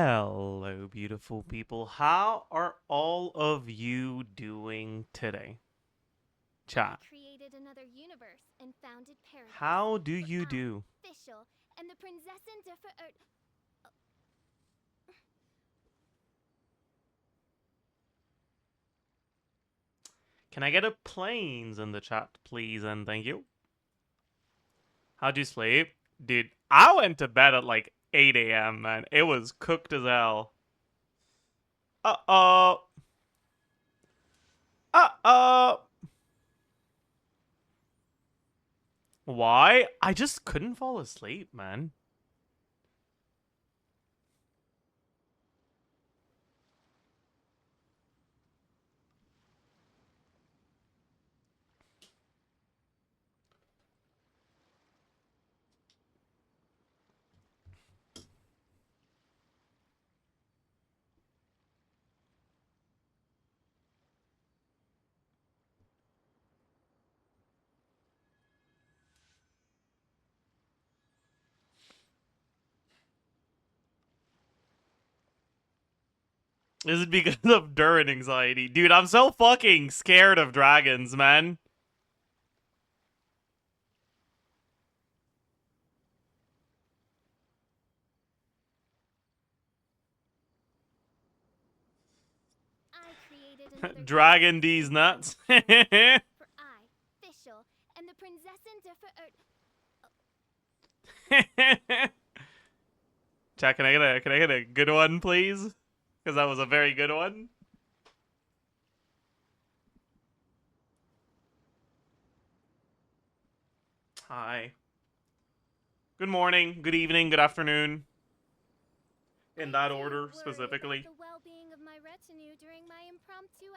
Hello, beautiful people. How are all of you doing today? Chat. Created another universe and founded paradise. How do you do? Official and the Prinzessin de Can I get a planes in the chat, please, and thank you? How'd you sleep? Dude, I went to bed at like 8 a.m., man. It was cooked as hell. Uh-oh. Uh-oh. Why? I just couldn't fall asleep, man. Is it because of Durin anxiety? Dude, I'm so fucking scared of dragons, man. Dragon D's nuts. for I, official and the Prinzessin de Chat, can I get a good one, please? Because that was a very good one. Hi. Good morning, good evening, good afternoon. In that order, specifically.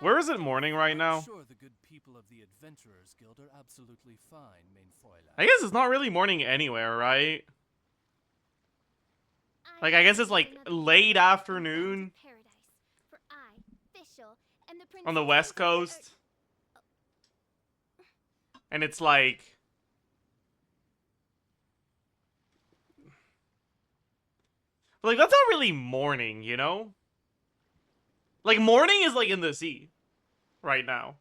Where is it morning right now? I'm sure the good people of the Adventurers Guild are absolutely fine, main Fräulein. I guess it's not really morning anywhere, right? Like, I guess it's like late afternoon on the West Coast. And it's like... Like, that's not really morning, you know? Like, morning is like in the sea right now.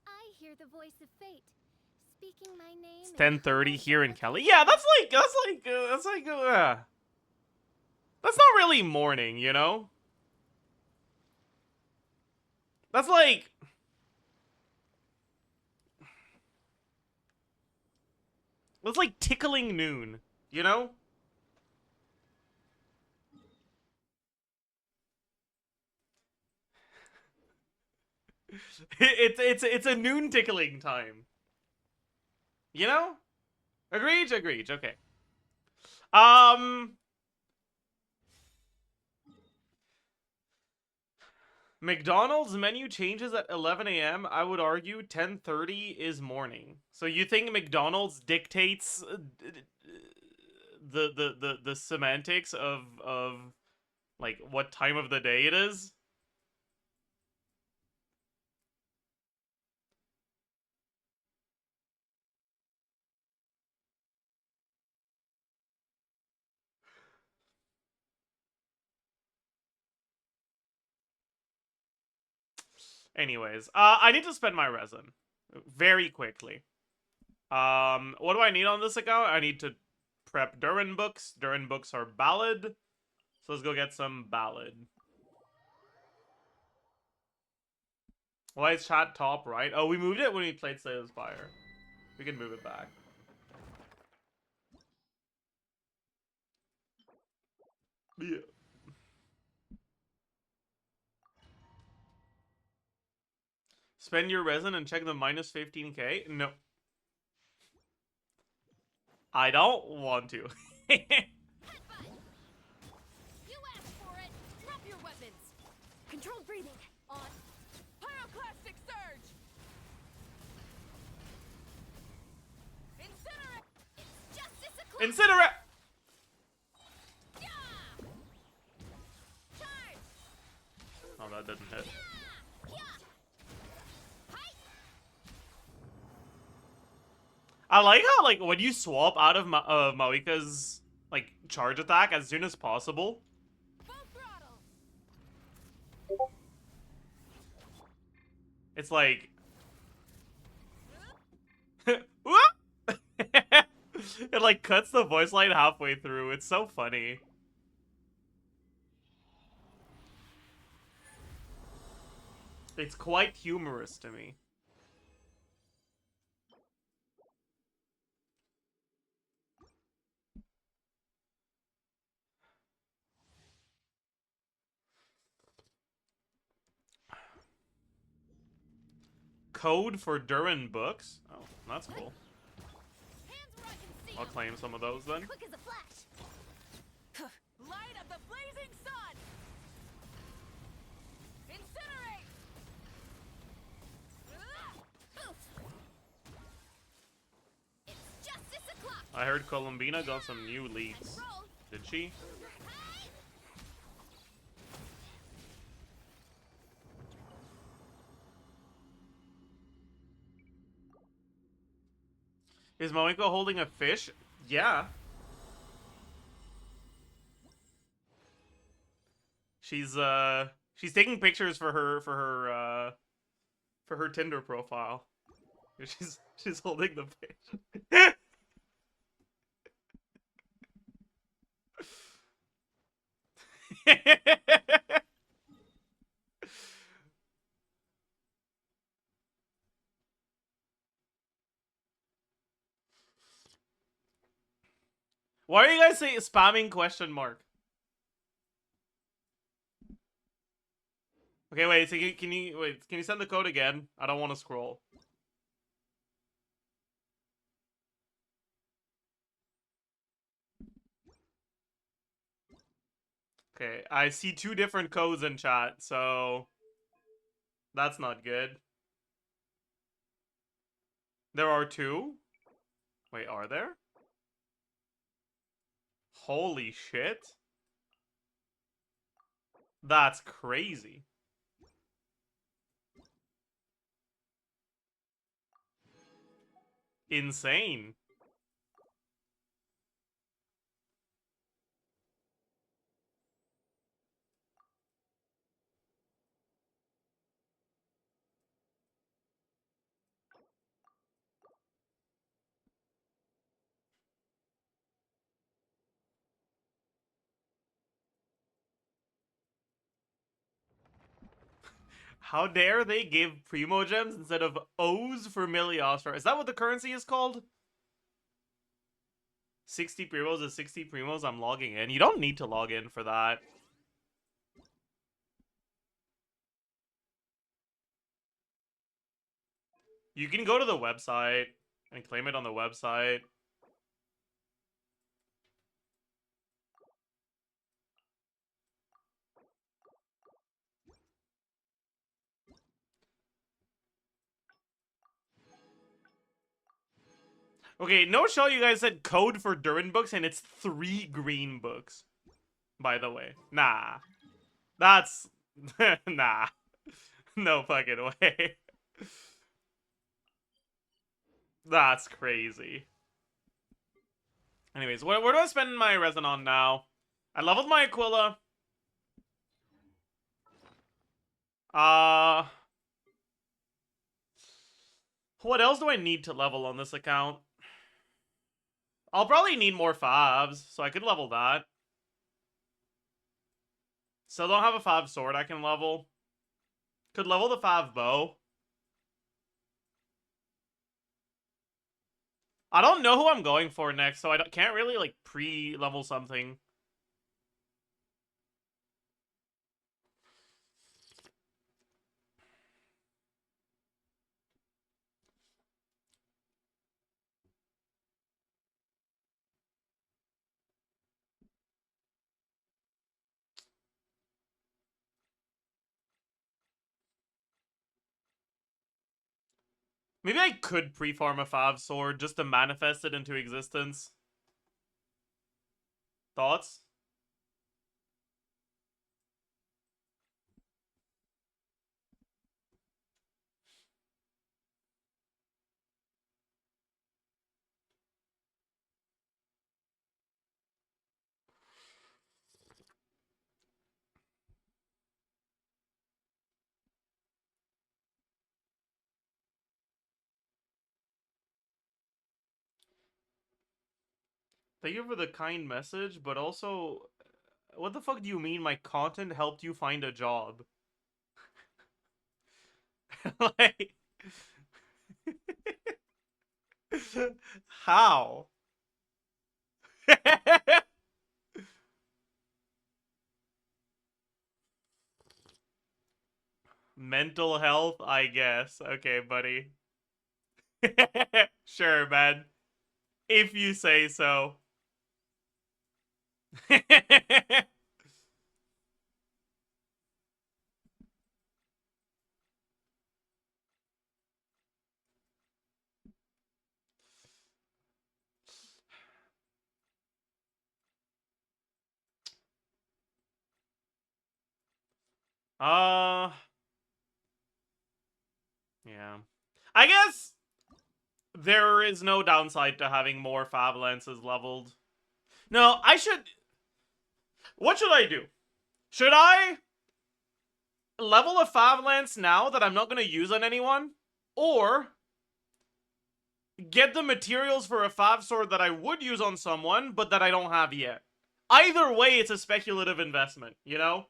I hear the voice of fate speaking my name. It's 10:30 here in Cali. Yeah, that's not really morning, you know? That's like... That's like tickling noon, you know? It's a noon tickling time. You know? Agreed, okay. McDonald's menu changes at 11 a.m. I would argue 10:30 is morning. So you think McDonald's dictates the semantics of like what time of the day it is? Anyways, I need to spend my resin very quickly. What do I need on this account? I need to prep Durin books. Durin books are ballad. So let's go get some ballad. Why is chat top right? Oh, we moved it when we played Slay the Spire. We can move it back. Yeah. Spend your resin and check the minus 15k? No. I don't want to. You asked for it. Drop your weapons. Controlled breathing. On. Pyroclastic surge. Incinerate. It's justice eclipse. Incinerate. Charge. Oh, that didn't hit. I like how, like, when you swap out of Maoika's, like, charge attack as soon as possible. Full throttle. It's like... It, like, cuts the voice line halfway through. It's so funny. It's quite humorous to me. Code for Durin books? Oh, that's cool. Hands where I can see I'll 'em. claim some of those then. Quick as a flash. Light of the blazing sun. Incinerate. It's justice o'clock. I heard Columbina got some new leads. Roll. Did she? Is Moiko holding a fish? Yeah. She's taking pictures for her Tinder profile. She's holding the fish. Why are you guys saying spamming question mark? Okay, wait. So can you wait? Can you send the code again? I don't want to scroll. Okay, I see 2 different codes in chat, so that's not good. There are 2? Wait, are there? Holy shit. That's crazy. Insane. How dare they give Primogems instead of O's for Miliostar? Is that what the currency is called? 60 Primos is 60 Primos. I'm logging in. You don't need to log in for that. You can go to the website and claim it on the website. Okay, no show you guys said code for Durin books and it's 3 green books. By the way. Nah. That's... nah. No fucking way. That's crazy. Anyways, where do I spend my resin on now? I leveled my Aquila. What else do I need to level on this account? I'll probably need more favs, so I could level that. Still don't have a fav sword I can level. Could level the fav bow. I don't know who I'm going for next, so I can't really, like, pre-level something. Maybe I could pre-farm a fav sword just to manifest it into existence. Thoughts? Thank you for the kind message, but also, what the fuck do you mean my content helped you find a job? Like, how? Mental health, I guess. Okay, buddy. Sure, man. If you say so. Uh, yeah. I guess there is no downside to having more Fab Lances leveled. No, I should... What should I do? Should I level a Fab Lance now that I'm not going to use on anyone? Or get the materials for a Fab Sword that I would use on someone, but that I don't have yet? Either way, it's a speculative investment, you know?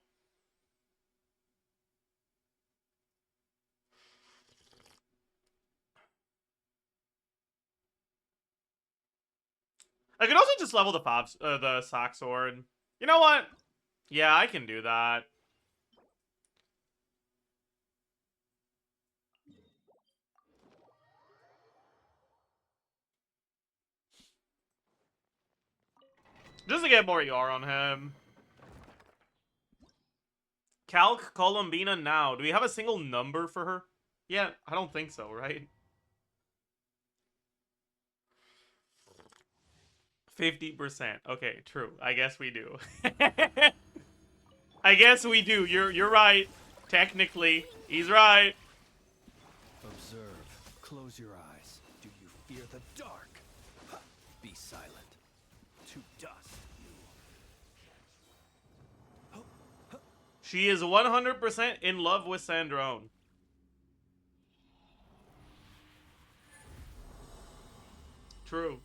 I could also just level the Sack Sword. You know what? Yeah, I can do that. Just to get more ER on him. Calc Columbina now. Do we have a single number for her? Yeah, I don't think so, right? 50%. Okay, true. I guess we do. I guess we do. You're right. Technically, he's right. Observe. Close your eyes. Do you fear the dark? Be silent. To dust, you. She is 100% in love with Sandrone. True.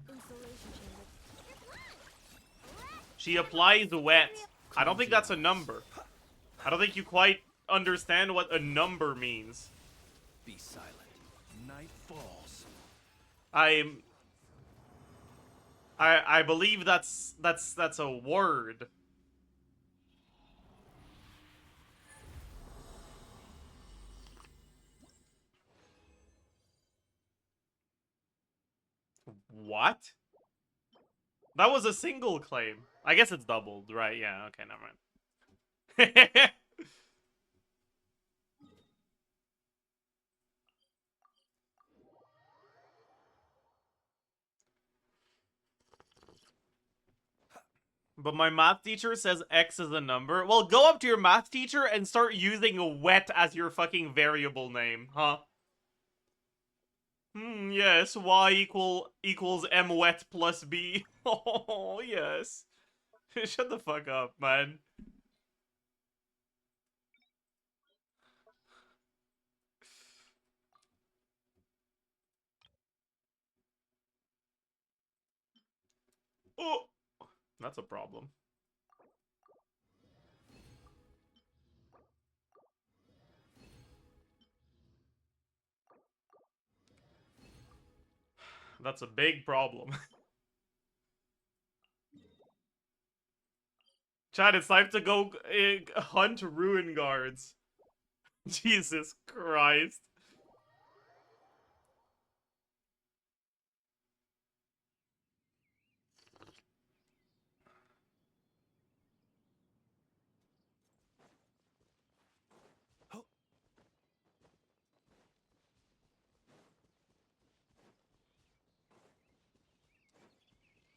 Insulation chamber. She applies wet. I don't think that's a number. I don't think you quite understand what a number means. Be silent. Night falls. I believe that's a word. What? That was a single claim. I guess it's doubled, right? Yeah, okay, never mind. But my math teacher says X is a number. Well, go up to your math teacher and start using wet as your fucking variable name, huh? Yes, equals M wet plus B. Oh, yes. Shut the fuck up, man. Oh, that's a problem. That's a big problem. Chad, it's time to go hunt ruin guards. Jesus Christ.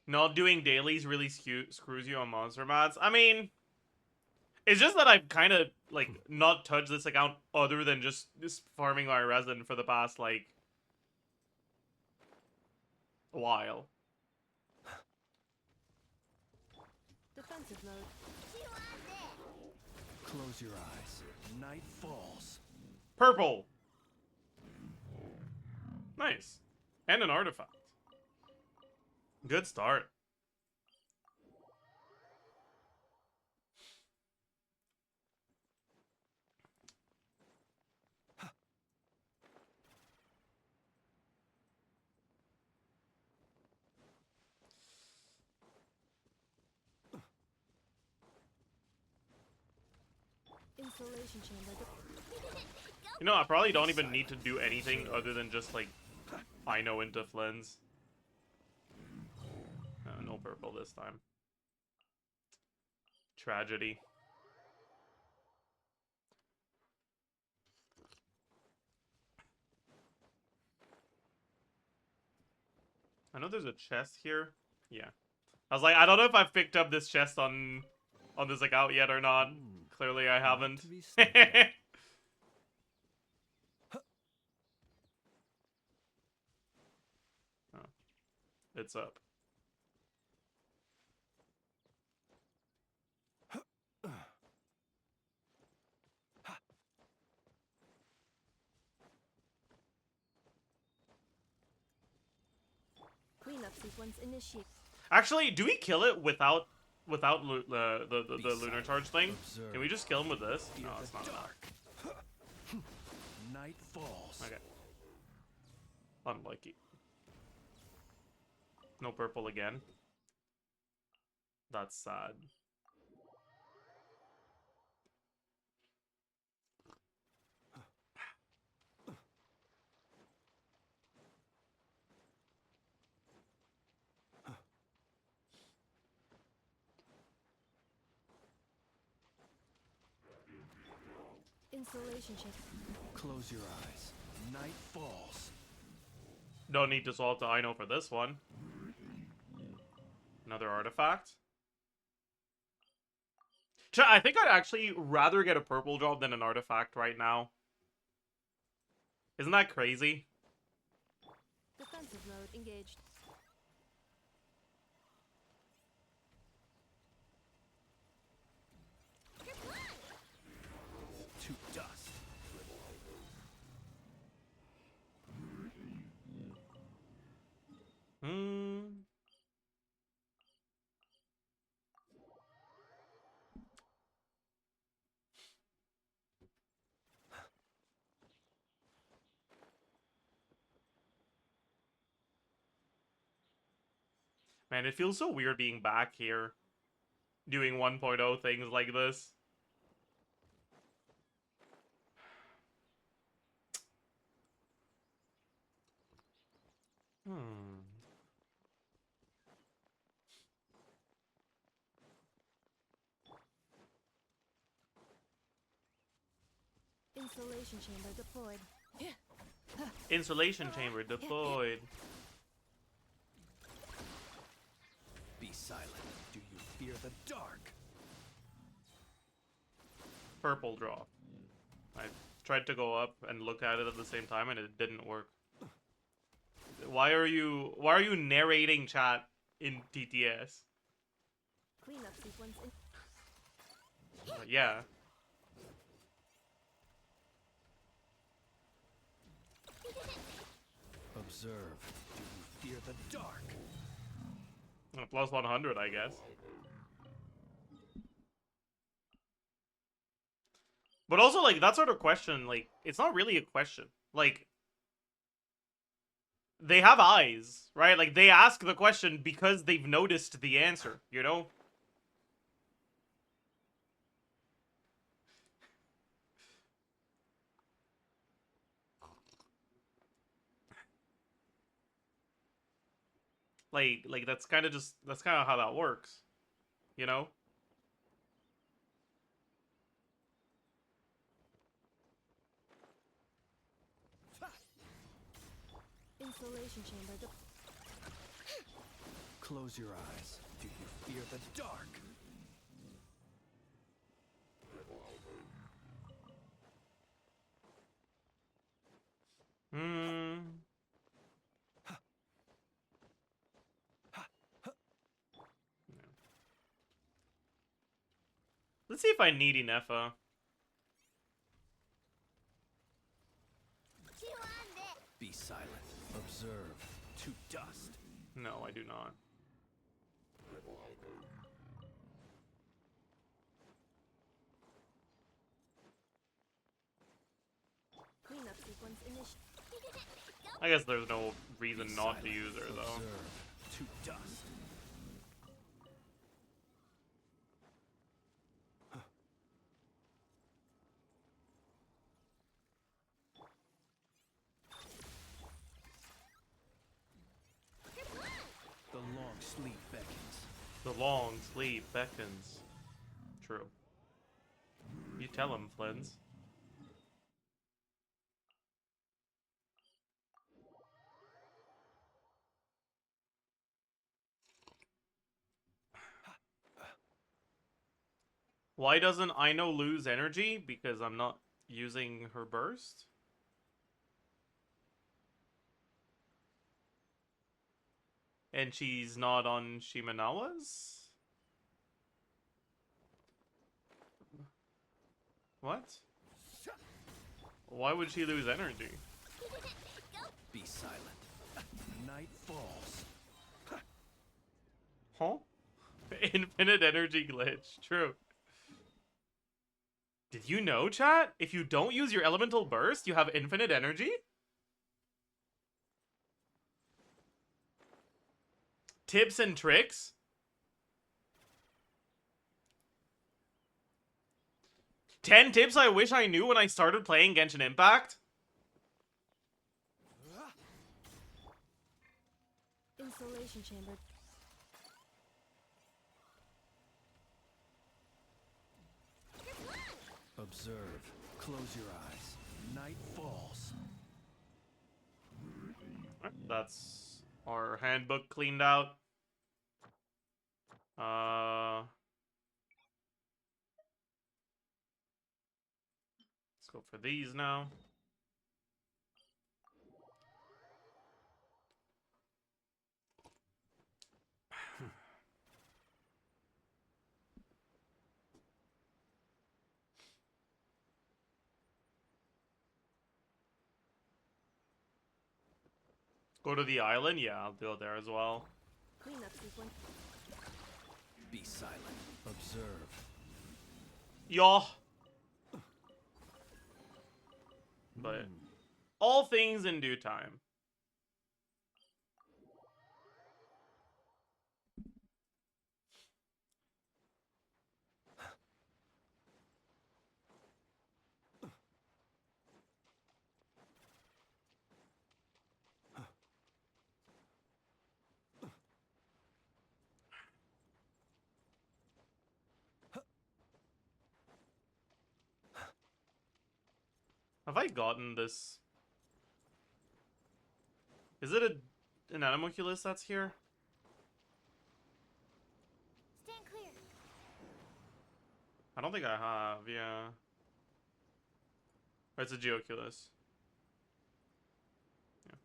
Not doing dailies really screws you on monster mats. I mean, it's just that I've kind of, like, not touched this account other than just farming my resin for the past, like, a while. Defensive mode. Close your eyes. Night falls. Purple. Nice. And an artifact. Good start. Insulation chamber. You know, I probably don't even need to do anything other than just, like, I know into Flynn's. No purple this time. Tragedy. I know there's a chest here. Yeah. I was like, I don't know if I've picked up this chest on this account yet or not. Clearly I haven't. To be sneaky. Oh. It's up. Cleanup sequence initiate. Actually, do we kill it without the lunar charge thing? Can we just kill him with this? No, it's not enough. Night falls. Okay. Unlucky. No purple again. That's sad. Insulation chamber. Close your eyes. Night falls. Don't need to solve the I know for this one. Another artifact. I think I'd actually rather get a purple drop than an artifact right now. Isn't that crazy? Defensive mode engaged. To dust. Hmm. Man, it feels so weird being back here. Doing 1.0 things like this. Hmm. Insulation chamber deployed. Insulation chamber deployed. Be silent. Do you fear the dark? Purple drop. I tried to go up and look at it at the same time and it didn't work. Why are you narrating chat in TTS? Cleanup sequence in. Yeah. Observe. Do you fear the dark? Plus 100, I guess. But also, like, that sort of question, like, it's not really a question. Like, they have eyes, right? Like, they ask the question because they've noticed the answer, you know? Like that's kind of how that works, you know? Insulation chamber Close your eyes. Do you fear the dark? Hmm. Let's see if I need enough. Be silent. Observe. To dust. No, I do not. Cleanup sequence initiated. I guess there's no reason Be not to silent. use her, though. Observe. To dust. The long sleep beckons. The long sleep beckons. True. You tell him, Flins. Why doesn't Aino lose energy? Because I'm not using her burst? And she's not on Shimenawa's? What? Why would she lose energy? Be silent. Night falls. Huh? Infinite energy glitch. True. Did you know, chat? If you don't use your elemental burst, you have infinite energy? Tips and tricks? 10 tips I wish I knew when I started playing Genshin Impact? Insulation chamber. Observe. Close your eyes. Night falls. That's our handbook cleaned out. Let's go for these now. Go to the island? Yeah, I'll go there as well. Cleanup sequence. Be silent. Observe. Yaw. But all things in due time. Have I gotten this? Is it an animalculus that's here? Stand clear. I don't think I have, yeah. Or it's a geoculus. Yeah.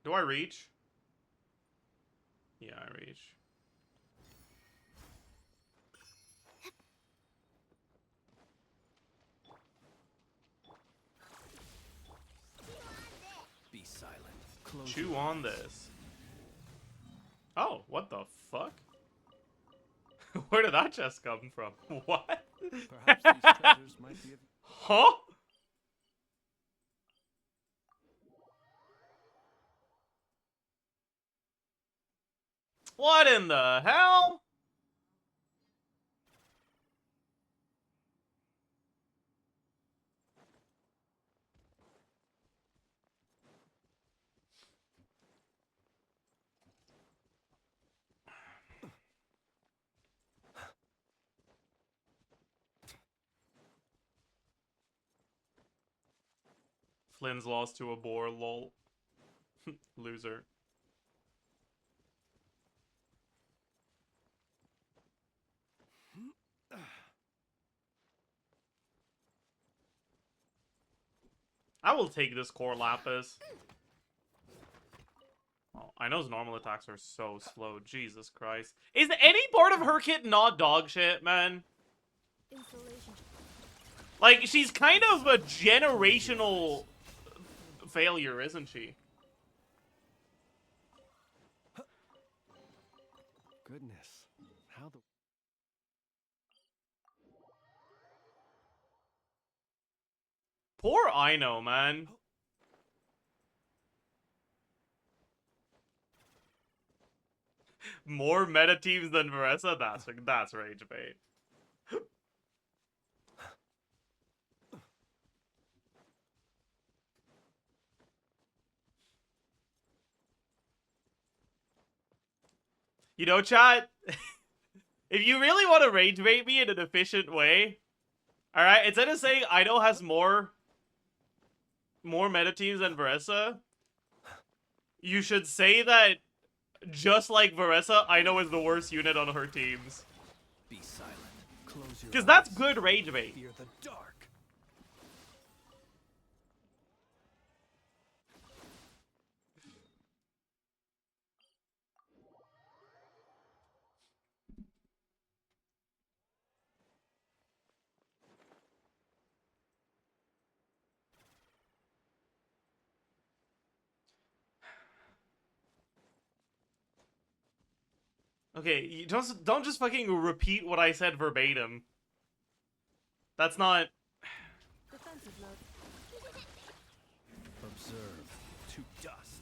Do I reach? Yeah, I reach. Be silent. Close Chew your on eyes. this. Oh, what the fuck? Where did that chest come from? What? Perhaps these treasures might be of... Huh? What in the hell? Flynn's lost to a boar, lol. Loser. I will take this core lapis. Oh. I know his normal attacks are so slow. Jesus Christ. Is any part of her kit not dog shit, man? Installation. Like, she's kind of a generational failure, isn't she? Goodness. How the... Poor Ino, man. More meta teams than Varessa? That's rage bait. You know, chat, if you really want to rage bait me in an efficient way, alright, instead of saying Ino has more meta teams than Varessa, you should say that just like Varessa, Ino is the worst unit on her teams. Be silent. Close your Because that's eyes. good rage bait. Fear the dark. Okay, you don't just fucking repeat what I said verbatim. That's not... Defensive mode. Observe. To dust.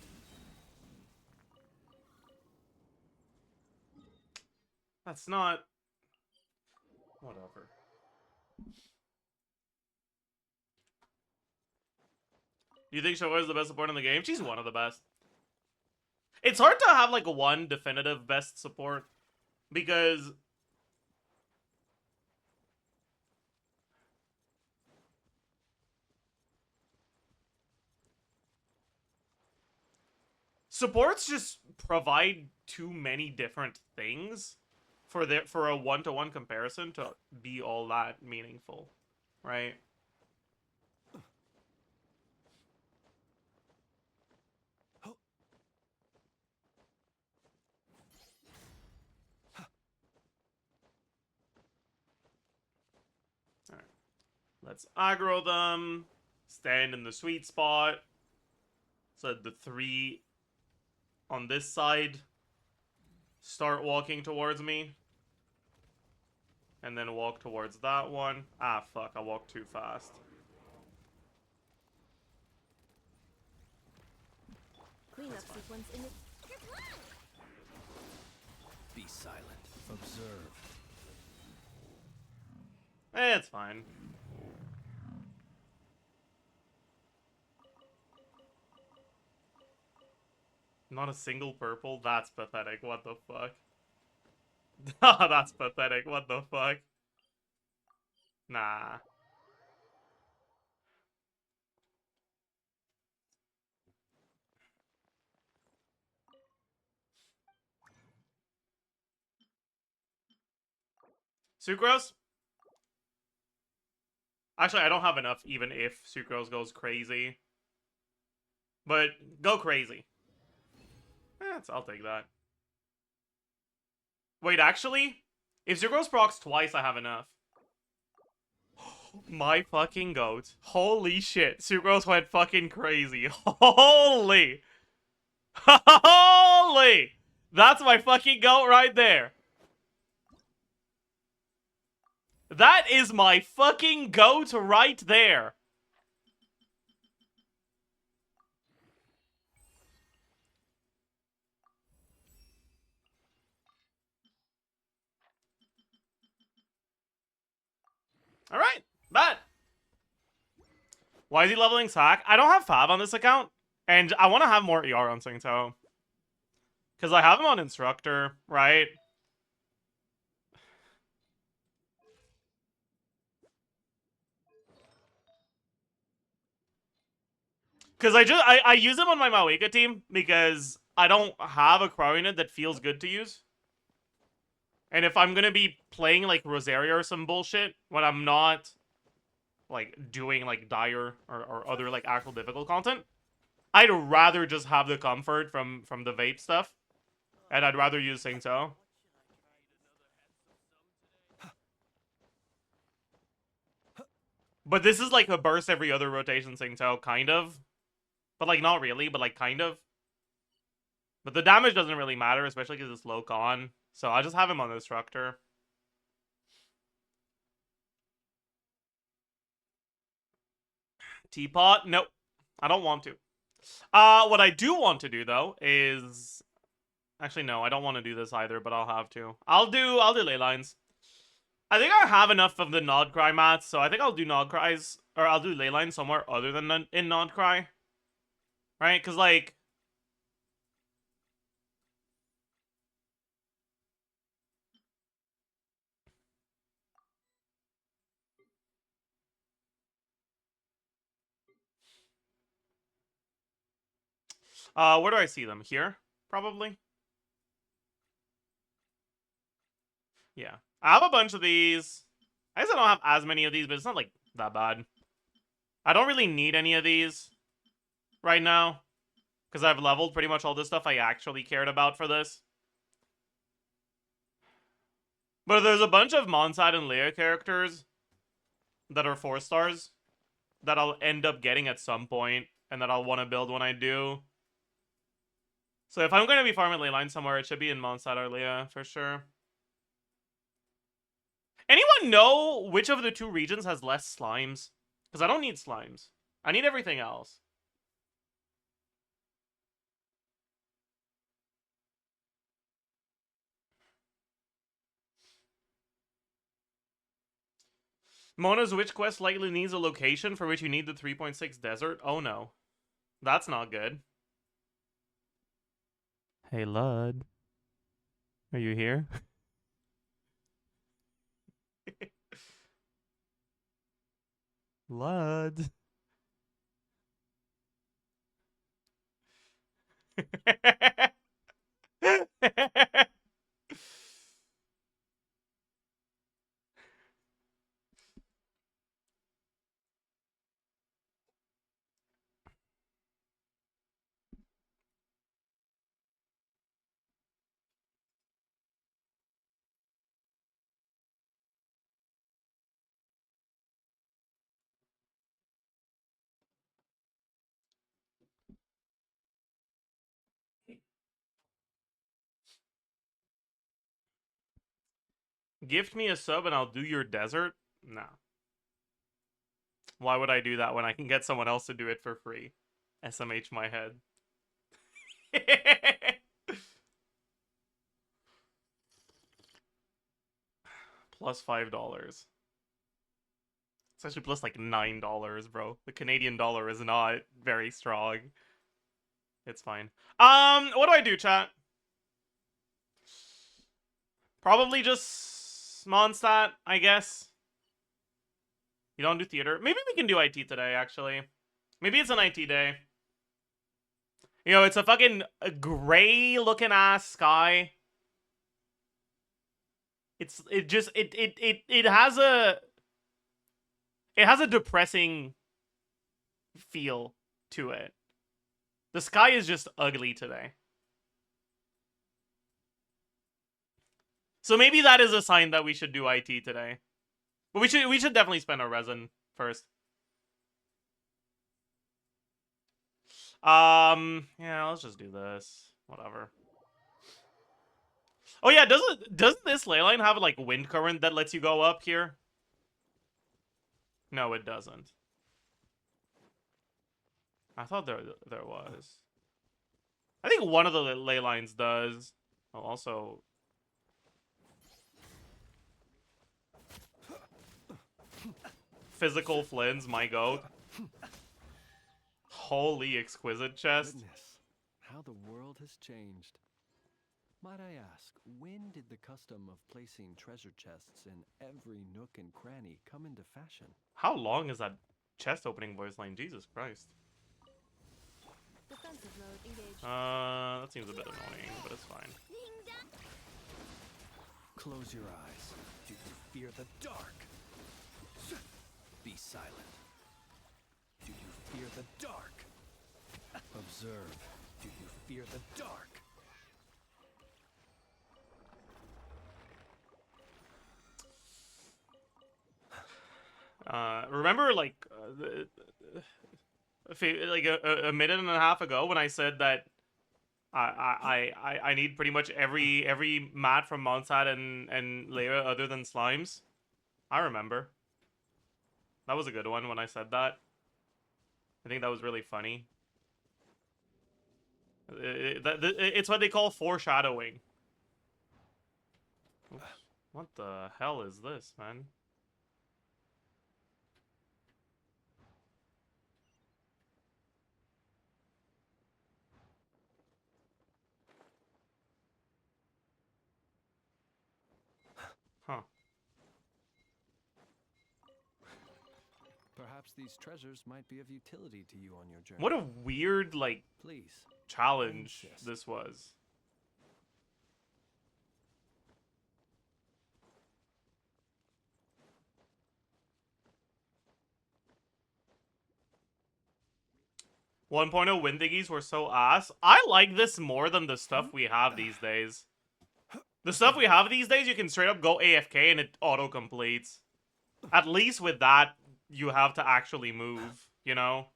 That's not... Whatever. Do you think Showa is the best support in the game? She's one of the best. It's hard to have, like, one definitive best support. Because... supports just provide too many different things for a one-to-one comparison to be all that meaningful, right? Alright. Let's aggro them. Stand in the sweet spot. So the 3 on this side start walking towards me. And then walk towards that one. Ah, fuck. I walked too fast. Cleanup sequence in it. Be silent. Observe. It's fine. Not a single purple? That's pathetic. What the fuck? That's pathetic. What the fuck? Nah. Sucrose? Actually, I don't have enough even if Sucrose goes crazy. But go crazy. I'll take that. Wait, actually? If Sucrose procs twice, I have enough. My fucking goat. Holy shit. Sucrose went fucking crazy. Holy! Holy! That's my fucking goat right there. That is my fucking goat right there. Alright, bet. Why is he leveling Sack? I don't have Fab on this account, and I want to have more ER on Singto. Because I have him on Instructor, right? Because I use him on my Mawika team because I don't have a Crow unit that feels good to use. And if I'm gonna be playing like Rosaria or some bullshit when I'm not like doing like dire or other like actual difficult content, I'd rather just have the comfort from the vape stuff, and I'd rather use Singto. But this is like a burst every other rotation Singto, kind of. But like not really, but like kind of. But the damage doesn't really matter, especially because it's low con. So I'll just have him on the Destructor. Teapot? Nope. I don't want to. What I do want to do though is actually no, I don't want to do this either, but I'll have to. I'll do ley lines. I think I have enough of the Nod Cry mats, so I think I'll do Nod Cries, or I'll do ley lines somewhere other than in Nod Cry. Right? Because like where do I see them? Here? Probably? Yeah. I have a bunch of these. I guess I don't have as many of these, but it's not, like, that bad. I don't really need any of these right now, because I've leveled pretty much all this stuff I actually cared about for this. But there's a bunch of Monsad and Leia characters that are 4 stars that I'll end up getting at some point, and that I'll want to build when I do. So if I'm going to be farming Leyline somewhere, it should be in Monsad or Leia, for sure. Anyone know which of the 2 regions has less slimes? Because I don't need slimes. I need everything else. Mona's Witch Quest likely needs a location for which you need the 3.6 desert. Oh no. That's not good. Hey, Lud. Are you here? Lud. Gift me a sub and I'll do your desert? Nah. Why would I do that when I can get someone else to do it for free? SMH my head. Plus $5. It's actually plus like $9, bro. The Canadian dollar is not very strong. It's fine. What do I do, chat? Probably just Mondstadt, I guess. You don't do theater? Maybe we can do IT today, actually. Maybe it's an IT day. You know, it's a fucking gray-looking ass sky. It has a depressing feel to it. The sky is just ugly today. So maybe that is a sign that we should do IT today. But we should definitely spend our resin first. Yeah, let's just do this. Whatever. Oh yeah, doesn't this ley line have like wind current that lets you go up here? No, it doesn't. I thought there was. I think one of the ley lines does. Oh, also. Physical Flins, my goat. Holy exquisite chest. Goodness, how the world has changed. Might I ask, when did the custom of placing treasure chests in every nook and cranny come into fashion? How long is that chest opening voice line? Jesus Christ. Defensive mode engaged. That seems a bit annoying, but it's fine. Close your eyes. Do you fear the dark? Be silent. Do you fear the dark? Observe. Do you fear the dark? Remember, like, like a minute and a half ago when I said that I need pretty much every mat from Monsad and Leia other than slimes. I remember. That was a good one when I said that. I think that was really funny. It's what they call foreshadowing. Oops. What the hell is this, man? Huh. Perhaps these treasures might be of utility to you on your journey. What a weird, like, Please. challenge Insist. this was. One point oh wind diggies were so ass. I like this more than the stuff we have these days. The stuff we have these days, you can straight up go AFK and it auto-completes. At least with that, you have to actually move, you know?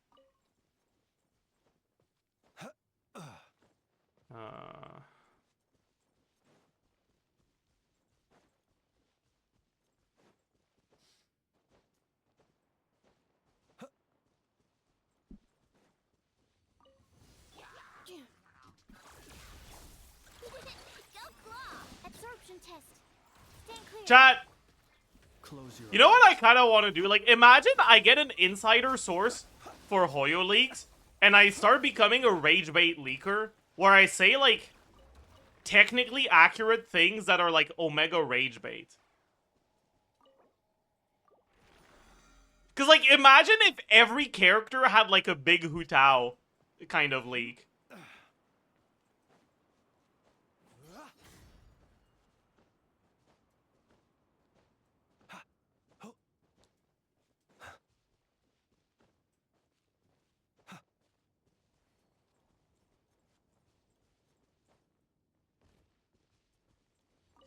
Absorption test. Stand clear. Chat, Close your you know what I kind of want to do? Like, imagine I get an insider source for Hoyo leaks, and I start becoming a rage bait leaker, where I say, like, technically accurate things that are, like, Omega rage bait. Because, like, imagine if every character had, like, a big Hu Tao kind of leak.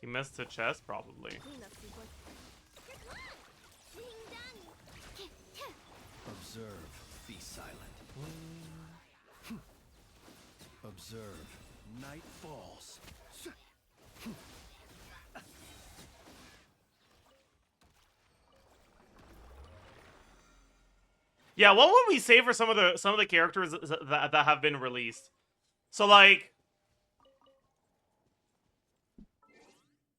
He missed the chest, probably. Clean up, sequence. Ding dong. Observe. Be silent. Observe. Night falls. Yeah, what would we say for some of the characters that have been released? So, like,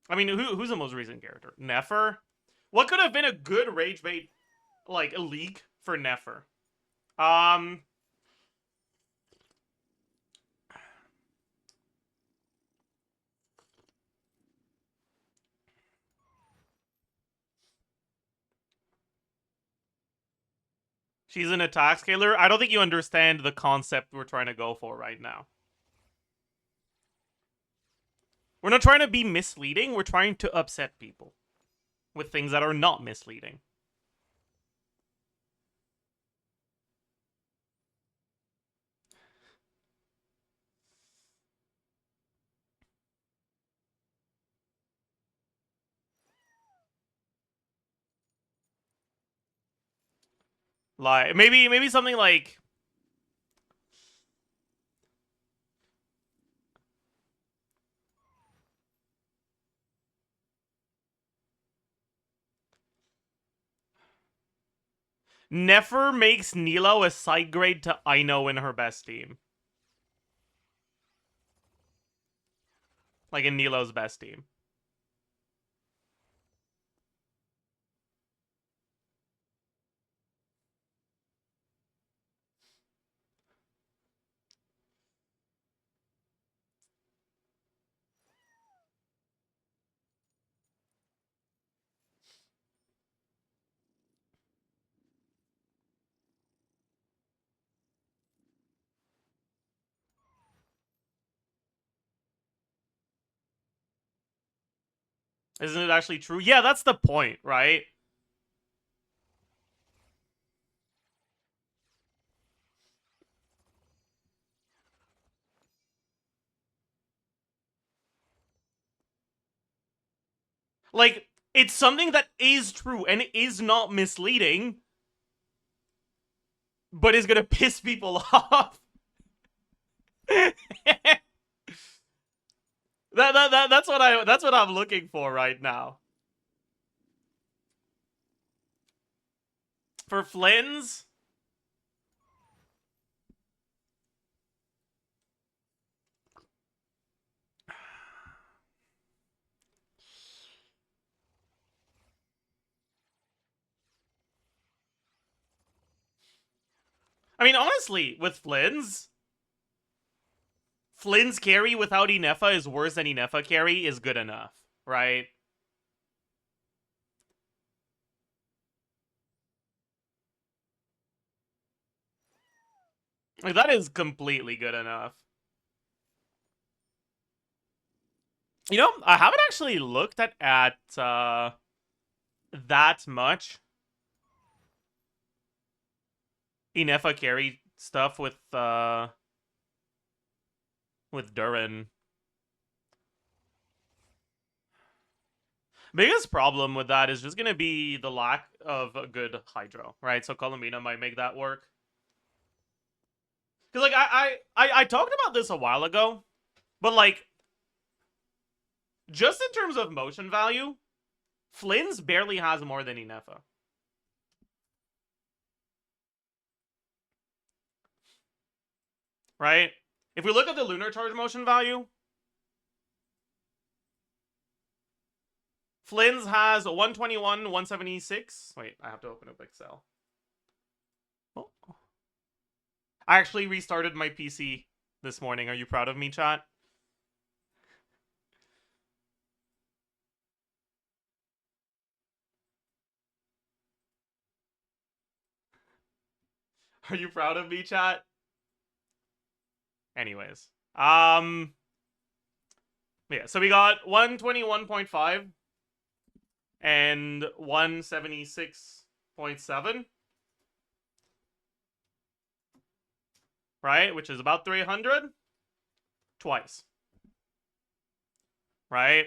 I mean, who's the most recent character? Nefer? What could have been a good rage bait, like, a leak for Nefer? She's an attack scaler. I don't think you understand the concept we're trying to go for right now. We're not trying to be misleading. We're trying to upset people with things that are not misleading. Like, maybe something like... Nefer makes Nilo a side grade to Aino in her best team. Like in Nilo's best team. Isn't it actually true? Yeah, that's the point, right? Like, it's something that is true and is not misleading, but is gonna piss people off. That's what I'm looking for right now. For Flynn's, I mean, honestly, with Flynn's carry without Inefa is worse than Inefa carry is good enough, right? Like, that is completely good enough. You know, I haven't actually looked at that much Inefa carry stuff with Durin. Biggest problem with that is just gonna be the lack of a good hydro, right? So Columbina might make that work. Cause like I talked about this a while ago, but like just in terms of motion value, Flynn's barely has more than Inefa. Right? If we look at the lunar charge motion value, Flynn's has 121, 176. Wait, I have to open up Excel. Oh. I actually restarted my PC this morning. Are you proud of me, chat? Are you proud of me, chat? Anyways. Yeah, so we got 121.5 and 176.7. Right? Which is about 300 twice. Right?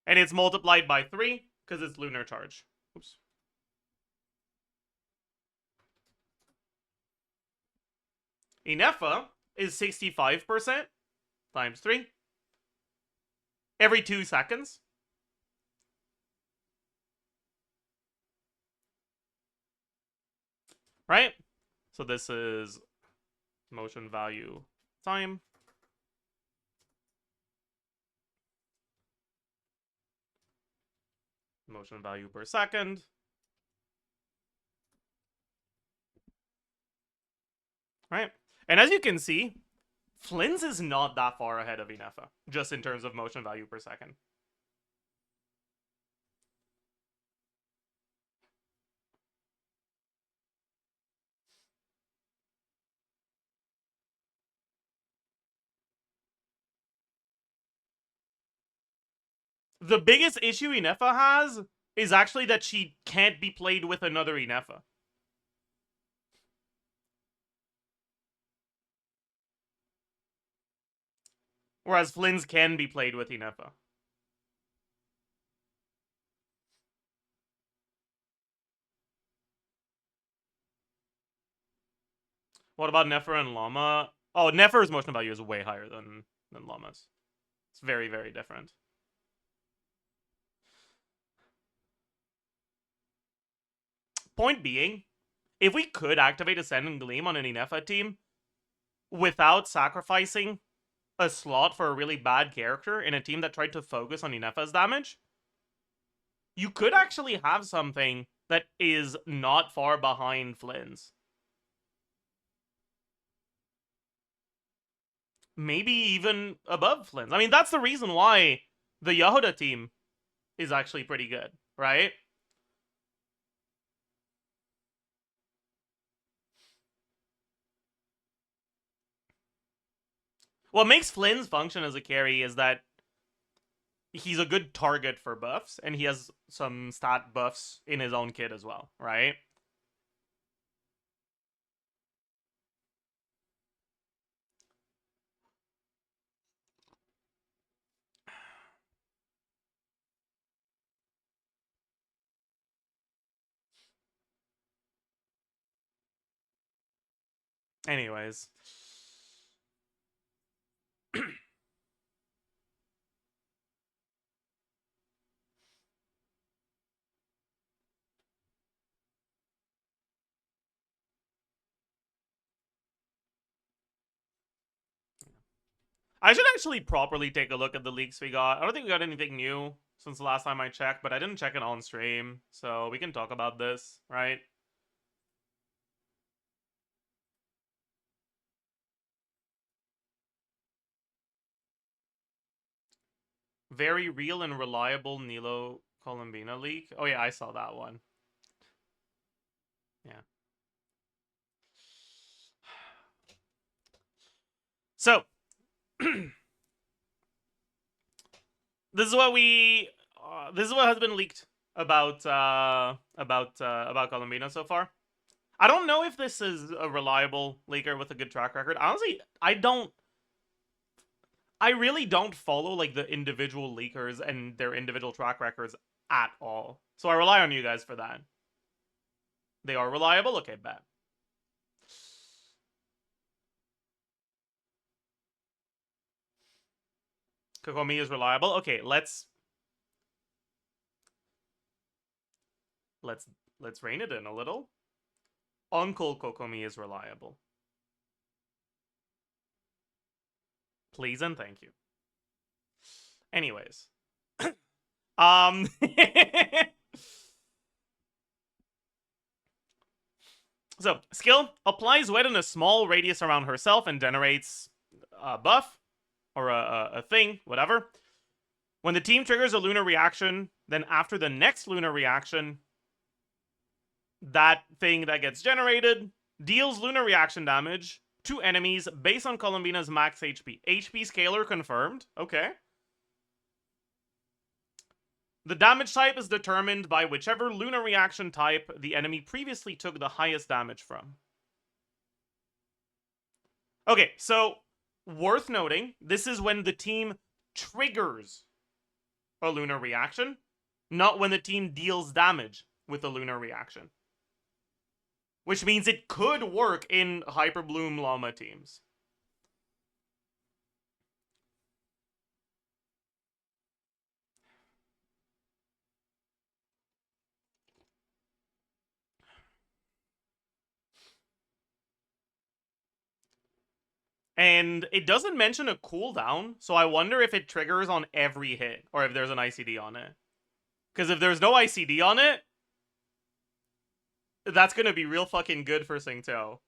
And it's multiplied by 3 because it's lunar charge. Oops. Inefa is 65% times 3 every 2 seconds. Right? So this is motion value time. Motion value per second. Right? And as you can see, Flynn's is not that far ahead of Inefa, just in terms of motion value per second. The biggest issue Inefa has is actually that she can't be played with another Inefa. Whereas Flynn's can be played with Inefa. What about Nefer and Llama? Oh, Nefer's motion value is way higher than Llama's. It's very, very different. Point being, if we could activate Ascend and Gleam on an Inefa team without sacrificing a slot for a really bad character in a team that tried to focus on Inefa's damage, you could actually have something that is not far behind Flynn's. Maybe even above Flynn's. I mean, that's the reason why the Yehuda team is actually pretty good, right? What makes Flynn's function as a carry is that he's a good target for buffs, and he has some stat buffs in his own kit as well, right? Anyways. I should actually properly take a look at the leaks we got. I don't think we got anything new since the last time I checked, but I didn't check it on stream, so we can talk about this, right? Very real and reliable Nilo Colombina leak. Oh yeah, I saw that one. Yeah. So, this is what we this is what has been leaked about Colombina so far. I don't know if this is a reliable leaker with a good track record. Honestly, I really don't follow like the individual leakers and their individual track records at all. So I rely on you guys for that. They are reliable? Okay, bet. Kokomi is reliable. Okay, let's rein it in a little. Uncle Kokomi is reliable. Please and thank you. Anyways. So, skill applies wet in a small radius around herself and generates a buff or a thing, whatever. When the team triggers a lunar reaction, then after the next lunar reaction, that thing that gets generated deals lunar reaction damage to enemies based on Colombina's max HP. HP scaler confirmed. Okay. The damage type is determined by whichever lunar reaction type the enemy previously took the highest damage from. Okay, so worth noting, this is when the team triggers a lunar reaction, not when the team deals damage with a lunar reaction. Which means it could work in Hyper Bloom Llama teams. And it doesn't mention a cooldown, so I wonder if it triggers on every hit, or if there's an ICD on it. Because if there's no ICD on it, that's gonna be real fucking good for Singto.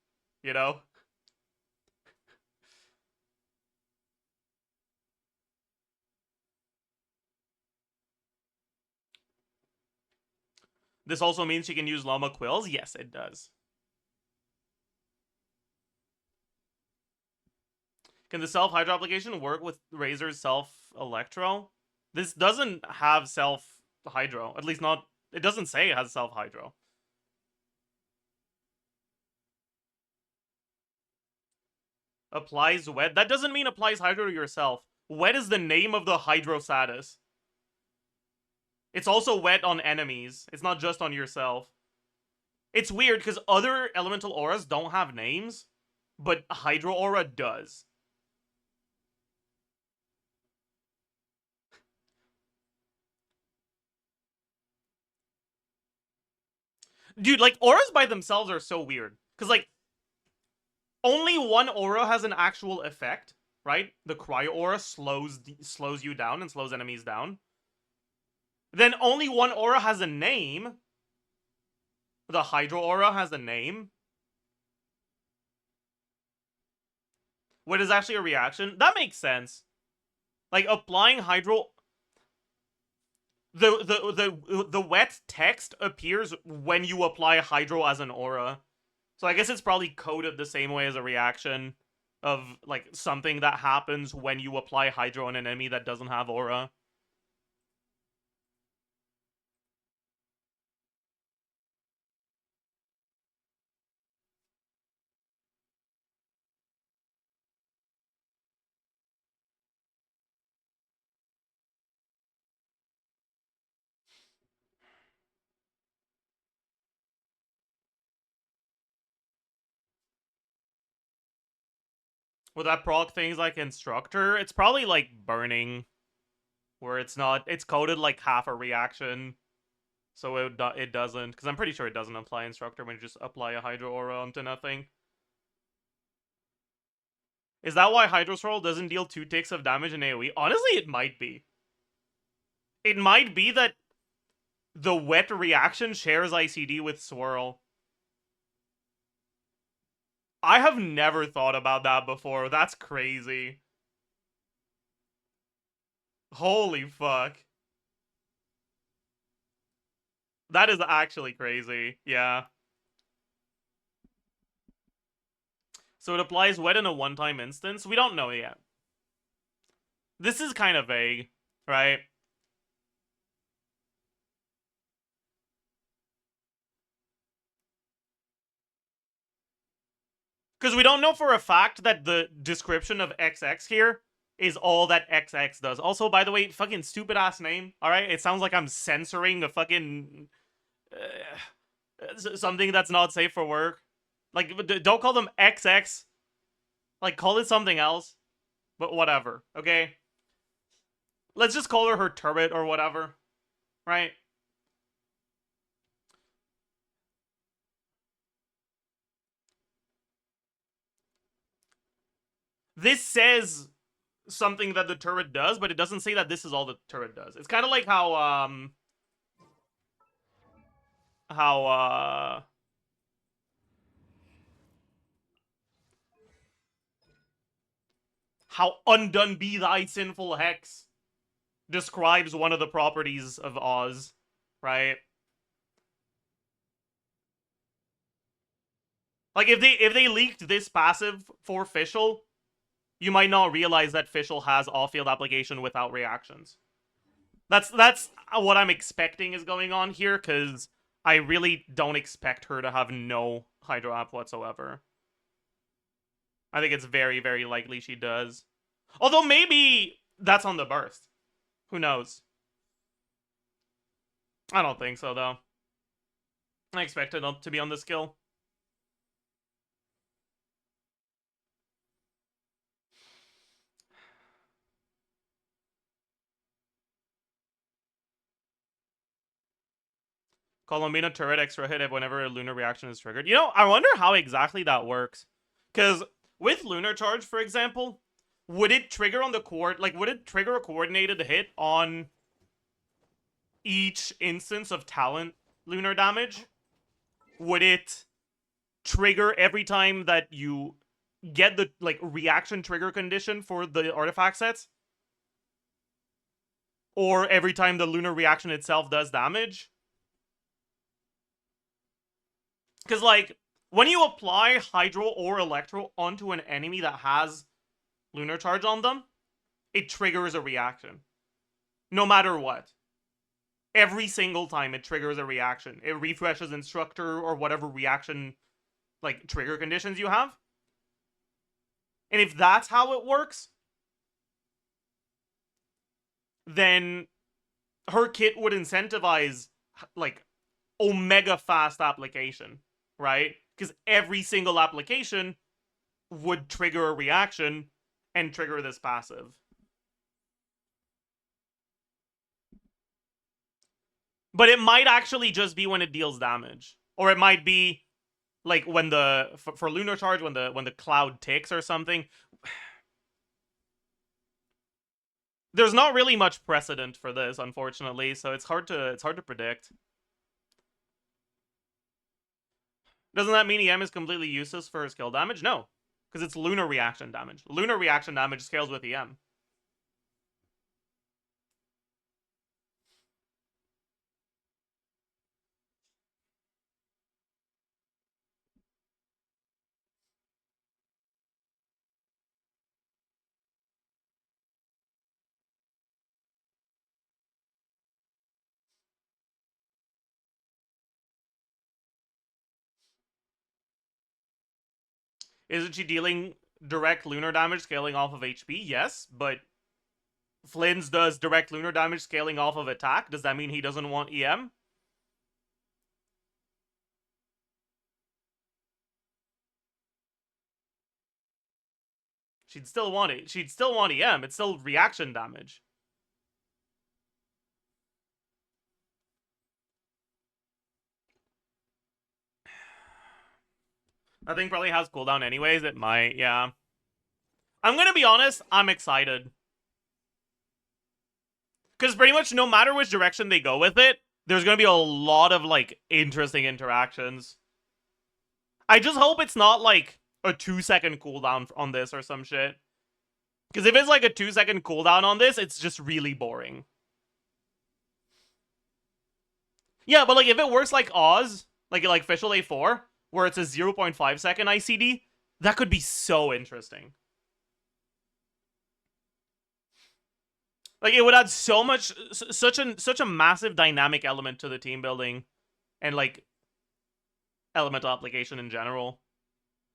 You know? This also means she can use Llama Quills? Yes, it does. Can the self-hydro application work with Razor's self-electro? This doesn't have self-hydro. At least not... It doesn't say it has self-hydro. Applies wet? That doesn't mean applies hydro to yourself. Wet is the name of the hydro status. It's also wet on enemies. It's not just on yourself. It's weird because other elemental auras don't have names, but Hydro Aura does. Dude, like, auras by themselves are so weird. Because, like, only one aura has an actual effect, right? The Cryo Aura slows you down and slows enemies down. Then only one aura has a name. The Hydro Aura has a name. What is actually a reaction? That makes sense. Like, applying Hydro... The wet text appears when you apply Hydro as an aura. So I guess it's probably coded the same way as a reaction of, like, something that happens when you apply Hydro on an enemy that doesn't have aura. Would that proc things like Instructor? It's probably like Burning, where it's not, it's coded like half a reaction, so it doesn't, because I'm pretty sure it doesn't apply Instructor when you just apply a Hydro Aura onto nothing. Is that why Hydro Swirl doesn't deal 2 ticks of damage in AoE? Honestly, it might be. It might be that the wet reaction shares ICD with Swirl. I have never thought about that before. That's crazy. Holy fuck. That is actually crazy. Yeah. So it applies wet in a one-time instance? We don't know yet. This is kind of vague, right? Because we don't know for a fact that the description of XX here is all that XX does. Also, by the way, fucking stupid ass name, alright? It sounds like I'm censoring a fucking... something that's not safe for work. Like, don't call them XX. Like, call it something else. But whatever, okay? Let's just call her turret or whatever, right? This says something that the turret does, but it doesn't say that this is all the turret does. It's kind of like how undone be thy sinful hex describes one of the properties of Oz, right? Like if they leaked this passive for Fischl, you might not realize that Fischl has off-field application without reactions. That's what I'm expecting is going on here, because I really don't expect her to have no Hydro App whatsoever. I think it's very, very likely she does. Although maybe that's on the burst. Who knows? I don't think so, though. I expect it to be on the skill. Colombina turret extra hit whenever a lunar reaction is triggered. You know, I wonder how exactly that works. Because with lunar charge, for example, would it trigger on the would it trigger a coordinated hit on each instance of talent lunar damage? Would it trigger every time that you get the reaction trigger condition for the artifact sets? Or every time the lunar reaction itself does damage? Because, like, when you apply Hydro or Electro onto an enemy that has Lunar Charge on them, it triggers a reaction. No matter what. Every single time it triggers a reaction. It refreshes Instructor or whatever reaction, trigger conditions you have. And if that's how it works, then her kit would incentivize, omega fast application. Right? Because every single application would trigger a reaction and trigger this passive. But it might actually just be when it deals damage. Or it might be when for lunar charge when the cloud ticks or something. There's not really much precedent for this, unfortunately, so it's hard to predict. Doesn't that mean EM is completely useless for skill damage? No, because it's lunar reaction damage. Lunar reaction damage scales with EM. Isn't she dealing direct lunar damage scaling off of HP? Yes, but Flynn's does direct lunar damage scaling off of attack. Does that mean he doesn't want EM? She'd still want it. She'd still want EM. It's still reaction damage. That thing probably has cooldown anyways. It might, yeah. I'm gonna be honest, I'm excited. Because pretty much no matter which direction they go with it, there's gonna be a lot of, like, interesting interactions. I just hope it's not, like, a 2-second cooldown on this or some shit. Because if it's, like, a 2-second cooldown on this, it's just really boring. Yeah, but, like, if it works like Oz, like Fischl A4, where it's a 0.5 second ICD, that could be so interesting. Like, it would add so much, such a massive dynamic element to the team building, and, like, elemental application in general.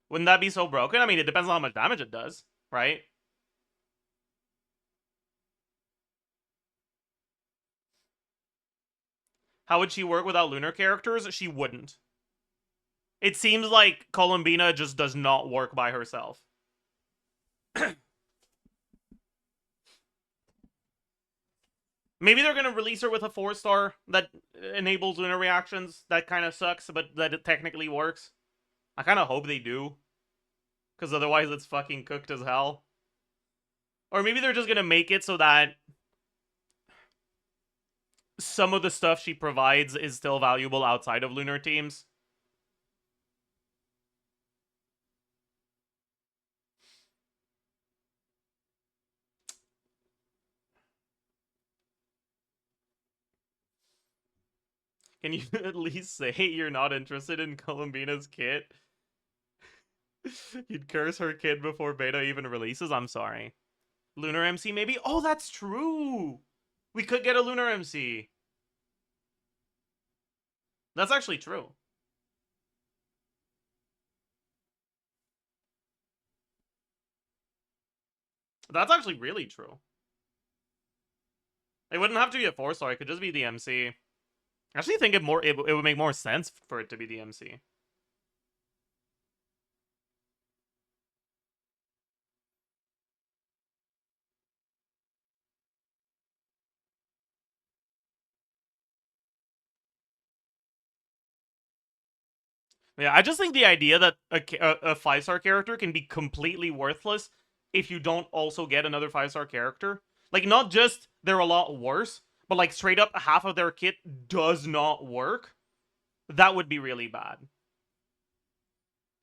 Wouldn't that be so broken? I mean, it depends on how much damage it does, right? How would she work without lunar characters? She wouldn't. It seems like Columbina just does not work by herself. Maybe they're gonna release her with a 4-star that enables lunar reactions. That kind of sucks, but that it technically works. I kind of hope they do. Because otherwise it's fucking cooked as hell. Or maybe they're just gonna make it so that some of the stuff she provides is still valuable outside of lunar teams. Can you at least say you're not interested in Columbina's kit? You'd curse her kid before beta even releases? I'm sorry. Lunar MC maybe? Oh, that's true! We could get a Lunar MC. That's actually true. That's actually really true. It wouldn't have to be a 4-star, it could just be the MC. I actually think it would make more sense for it to be the MC. Yeah, I just think the idea that a 5-star character can be completely worthless if you don't also get another 5-star character. Like, not just they're a lot worse, but, like, straight up half of their kit does not work. That would be really bad.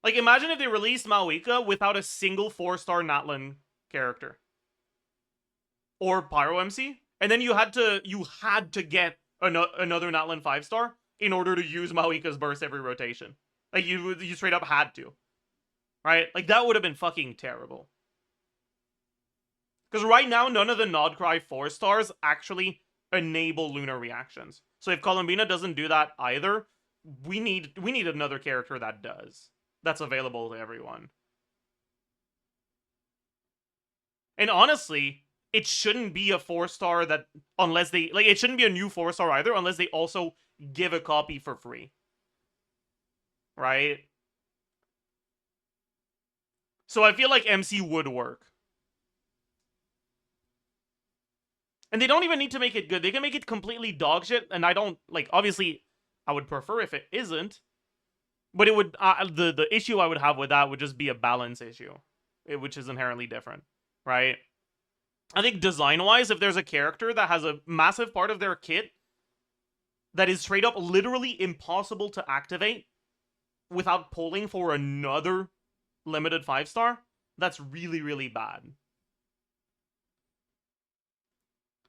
Like, imagine if they released Maoika without a single 4-star Natlan character. Or Pyro MC. And then you had to get another Natlan 5-star in order to use Maoika's burst every rotation. Like, you straight up had to. Right? Like, that would have been fucking terrible. Because right now, none of the Nodcry 4-stars actually enable lunar reactions. So if Columbina doesn't do that either, we need another character that does. That's available to everyone. And honestly, it shouldn't be a 4-star that, unless they, like, it shouldn't be a new 4-star either, unless they also give a copy for free. Right? So I feel like MC would work. And they don't even need to make it good. They can make it completely dogshit, and I don't, like, obviously, I would prefer if it isn't. But it would, the issue I would have with that would just be a balance issue. Which is inherently different, right? I think design-wise, if there's a character that has a massive part of their kit that is straight up literally impossible to activate without pulling for another limited 5-star, that's really, really bad.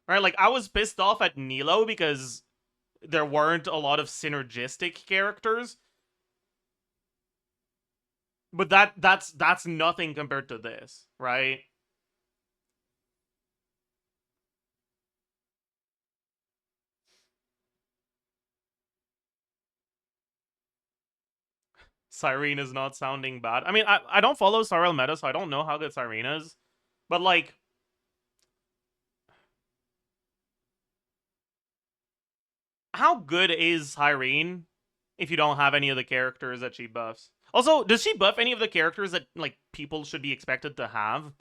Right, like, I was pissed off at Nilo because there weren't a lot of synergistic characters. But that's nothing compared to this, right? Cyrene is not sounding bad. I mean, I don't follow Cyril meta, so I don't know how good Cyrene is. But, like, how good is Cyrene if you don't have any of the characters that she buffs? Also, does she buff any of the characters that, like, people should be expected to have?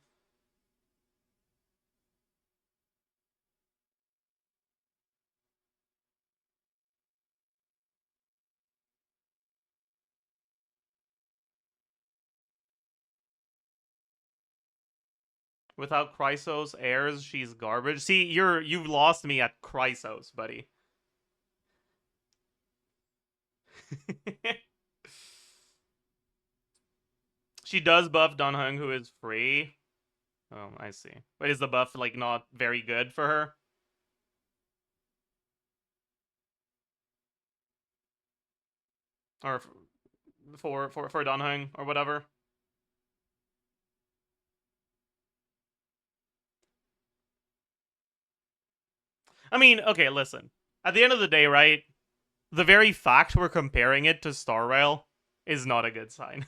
Without Chrysos heirs, she's garbage. See, you've lost me at Chrysos, buddy. She does buff Dunhung, who is free. Oh, I see. But is the buff like not very good for her? Or for Dunhung or whatever? I mean, okay, listen. At the end of the day, right? The very fact we're comparing it to Star Rail is not a good sign.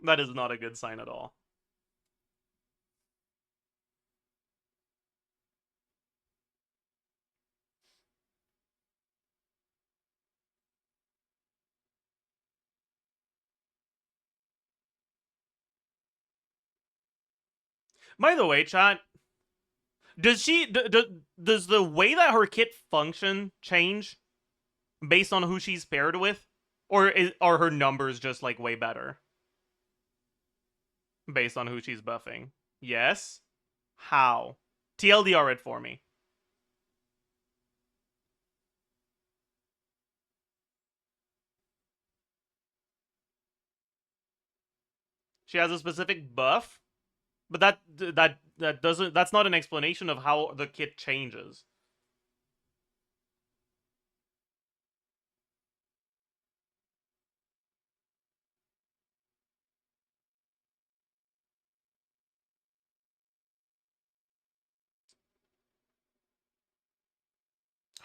That is not a good sign at all. By the way, chat, does does the way that her kit function change based on who she's paired with, or are her numbers just like way better based on who she's buffing? Yes. How? TLDR it for me. She has a specific buff, but that doesn't. That's not an explanation of how the kit changes.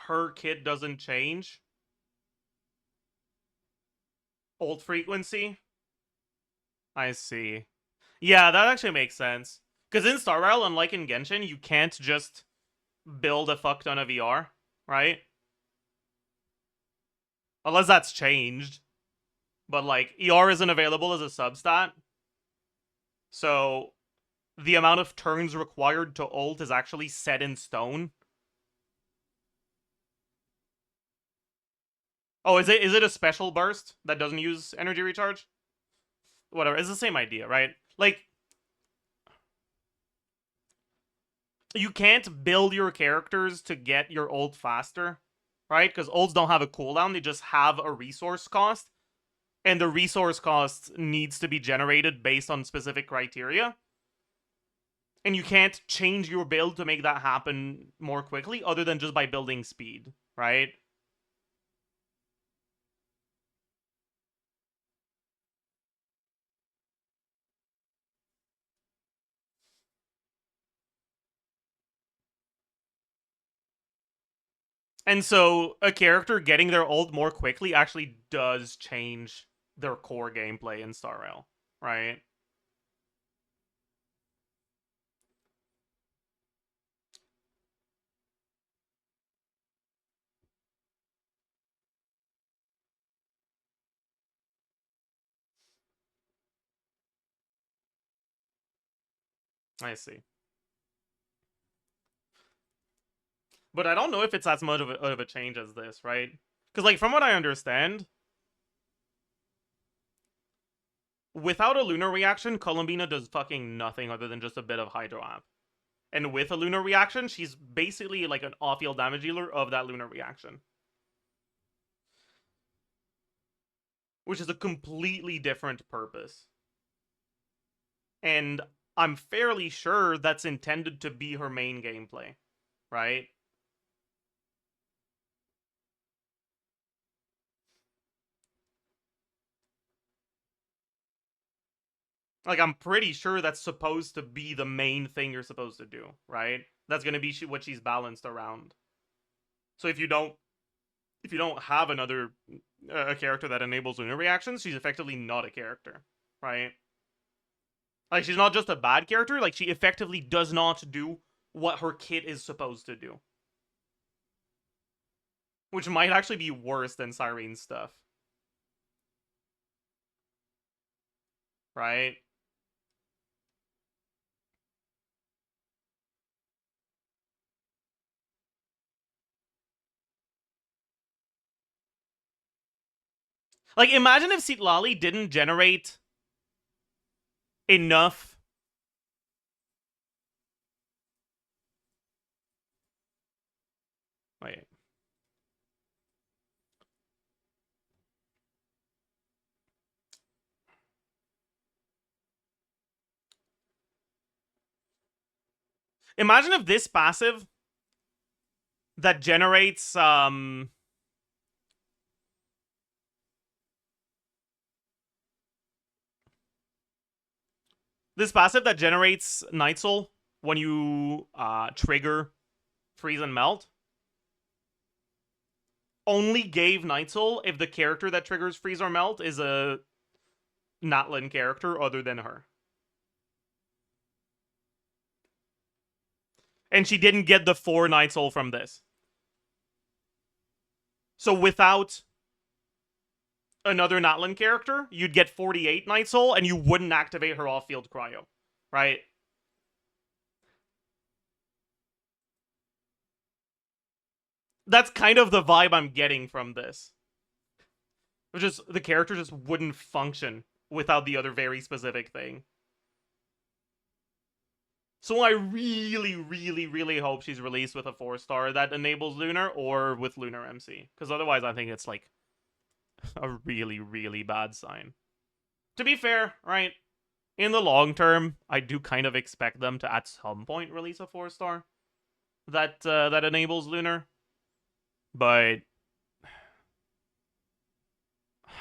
Her kit doesn't change. Ult frequency. I see. Yeah, that actually makes sense. Because in Star Rail, unlike in Genshin, you can't just build a fuck ton of ER, right? Unless that's changed. But like, ER isn't available as a substat. So the amount of turns required to ult is actually set in stone. Oh, is it a special burst that doesn't use energy recharge? Whatever, it's the same idea, right? Like, you can't build your characters to get your ult faster, right? Because ults don't have a cooldown, they just have a resource cost. And the resource cost needs to be generated based on specific criteria. And you can't change your build to make that happen more quickly other than just by building speed, right? And so a character getting their ult more quickly actually does change their core gameplay in Star Rail, right? I see. But I don't know if it's as much of a change as this, right? Because, like, from what I understand, without a lunar reaction, Columbina does fucking nothing other than just a bit of Hydro Amp. And with a lunar reaction, she's basically like an off-field damage dealer of that lunar reaction. Which is a completely different purpose. And I'm fairly sure that's intended to be her main gameplay, right? Like, I'm pretty sure that's supposed to be the main thing you're supposed to do, right? That's gonna be what she's balanced around. So if you don't have another a character that enables lunar reactions, she's effectively not a character, right? Like, she's not just a bad character, like, she effectively does not do what her kit is supposed to do. Which might actually be worse than Cyrene's stuff. Right? Like, imagine if Citlali didn't generate enough. Wait. Imagine if this passive that generates this passive that generates Night Soul when you trigger Freeze and Melt only gave Night Soul if the character that triggers Freeze or Melt is a Natlin character other than her. And she didn't get the 4 Night Soul from this. So without another Natlin character, you'd get 48 Night Soul and you wouldn't activate her off-field cryo, right? That's kind of the vibe I'm getting from this. Just the character just wouldn't function without the other very specific thing. So I really, really, really hope she's released with a 4-star that enables Lunar or with Lunar MC. Because otherwise I think it's like a really, really bad sign. To be fair, right? In the long term, I do kind of expect them to at some point release a 4-star that enables Lunar. But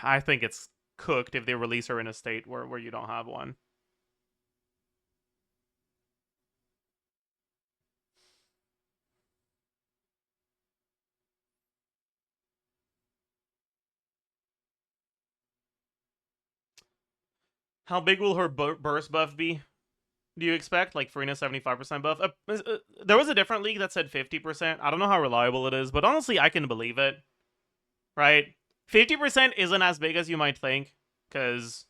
I think it's cooked if they release her in a state where you don't have one. How big will her burst buff be? Do you expect? Like Farina's 75% buff? There was a different league that said 50%. I don't know how reliable it is, but honestly, I can believe it. Right? 50% isn't as big as you might think, because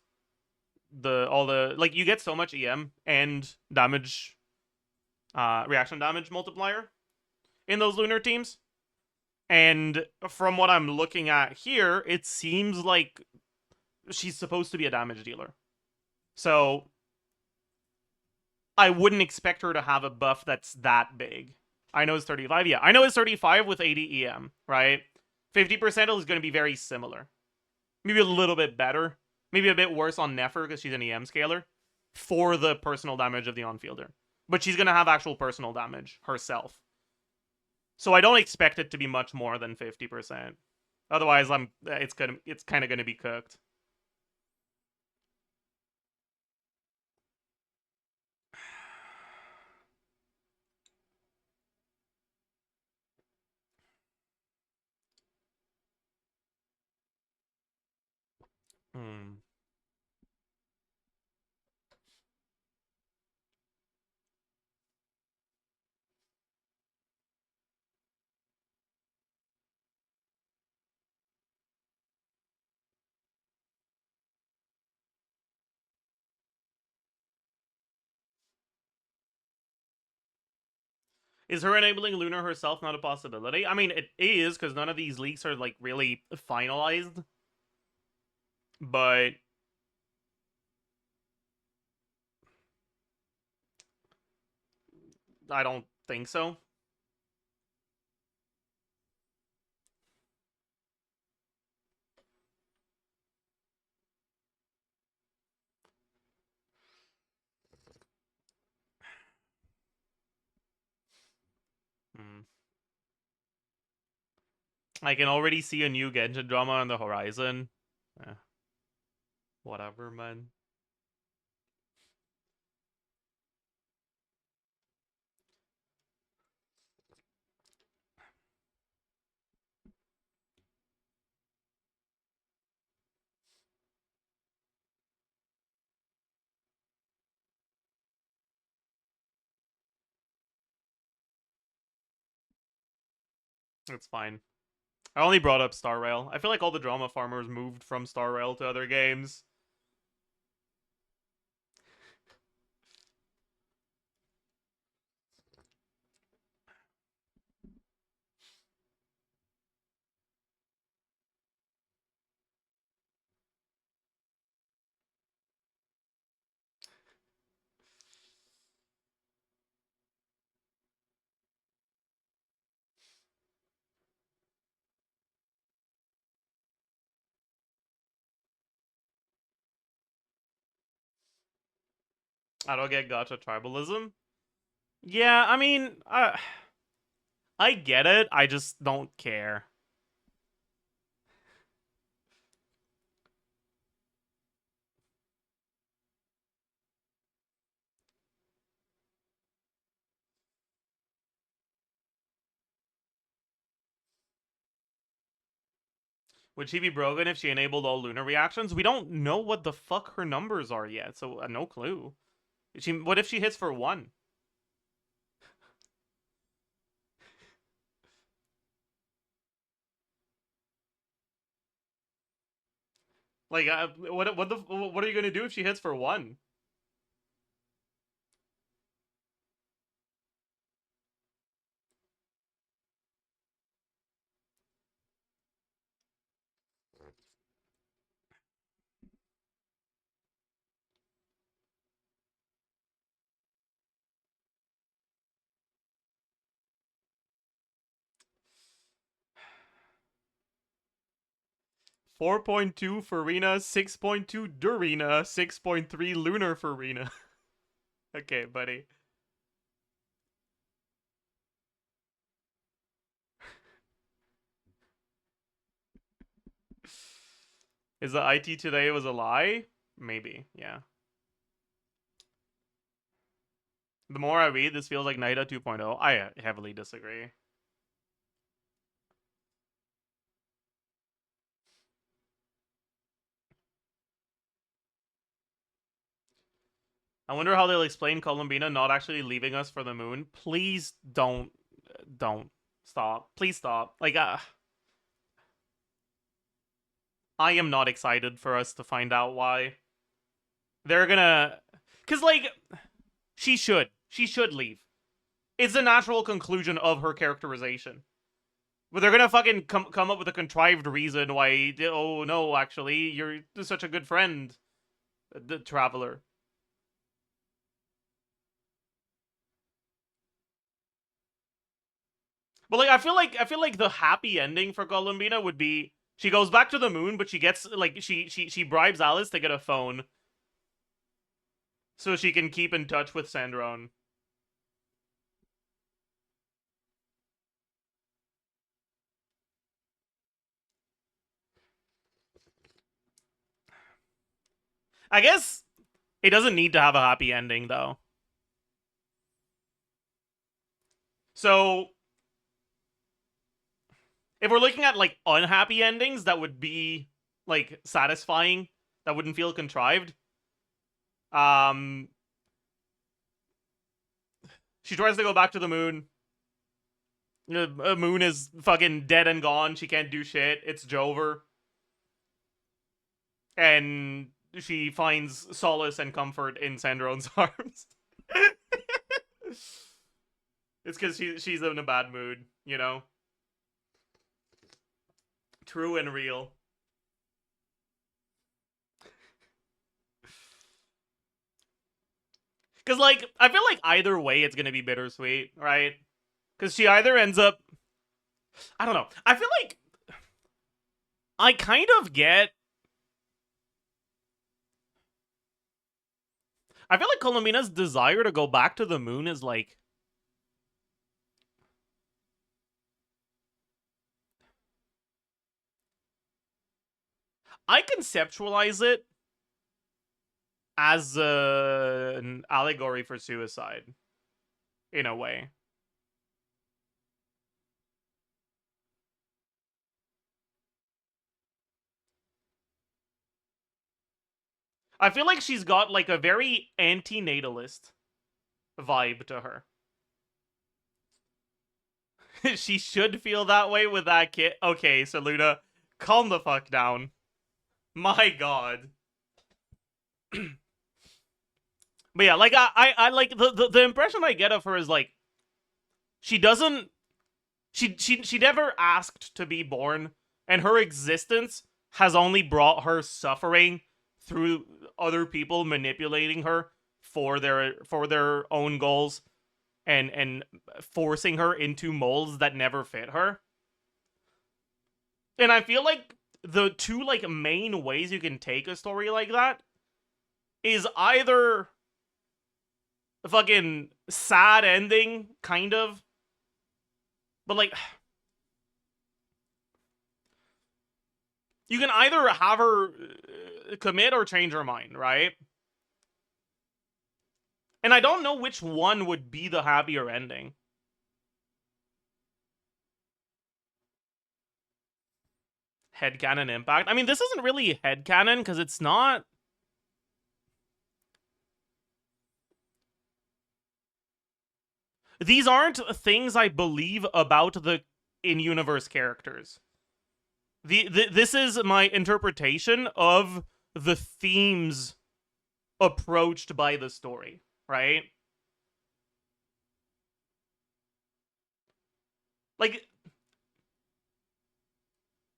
you get so much EM and damage, reaction damage multiplier in those Lunar teams. And from what I'm looking at here, it seems like she's supposed to be a damage dealer. So I wouldn't expect her to have a buff that's that big. I know it's 35. Yeah, I know it's 35 with 80 EM, right? 50% is going to be very similar. Maybe a little bit better. Maybe a bit worse on Nefer because she's an EM scaler for the personal damage of the on-fielder. But she's going to have actual personal damage herself. So I don't expect it to be much more than 50%. Otherwise, it's kind of going to be cooked. Hmm. Is her enabling Lunar herself not a possibility? I mean, it is, because none of these leaks are, like, really finalized. But I don't think so. Hmm. I can already see a new Genshin drama on the horizon. Whatever, man. It's fine. I only brought up Star Rail. I feel like all the drama farmers moved from Star Rail to other games. I don't get gacha tribalism. Yeah, I mean, I get it. I just don't care. Would she be broken if she enabled all lunar reactions? We don't know what the fuck her numbers are yet, so no clue. What if she hits for 1? Like, what are you gonna do if she hits for 1? .2 Farina, 6.2 Durina, 6.3 Lunar Farina. Okay, buddy. Is the IT today was a lie? Maybe, yeah. The more I read, this feels like Naida 2.0. I heavily disagree. I wonder how they'll explain Columbina not actually leaving us for the moon. Please don't stop. Please stop. Like, I am not excited for us to find out why. They're gonna... Because, like, she should leave. It's a natural conclusion of her characterization. But they're gonna fucking come up with a contrived reason why, oh no, actually, you're such a good friend, the traveler. But like, I feel like the happy ending for Columbina would be she goes back to the moon, but she gets like she bribes Alice to get a phone, so she can keep in touch with Sandrone. I guess it doesn't need to have a happy ending though. So if we're looking at like unhappy endings that would be like satisfying, that wouldn't feel contrived. She tries to go back to the moon. The moon is fucking dead and gone. She can't do shit. It's Jover. And she finds solace and comfort in Sandrone's arms. It's because she's in a bad mood, you know? True and real. Because, like, I feel like either way it's gonna be bittersweet, right? Because she either ends up... I don't know. I feel like... I kind of get... I feel like Columbina's desire to go back to the moon is, like... I conceptualize it as an allegory for suicide, in a way. I feel like she's got like a very anti-natalist vibe to her. She should feel that way with that kid. Okay, so Luna, calm the fuck down. My god. But yeah, like I like the impression I get of her is like she doesn't she never asked to be born, and her existence has only brought her suffering through other people manipulating her for their own goals and forcing her into molds that never fit her. And I feel like the two like main ways you can take a story like that is either fucking sad ending, kind of. But like, you can either have her commit or change her mind, right? And I don't know which one would be the happier ending. Headcanon impact. I mean, this isn't really headcanon because it's not. These aren't things I believe about the in-universe characters. This is my interpretation of the themes approached by the story, right? Like,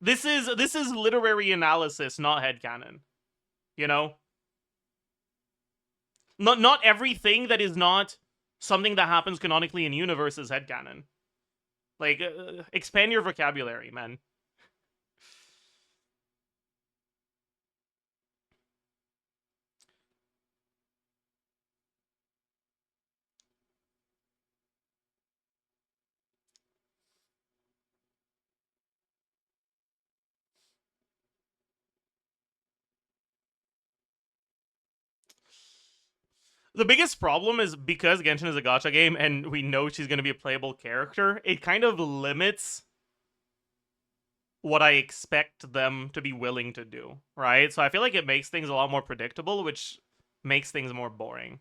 this is literary analysis, not headcanon. You know? Not everything that is not something that happens canonically in universe is headcanon. Like, expand your vocabulary, man. The biggest problem is because Genshin is a gacha game and we know she's going to be a playable character, it kind of limits what I expect them to be willing to do, right? So I feel like it makes things a lot more predictable, which makes things more boring.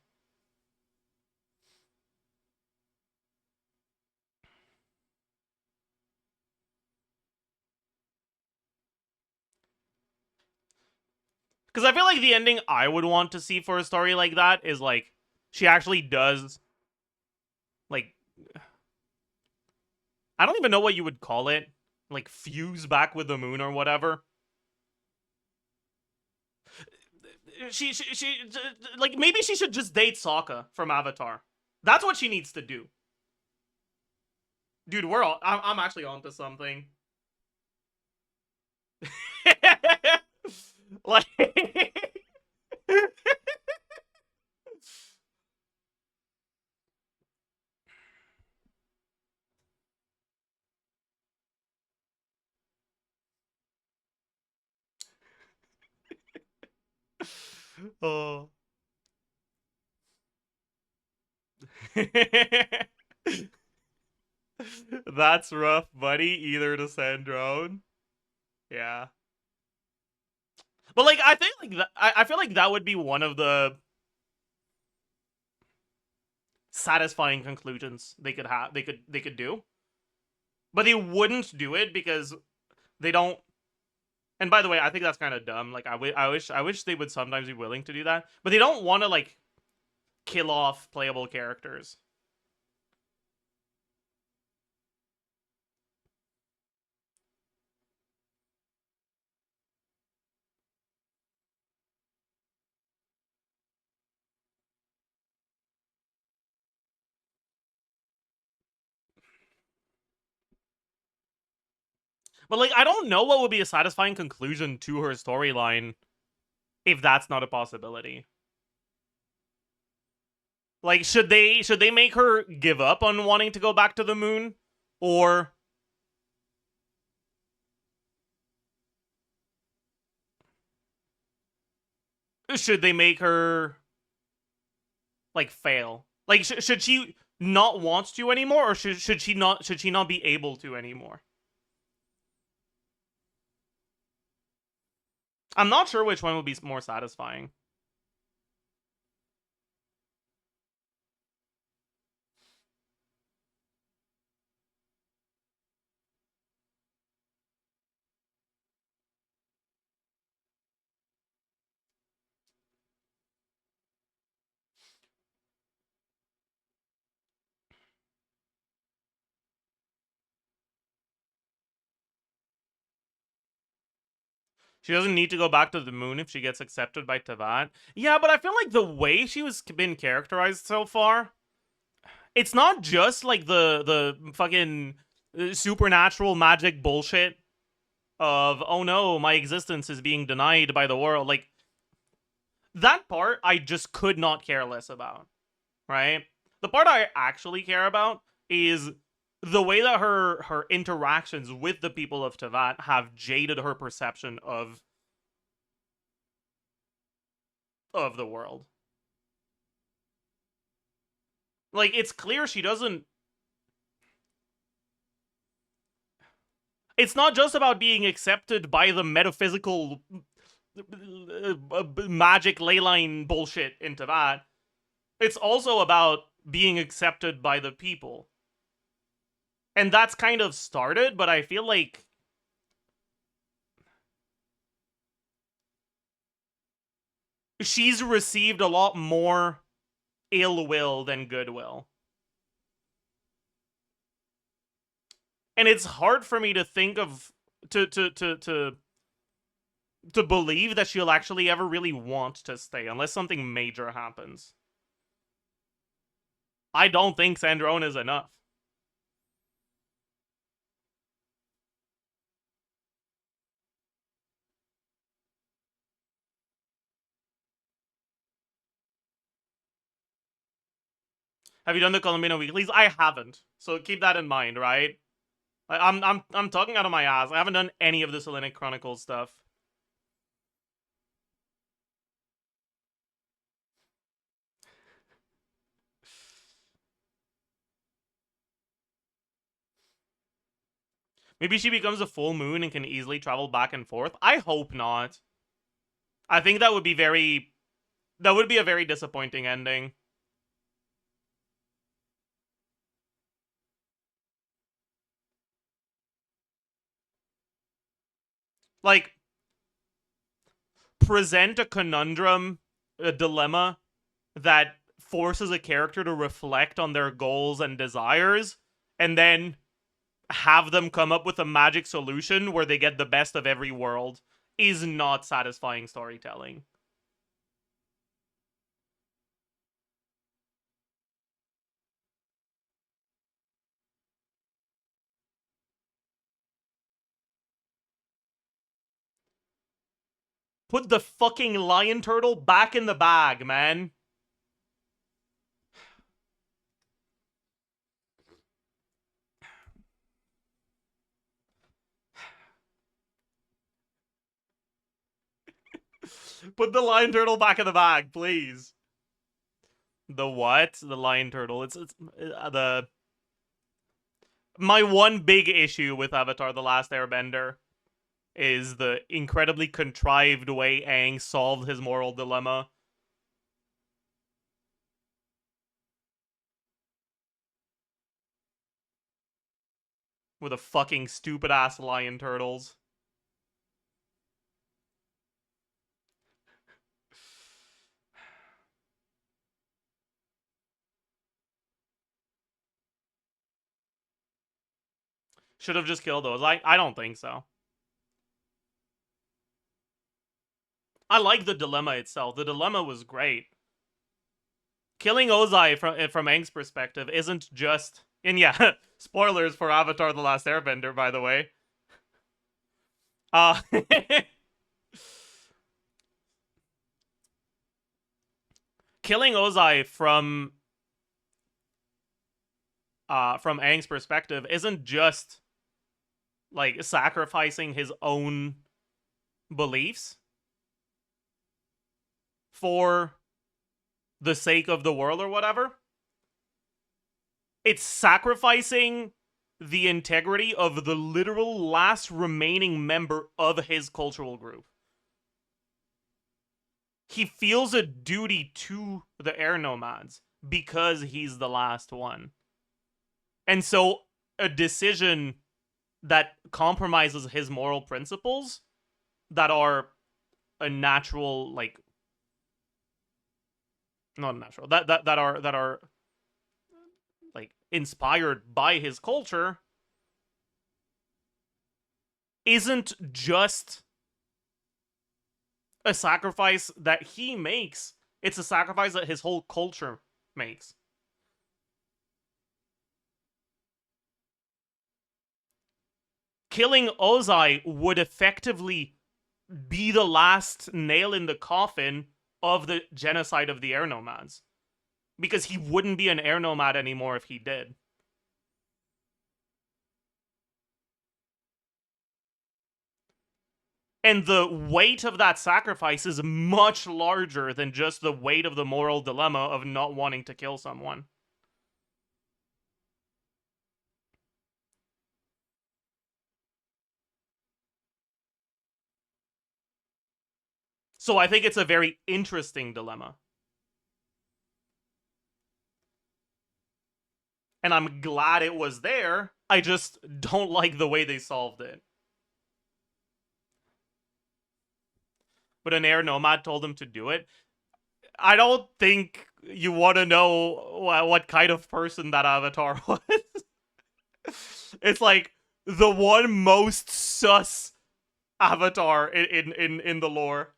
Because I feel like the ending I would want to see for a story like that is like she actually does, like, I don't even know what you would call it, like fuse back with the moon or whatever. She like, maybe she should just date Sokka from Avatar. That's what she needs to do. Dude, I'm actually onto something. Like, oh. That's rough, buddy. Either to send drone. Yeah. But like, I think like I feel like that would be one of the satisfying conclusions they could have. They could do. But they wouldn't do it because they don't. And by the way, I think that's kind of dumb. Like, I wish they would sometimes be willing to do that, but they don't want to like kill off playable characters. But like, I don't know what would be a satisfying conclusion to her storyline if that's not a possibility. Like, should they make her give up on wanting to go back to the moon, or should they make her like fail? Like, should she not want to anymore, or should she not be able to anymore? I'm not sure which one would be more satisfying. She doesn't need to go back to the moon if she gets accepted by Tavat. Yeah, but I feel like the way she was been characterized so far, it's not just like the fucking supernatural magic bullshit of, oh no, my existence is being denied by the world. Like, that part I just could not care less about. right? The part I actually care about is the way that her interactions with the people of Tevat have jaded her perception of the world. Like, it's clear she doesn't. It's not just about being accepted by the metaphysical magic leyline bullshit into that. It's also about being accepted by the people. And that's kind of started, but I feel like she's received a lot more ill will than goodwill. And it's hard for me to think of to believe that she'll actually ever really want to stay unless something major happens. I don't think Sandrone is enough. Have you done the Columbino weeklies? I haven't. So keep that in mind, right? I'm talking out of my ass. I haven't done any of the Selenic Chronicles stuff. Maybe she becomes a full moon and can easily travel back and forth. I hope not. I think that would be a very disappointing ending. Like, present a conundrum, a dilemma that forces a character to reflect on their goals and desires, and then have them come up with a magic solution where they get the best of every world is not satisfying storytelling. Put the fucking lion turtle back in the bag, man. Put the lion turtle back in the bag, please. The what? The lion turtle. It's the my one big issue with Avatar: The Last Airbender is the incredibly contrived way Aang solved his moral dilemma. With a fucking stupid ass lion turtles. Should have just killed those. I don't think so. I like the dilemma itself. The dilemma was great. Killing Ozai from Aang's perspective isn't just... And yeah, spoilers for Avatar: The Last Airbender, by the way. Killing Ozai from Aang's perspective isn't just like sacrificing his own beliefs for the sake of the world or whatever. It's sacrificing the integrity of the literal last remaining member of his cultural group. He feels a duty to the air nomads because he's the last one. And so a decision that compromises his moral principles that are a natural, like, not natural, that are like inspired by his culture isn't just a sacrifice that he makes, it's a sacrifice that his whole culture makes. Killing Ozai would effectively be the last nail in the coffin of the genocide of the air nomads. because he wouldn't be an air nomad anymore if he did. And the weight of that sacrifice is much larger than just the weight of the moral dilemma of not wanting to kill someone. So I think it's a very interesting dilemma. And I'm glad it was there. I just don't like the way they solved it. But an air nomad told him to do it. I don't think you want to know what kind of person that avatar was. It's like the one most sus avatar in the lore.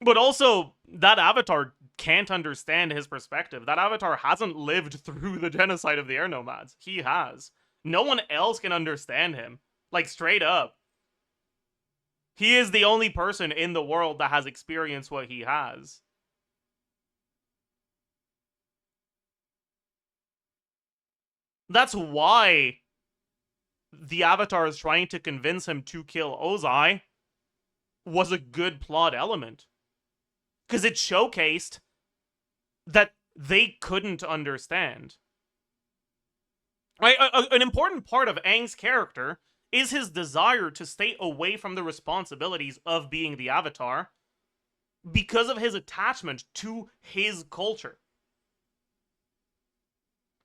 But also, that avatar can't understand his perspective. That avatar hasn't lived through the genocide of the air nomads. He has. No one else can understand him. Like, straight up. He is the only person in the world that has experienced what he has. That's why the Avatar is trying to convince him to kill Ozai was a good plot element. Because it showcased that they couldn't understand. Right? An important part of Aang's character is his desire to stay away from the responsibilities of being the Avatar because of his attachment to his culture.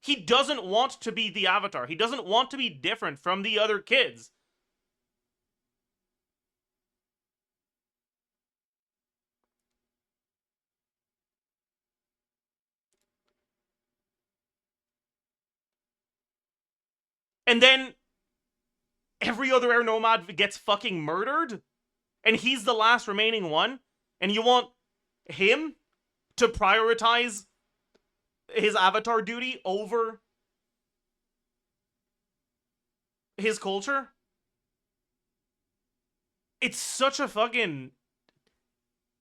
He doesn't want to be the Avatar. He doesn't want to be different from the other kids. And then every other air nomad gets fucking murdered, and he's the last remaining one, and you want him to prioritize his Avatar duty over his culture? It's such a fucking...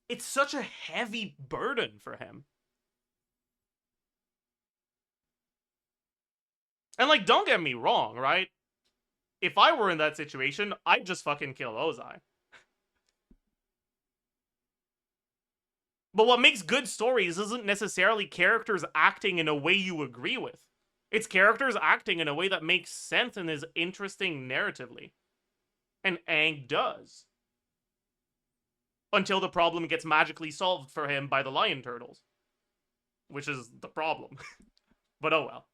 It's such a heavy burden for him. And, like, don't get me wrong, right? If I were in that situation, I'd just fucking kill Ozai. But what makes good stories isn't necessarily characters acting in a way you agree with. It's characters acting in a way that makes sense and is interesting narratively. And Aang does. Until the problem gets magically solved for him by the lion turtles. Which is the problem. But oh well.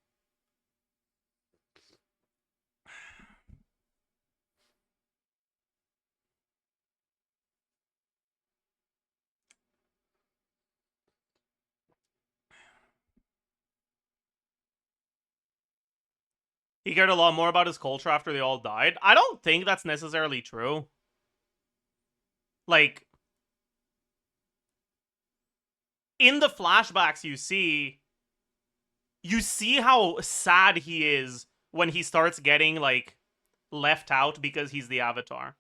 He cared a lot more about his culture after they all died. I don't think that's necessarily true. Like, in the flashbacks you see how sad he is when he starts getting, like, left out because he's the Avatar.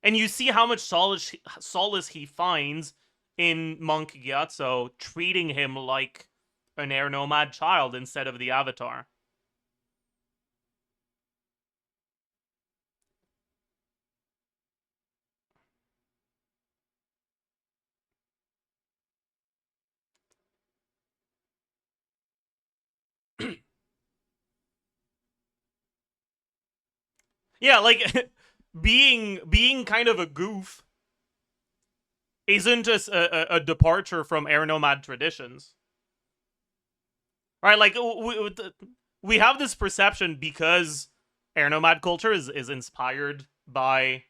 And you see how much solace he finds in Monk Gyatso treating him like an air nomad child instead of the Avatar. Yeah, like, being kind of a goof isn't a departure from air nomad traditions. Right? Like, we have this perception because air nomad culture is inspired by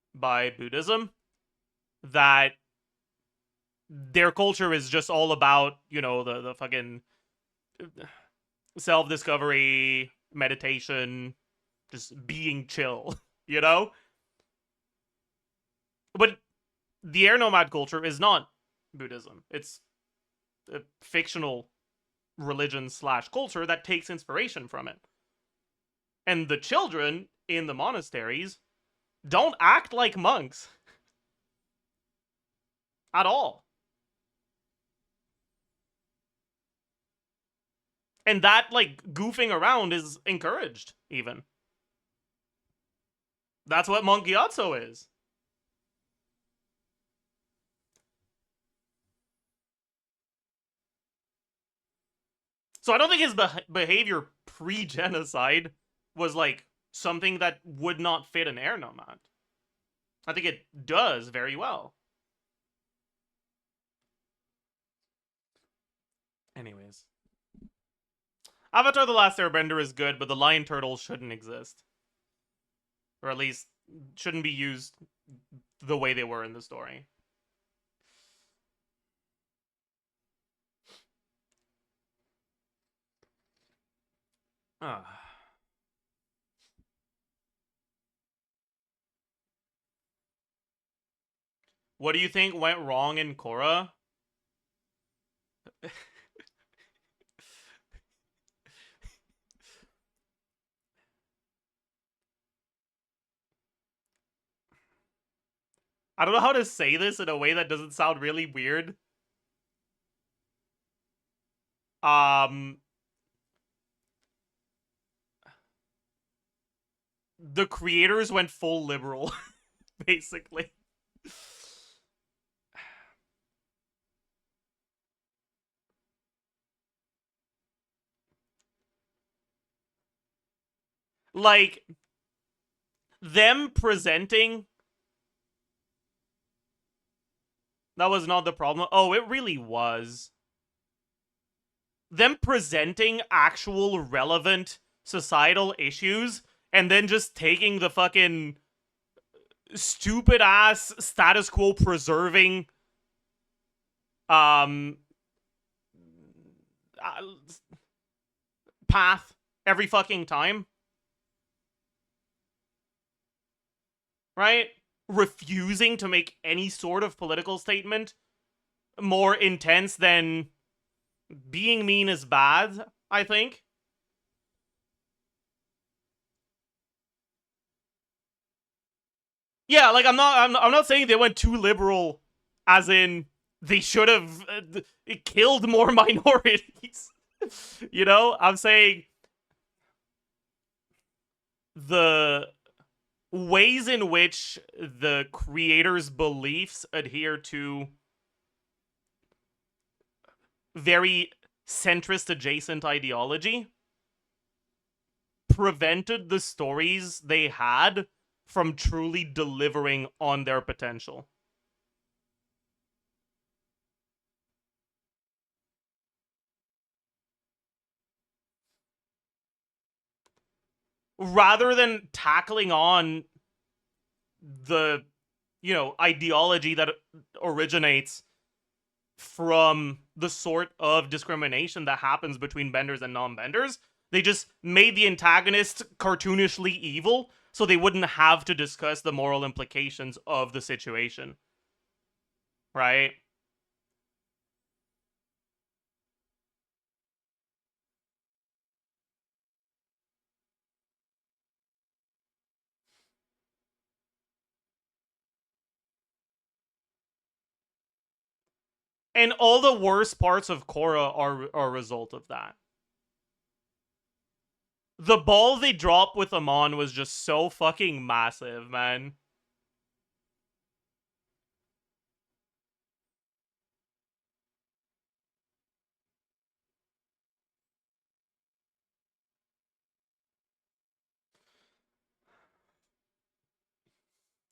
Buddhism, that their culture is just all about, you know, the fucking self-discovery, meditation, just being chill, you know? But the air nomad culture is not Buddhism. It's a fictional religion / culture that takes inspiration from it. And the children in the monasteries don't act like monks at all. And that, like, goofing around is encouraged, even. That's what Monkiatsu is. So I don't think his behavior pre-genocide was, like, something that would not fit an air nomad. I think it does very well. Anyways. Avatar The Last Airbender is good, but the lion turtles shouldn't exist. Or at least, shouldn't be used the way they were in the story. What do you think went wrong in Korra? I don't know how to say this in a way that doesn't sound really weird. The creators went full liberal, basically. Like, them presenting... That was not the problem. Oh, it really was. Them presenting actual relevant societal issues and then just taking the fucking stupid ass status quo preserving path every fucking time. Right? Refusing to make any sort of political statement more intense than being mean is bad, I think. Yeah, like I'm not saying they went too liberal, as in they should have killed more minorities. You know, I'm saying the ways in which the creators' beliefs adhere to very centrist adjacent ideology prevented the stories they had from truly delivering on their potential. Rather than tackling on the, you know, ideology that originates from the sort of discrimination that happens between benders and non-benders, they just made the antagonist cartoonishly evil so they wouldn't have to discuss the moral implications of the situation. Right? And all the worst parts of Korra are a result of that. The ball they dropped with Amon was just so fucking massive, man.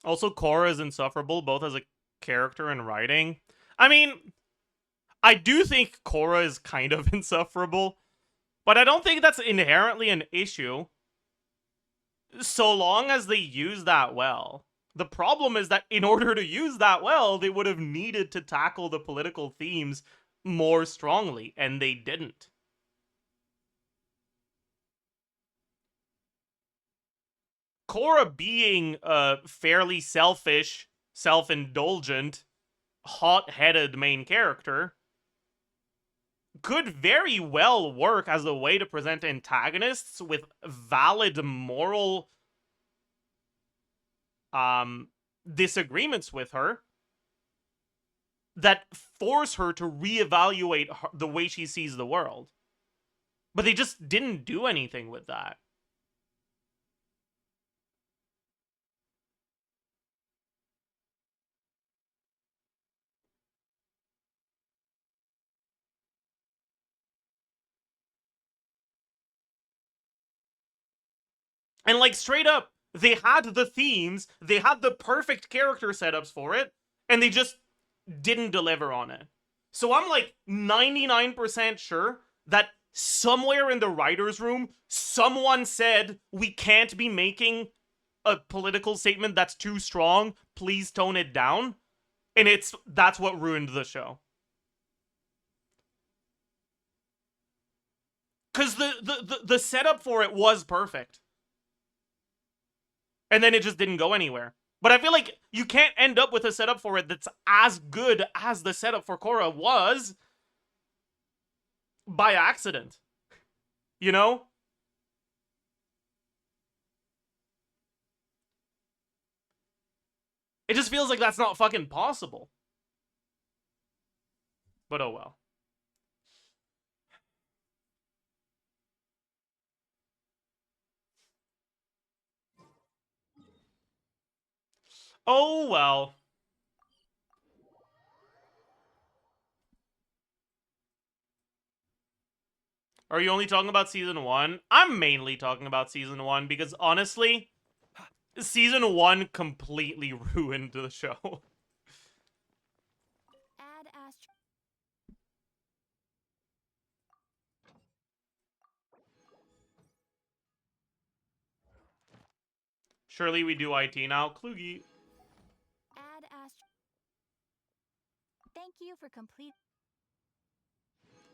Also, Korra is insufferable, both as a character and writing. I mean, I do think Korra is kind of insufferable, but I don't think that's inherently an issue, so long as they use that well. The problem is that in order to use that well, they would have needed to tackle the political themes more strongly, and they didn't. Korra being a fairly selfish, self-indulgent, hot-headed main character could very well work as a way to present antagonists with valid moral disagreements with her that force her to reevaluate the way she sees the world. But they just didn't do anything with that. And like straight up, they had the themes, they had the perfect character setups for it, and they just didn't deliver on it. So I'm like 99% sure that somewhere in the writer's room, someone said, we can't be making a political statement that's too strong, please tone it down. And that's what ruined the show. Because the setup for it was perfect. And then it just didn't go anywhere. But I feel like you can't end up with a setup for it that's as good as the setup for Korra was by accident. You know? It just feels like that's not fucking possible. But oh well. Oh well. Are you only talking about season 1? I'm mainly talking about season 1 because honestly, season 1 completely ruined the show. Add astro. Surely we do IT now. Klugi. Add astro. Thank you for complete.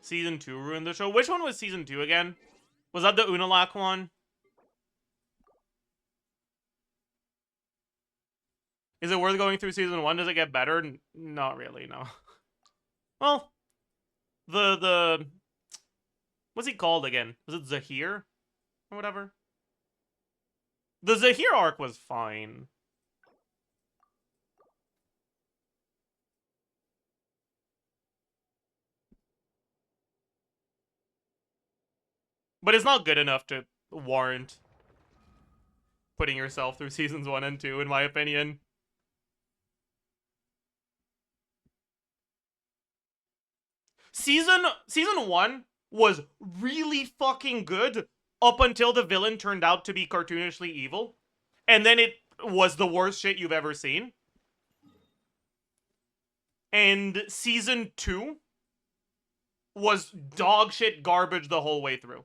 Season 2 ruined the show. Which one was season 2 again? Was that the Unalak one? Is it worth going through season 1? Does it get better? Not really, no. Well, the what's he called again? Was it Zahir? Or whatever? The Zahir arc was fine. But it's not good enough to warrant putting yourself through seasons 1 and 2, in my opinion. Season 1 was really fucking good up until the villain turned out to be cartoonishly evil. And then it was the worst shit you've ever seen. And season 2 was dog shit garbage the whole way through.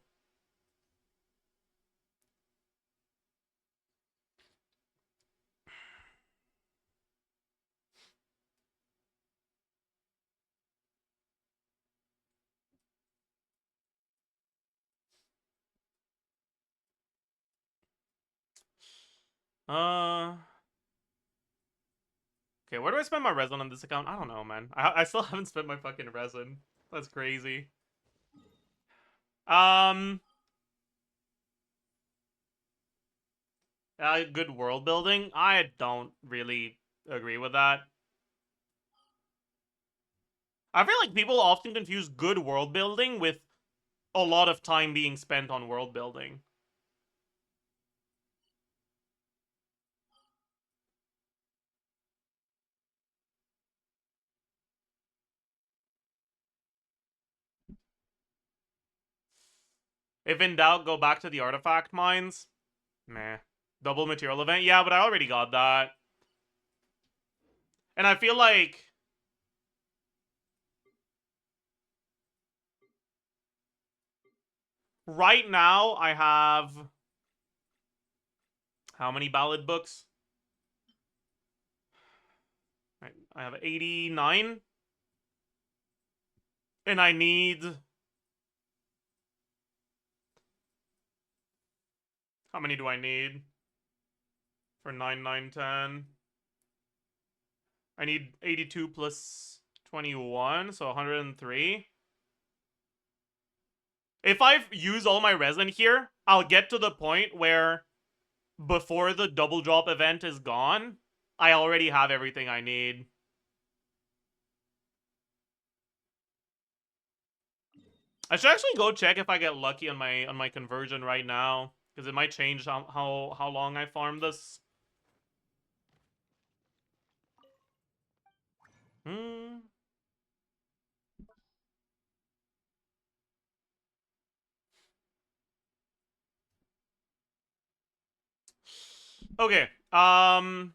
Okay, where do I spend my resin on this account? I don't know, man. I still haven't spent my fucking resin. That's crazy. Good world building? I don't really agree with that. I feel like people often confuse good world building with a lot of time being spent on world building. If in doubt, go back to the artifact mines. Meh. Double material event? Yeah, but I already got that. And I feel like... right now, I have... how many ballad books? I have 89. And I need... how many do I need? For 9, 9, 10. I need 82 plus 21, so 103. If I use all my resin here, I'll get to the point where before the double drop event is gone, I already have everything I need. I should actually go check if I get lucky on my conversion right now, because it might change how long I farm this. Hmm. Okay. Okay.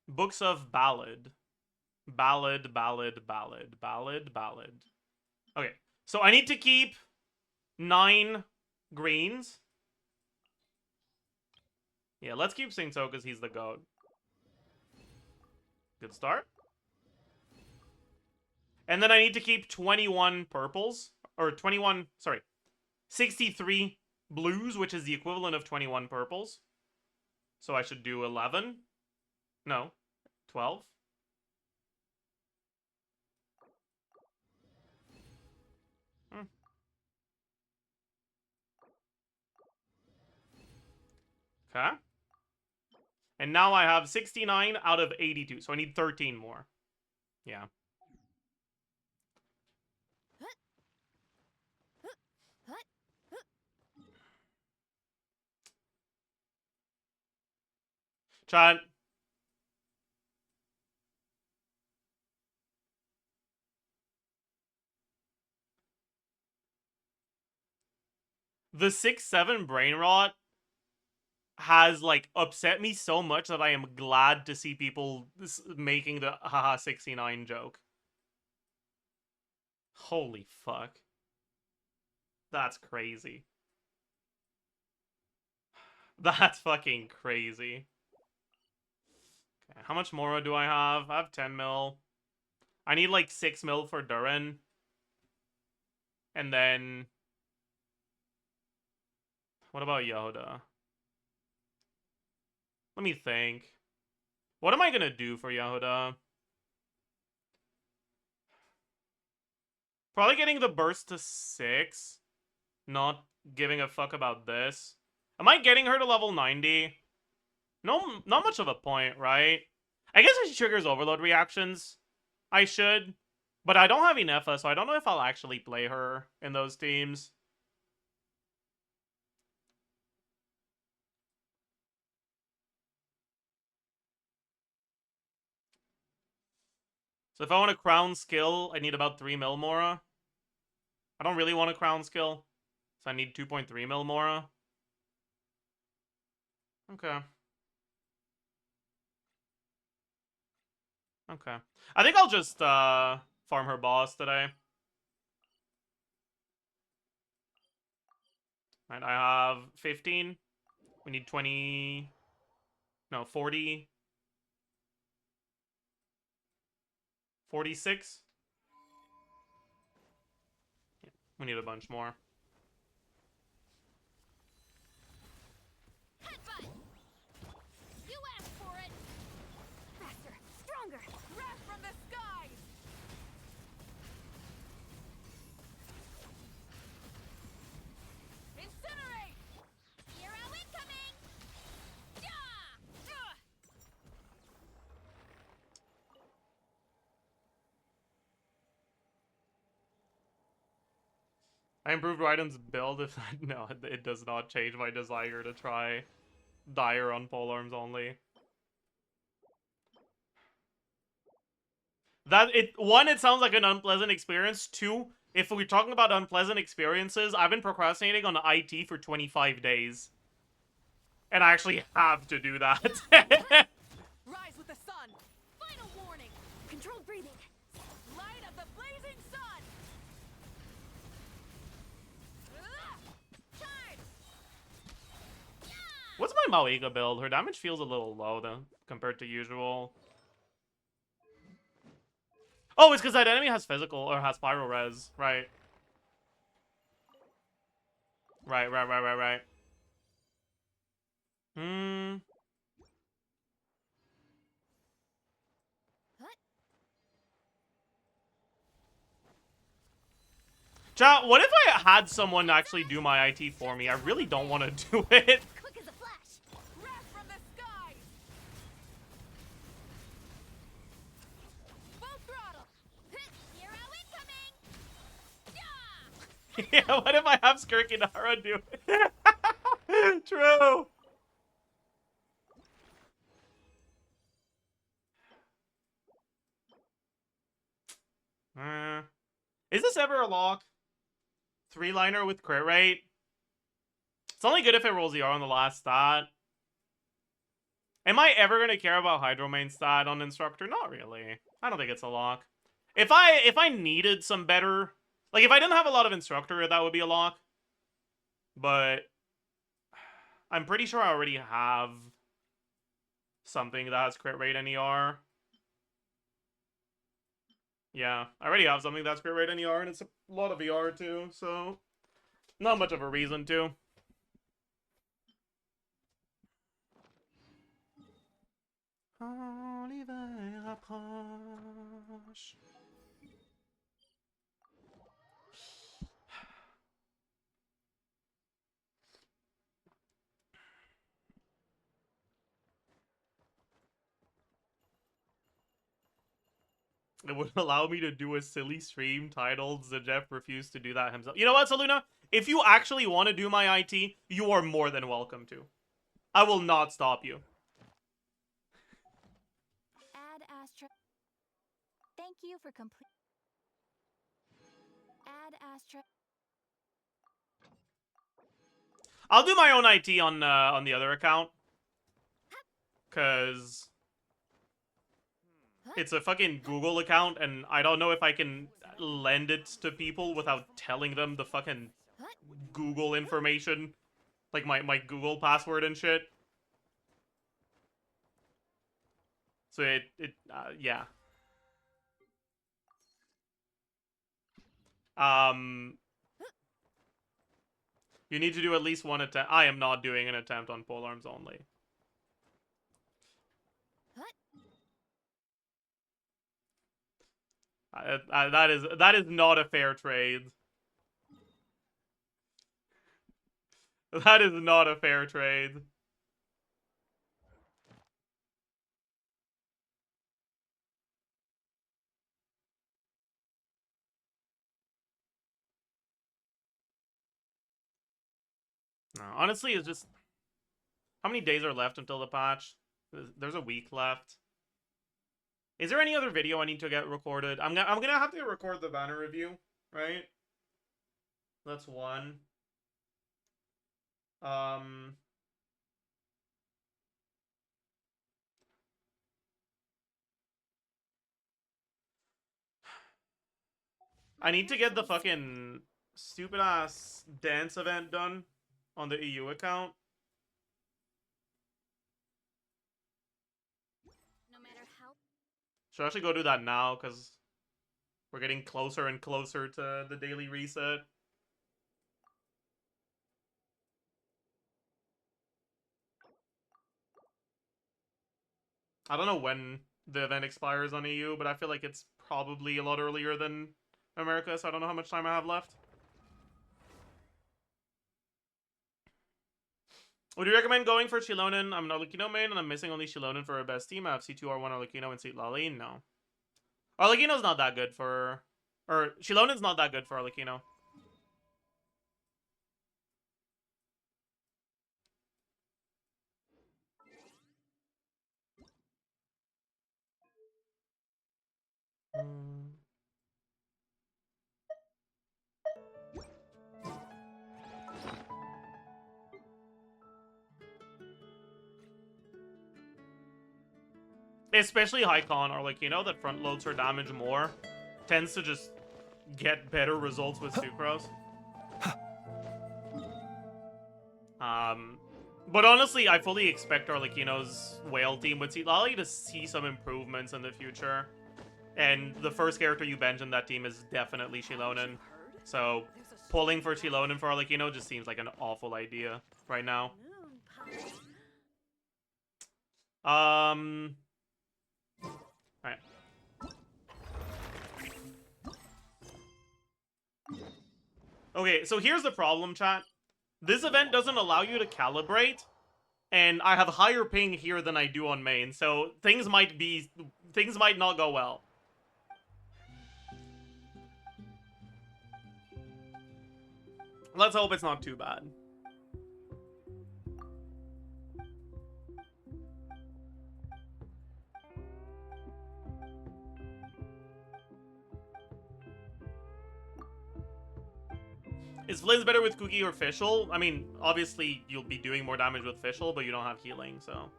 Books of Ballad. Ballad, ballad, ballad, ballad, ballad. Okay. So I need to keep 9 greens. Yeah, let's keep Singto because he's the goat. Good start. And then I need to keep 21 purples. Or 21, sorry, 63 blues, which is the equivalent of 21 purples. So I should do 11. No, 12. Hmm. Okay. And now I have 69 out of 82. So I need 13 more. Yeah. Chat. The 6-7 brain rot has like upset me so much that I am glad to see people making the haha 69 joke. Holy fuck. That's crazy. That's fucking crazy. Okay, how much more do I have? I have 10 mil. I need like 6 mil for Durin. And then... What about Yoda? Let me think. What am I gonna do for Yehuda? Probably getting the burst to 6. Not giving a fuck about this. Am I getting her to level 90? No, not much of a point, right? I guess if she triggers overload reactions, I should. But I don't have Inefa, so I don't know if I'll actually play her in those teams. So if I want a crown skill, I need about 3 mil Mora. I don't really want a crown skill, so I need 2.3 mil Mora. Okay. Okay. I think I'll just farm her boss today. Right, I have 15. We need 20. No, 40. 46. Yeah, we need a bunch more. Headbutt! You asked for it! Faster! Stronger! Wrath from the skies! Incinerate! Hero incoming! Yeah! I improved Raiden's build. If no, it does not change my desire to try Dire on polearms only. One, it sounds like an unpleasant experience. Two, if we're talking about unpleasant experiences, I've been procrastinating on IT for 25 days. And I actually have to do that. Rise with the sun! Final warning! Controlled breathing! Light of the blazing sun! Charge! Yeah! What's my Mauiga build? Her damage feels a little low though, compared to usual. Oh, it's because that enemy has physical, or has pyro res. Right. Right. Hmm. Chat, what if I had someone actually do my IT for me? I really don't want to do it. Quick as a flash. Wrath from the skies. Full throttle. Hero incoming. Yeah. Yeah, what if I have Skirkinara do it? True. Is this ever a lock? 3-liner with crit rate? It's only good if it rolls ER on the last stat. Am I ever going to care about Hydro main stat on Instructor? Not really. I don't think it's a lock. If I needed some better... Like, if I didn't have a lot of Instructor, that would be a lock. But... I'm pretty sure I already have... something that has crit rate and ER. Yeah, I already have something that's crit rate and ER, and it's a lot of ER too, so... Not much of a reason to. L'hiver approche. It would allow me to do a silly stream titled Zajef refused to do that himself. You know what, Saluna? If you actually want to do my IT, you are more than welcome to. I will not stop you. Add Astra. Thank you for complete. Add Astra. I'll do my own IT on the other account. Cause it's a fucking Google account, and I don't know if I can lend it to people without telling them the fucking Google information. Like my Google password and shit. So yeah. You need to do at least one attempt. I am not doing an attempt on polearms only. That is not a fair trade. That is not a fair trade. No, honestly, it's just... How many days are left until the patch? There's a week left. Is there any other video I need to get recorded? I'm gonna have to record the banner review, right? That's one. I need to get the fucking stupid ass dance event done on the EU account. No matter how. Should I actually go do that now, because we're getting closer and closer to the daily reset. I don't know when the event expires on EU, but I feel like it's probably a lot earlier than America, so I don't know how much time I have left. Would you recommend going for Shilonen? I'm an Arlecchino main, and I'm missing only Shilonen for our best team. I have C2, R1, Arlecchino, and Seat Lali. No. Arlecchino's not that good for... Or, Shilonen's not that good for Arlecchino. Especially high con Arlecchino that front loads her damage more. Tends to just get better results with Sucrose. But honestly, I fully expect Arlecchino's whale team with Lali to see some improvements in the future. And the first character you bench in that team is definitely Shilonen. So, pulling for Shilonen for Arlecchino just seems like an awful idea right now. Alright. Okay, so here's the problem, chat. This event doesn't allow you to calibrate, and I have higher ping here than I do on main, so things might not go well. Let's hope it's not too bad. Is Flynn's better with Cookie or Fischl? I mean, obviously you'll be doing more damage with Fischl, but you don't have healing, so...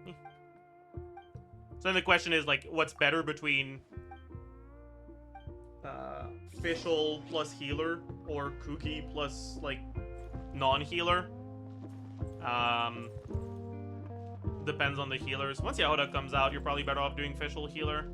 So then the question is, like, what's better between... Fischl plus healer, or Cookie plus, like, non-healer? Depends on the healers. Once Yahoda comes out, you're probably better off doing Fischl healer.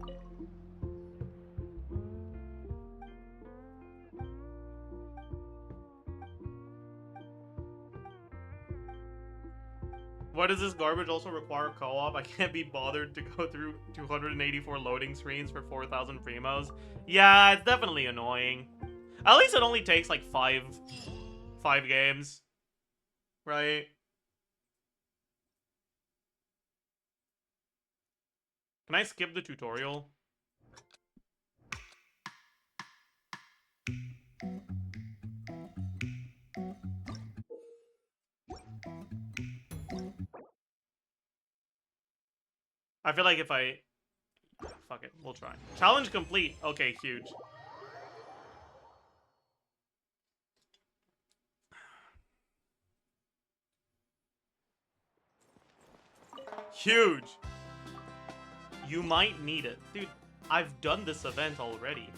Why does this garbage also require co-op? I can't be bothered to go through 284 loading screens for 4,000 primos. Yeah, it's definitely annoying. At least it only takes like five games. Right? Can I skip the tutorial? I feel like if I... Fuck it, we'll try. Challenge complete. Okay, huge. Huge! You might need it. Dude, I've done this event already.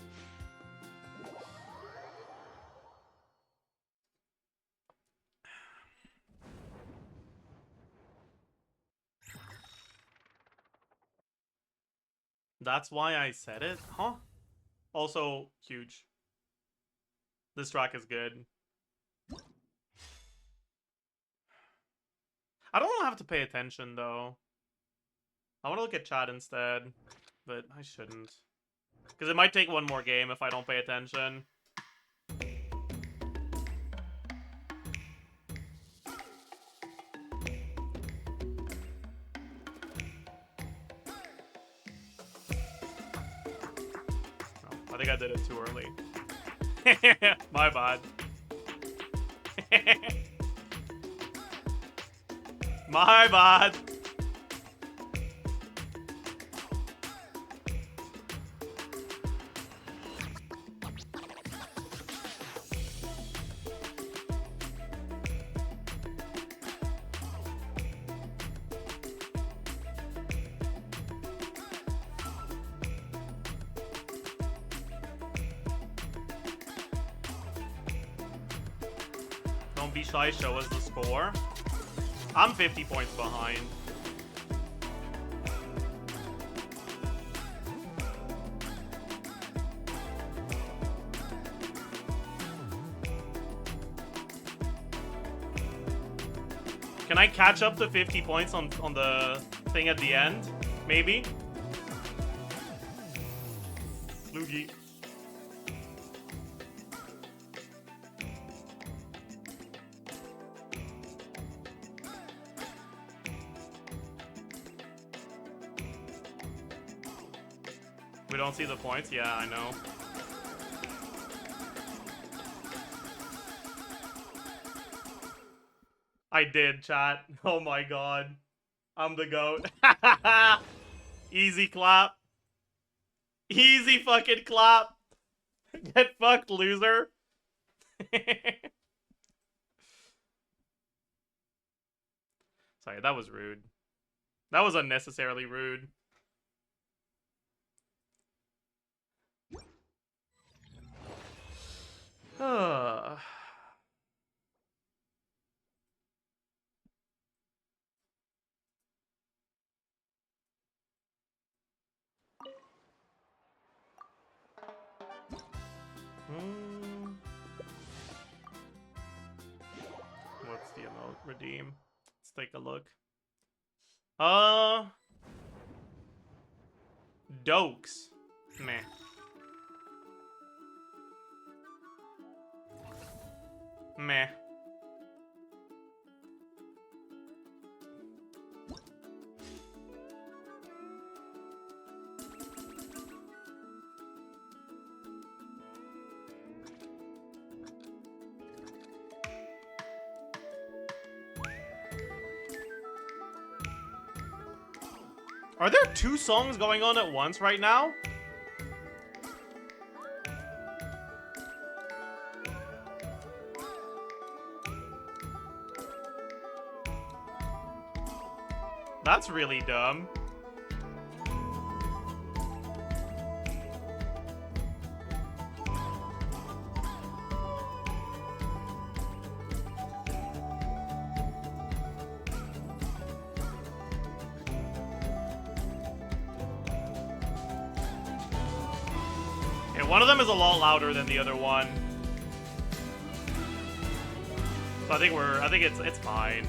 That's why I said it? Huh? Also, huge. This track is good. I don't want to have to pay attention, though. I want to look at chat instead, but I shouldn't. Because it might take one more game if I don't pay attention. Oh, I think I did it too early. My bad. My bad. Don't be shy, show us the score. I'm 50 points behind. Can I catch up to 50 points on the thing at the end? Maybe? Loogie. We don't see the points? Yeah, I know. I did, chat. Oh my god. I'm the GOAT. Easy clap. Easy fucking clap. Get fucked, loser. Sorry, that was rude. That was unnecessarily rude. What's the emote? Redeem. Let's take a look. Dokes. Meh. Meh. Are there 2 songs going on at once right now? That's really dumb. Yeah, one of them is a lot louder than the other one. So I think it's fine.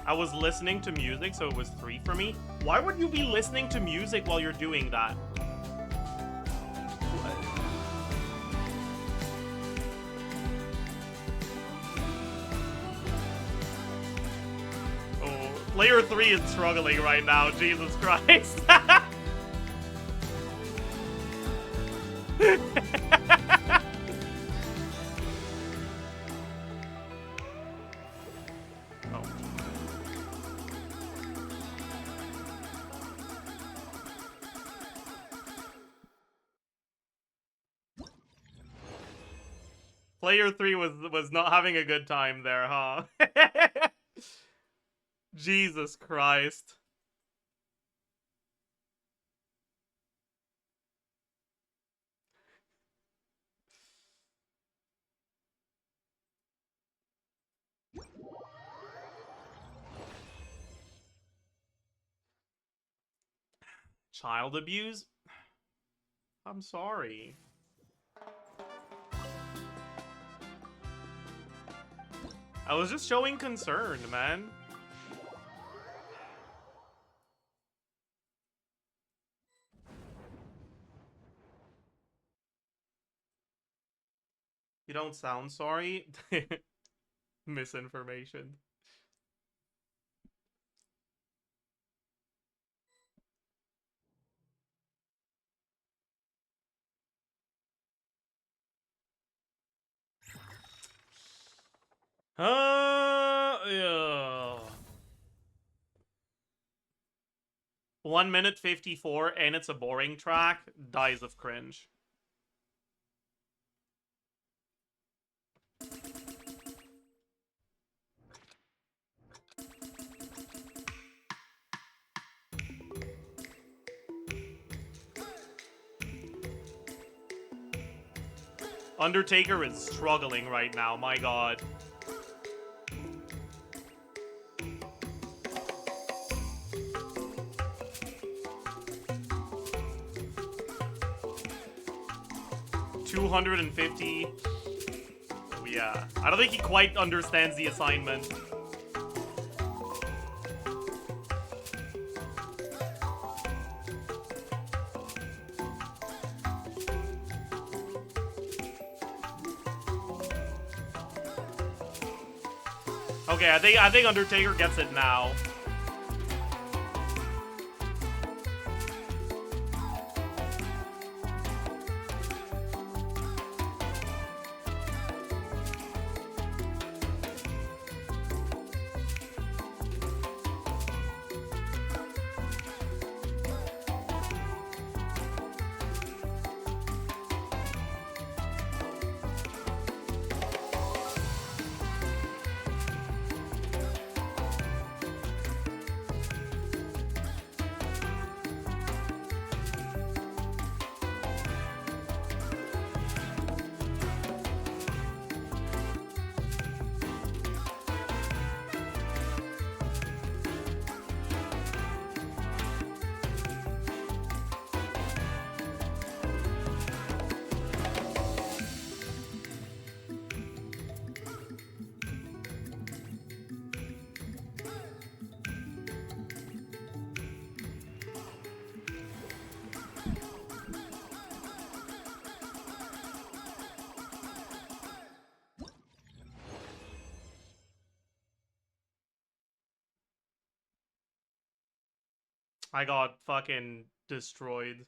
I was listening to music, so it was 3 for me. Why would you be listening to music while you're doing that? Oh, player 3 is struggling right now, Jesus Christ. Player 3 was not having a good time there, huh? Jesus Christ. Child abuse? I'm sorry. I was just showing concern, man. You don't sound sorry? Misinformation. Yeah. 1 minute 54 and it's a boring track. Dies of cringe. Undertaker is struggling right now, my god. $250. Oh yeah. I don't think he quite understands the assignment. Okay, I think Undertaker gets it now. I got fucking destroyed.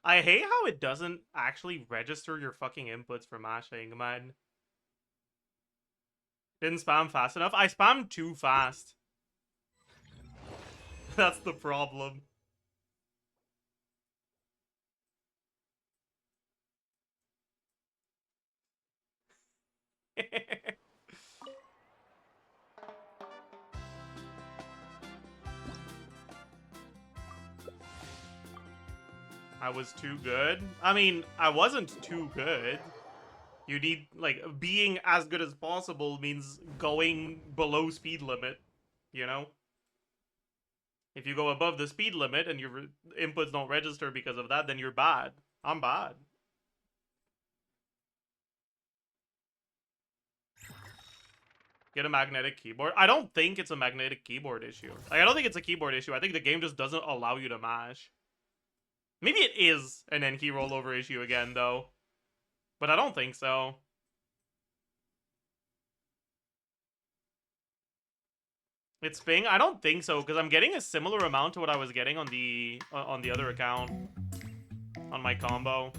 I hate how it doesn't actually register your fucking inputs for mashing, man. Didn't spam fast enough. I spammed too fast. That's the problem. I was too good? I mean, I wasn't too good. You need, like, being as good as possible means going below speed limit, you know? If you go above the speed limit and your inputs don't register because of that, then you're bad. I'm bad. Get a magnetic keyboard. I don't think it's a magnetic keyboard issue. Like, I don't think it's a keyboard issue. I think the game just doesn't allow you to mash. Maybe it is an N key rollover issue again, though. But I don't think so. It's ping? I don't think so, because I'm getting a similar amount to what I was getting on the other account. On my combo.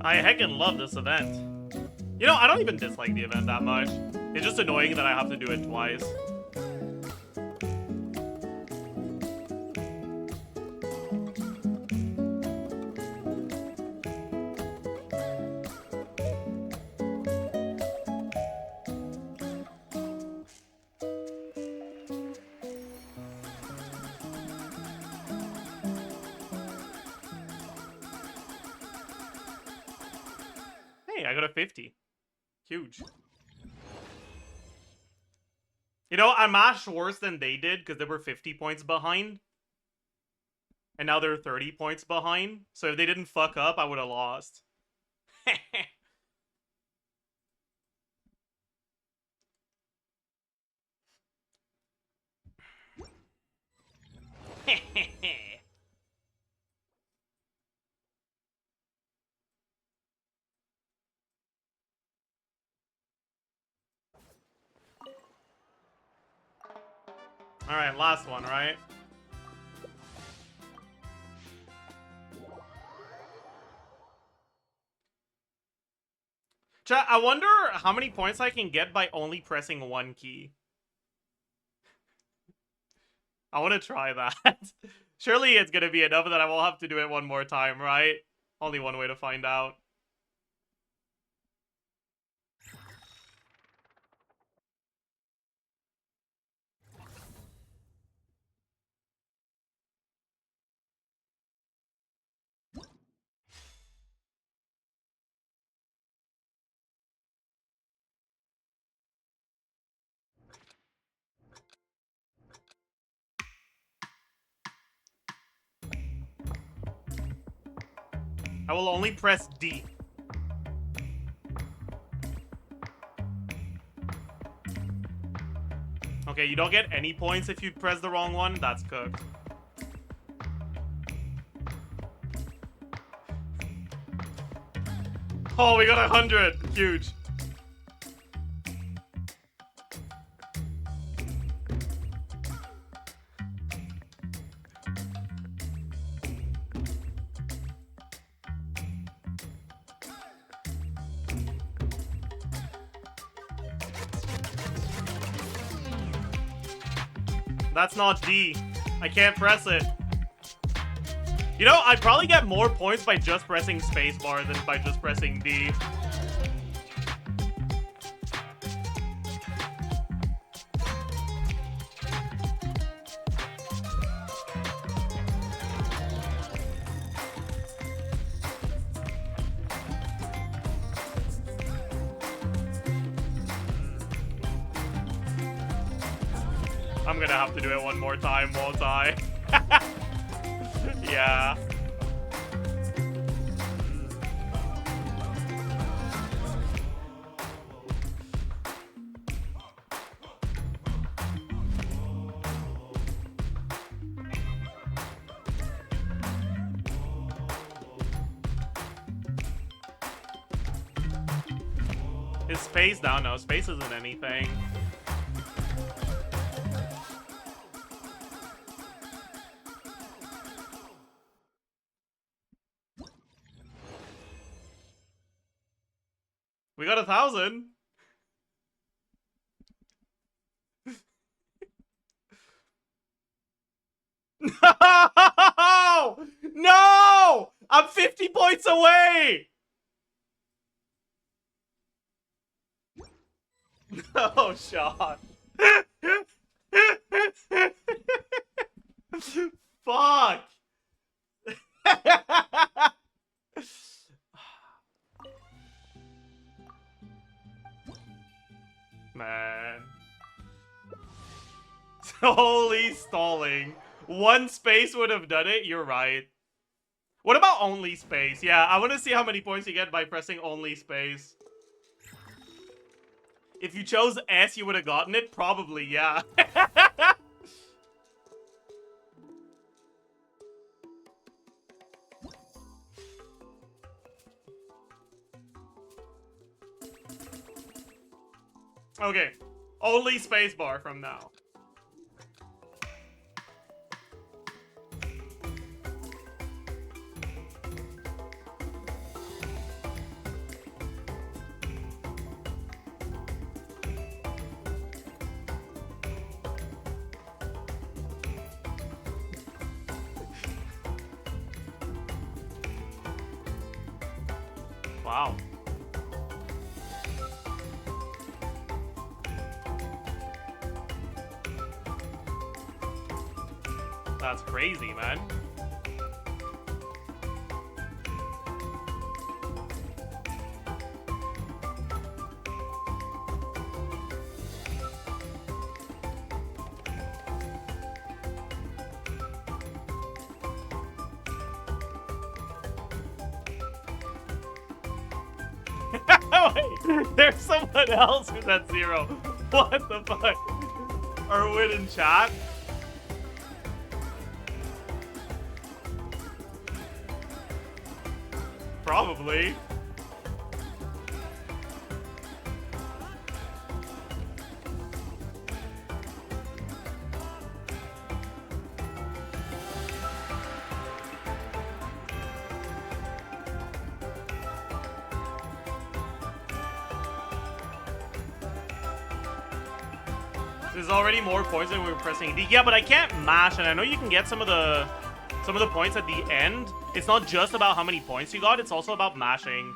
I heckin' love this event. You know, I don't even dislike the event that much. It's just annoying that I have to do it twice. Hey, I got a 50. Huge. You know, I mashed worse than they did because they were 50 points behind. And now they're 30 points behind. So if they didn't fuck up, I would have lost. Alright, last one, right? Chat, I wonder how many points I can get by only pressing one key. I want to try that. Surely it's gonna be enough that I will have to do it one more time, right? Only one way to find out. I will only press D. Okay, you don't get any points if you press the wrong one. That's cooked. Oh, we got 100. Huge. That's not D. I can't press it. You know, I'd probably get more points by just pressing spacebar than by just pressing D. I'm gonna have to do it one more time, won't I? Yeah. Is space down? No, space isn't anything. We got 1,000. No! No! I'm 50 points away! No shot. Fuck! Man. Holy stalling. One space would have done it, you're right. What about only space? Yeah, I want to see how many points you get by pressing only space. If you chose S, you would have gotten it? Probably, yeah. Okay, only spacebar from now. Wow. That's crazy, man. Wait, there's someone else who's at 0. What the fuck? Erwin in chat? Probably. There's already more points than we were pressing D. Yeah, but I can't mash, and I know you can get some of the points at the end. It's not just about how many points you got, it's also about mashing.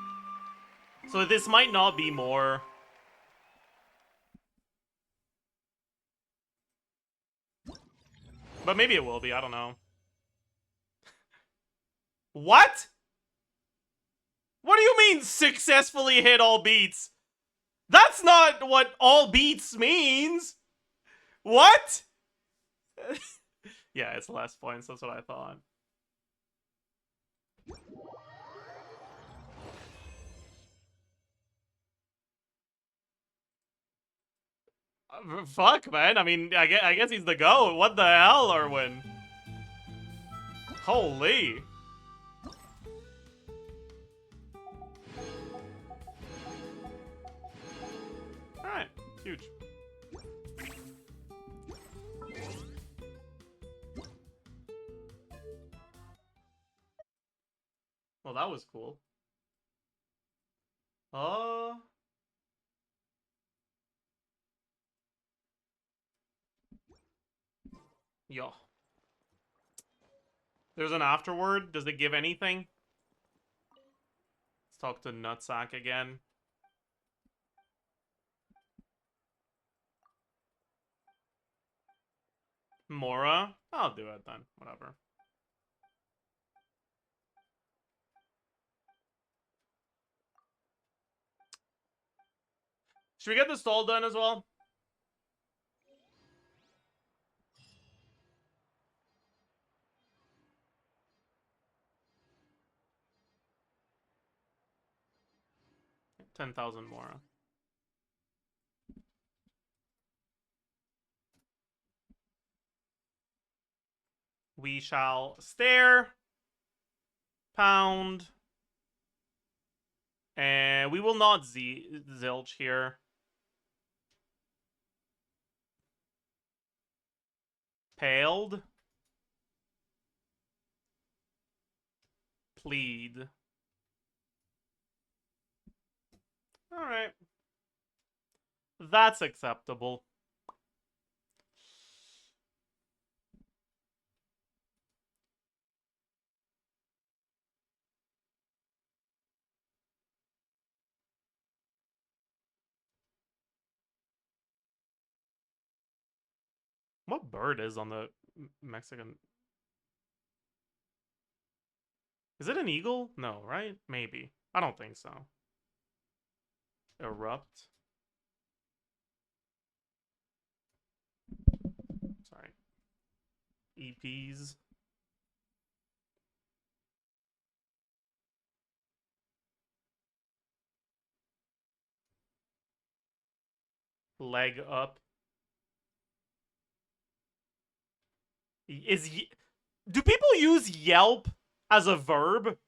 So this might not be more. But maybe it will be, I don't know. What? What do you mean successfully hit all beats? That's not what all beats means. What? Yeah, it's less points, that's what I thought. Fuck, man. I mean, I guess he's the GOAT. What the hell, Erwin? Holy. Alright, huge. Well, that was cool. Yo. There's an afterword. Does it give anything? Let's talk to Nutsack again. Mora? I'll do it then. Whatever. Should we get the stall done as well? $10,000 Mora. We shall stare. Pound. And we will not zilch here. Paled. Plead. Alright. That's acceptable. What bird is on the Mexican? Is it an eagle? No, right? Maybe. I don't think so. Erupt. Sorry. EPs. Leg up. Do people use Yelp as a verb?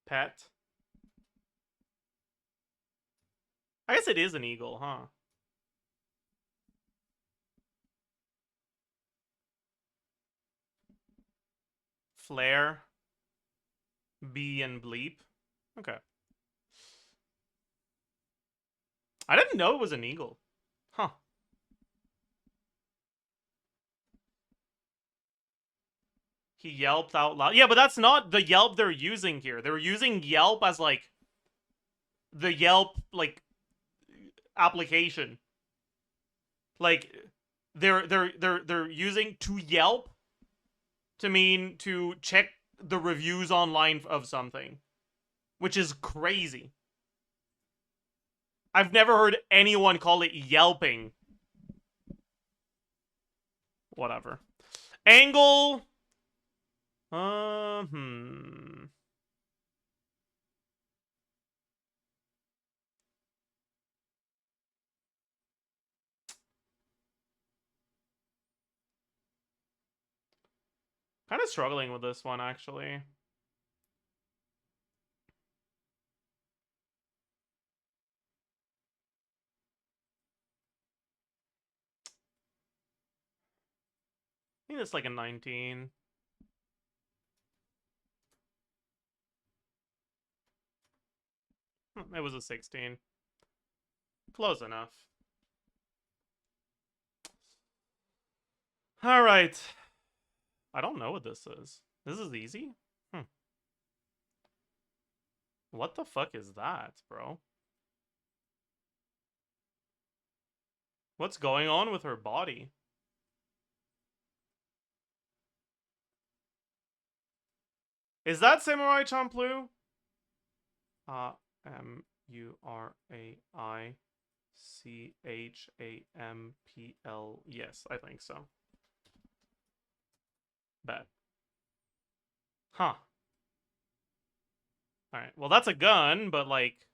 Pet. I guess it is an eagle, huh? Flare. Bee and bleep. Okay. I didn't know it was an eagle. Huh. He yelped out loud. Yeah, but that's not the Yelp they're using here. They're using Yelp as, like, the Yelp, like, application. Like, they're using to Yelp to mean to check the reviews online of something, which is crazy. I've never heard anyone call it yelping. Whatever. Angle. Kind of struggling with this one, actually. I think it's like a 19. It was a 16. Close enough. Alright. I don't know what this is. This is easy? What the fuck is that, bro? What's going on with her body? Is that Samurai Champloo? Muraichampl. Yes, I think so. Bet. Huh. Alright, well that's a gun, but like...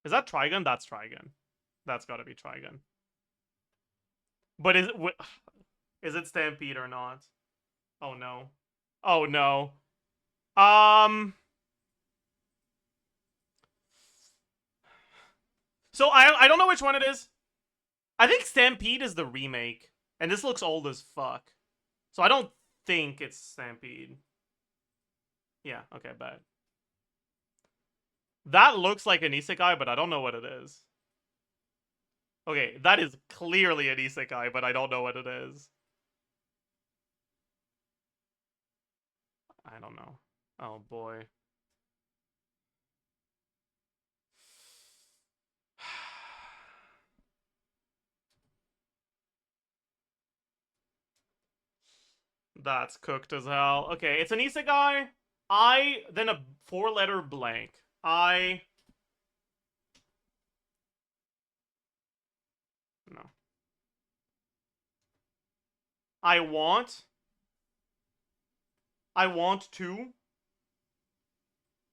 Is that Trigun? That's Trigun. That's gotta be Trigun. But is it Stampede or not? Oh no. Oh no. So I don't know which one it is. I think Stampede is the remake, and this looks old as fuck. So I don't think it's Stampede. Yeah, okay, bad. That looks like an isekai, but I don't know what it is. Okay, that is clearly an isekai, but I don't know what it is. I don't know. Oh boy. That's cooked as hell. Okay, it's an isekai. Then a 4-letter blank. No. I want to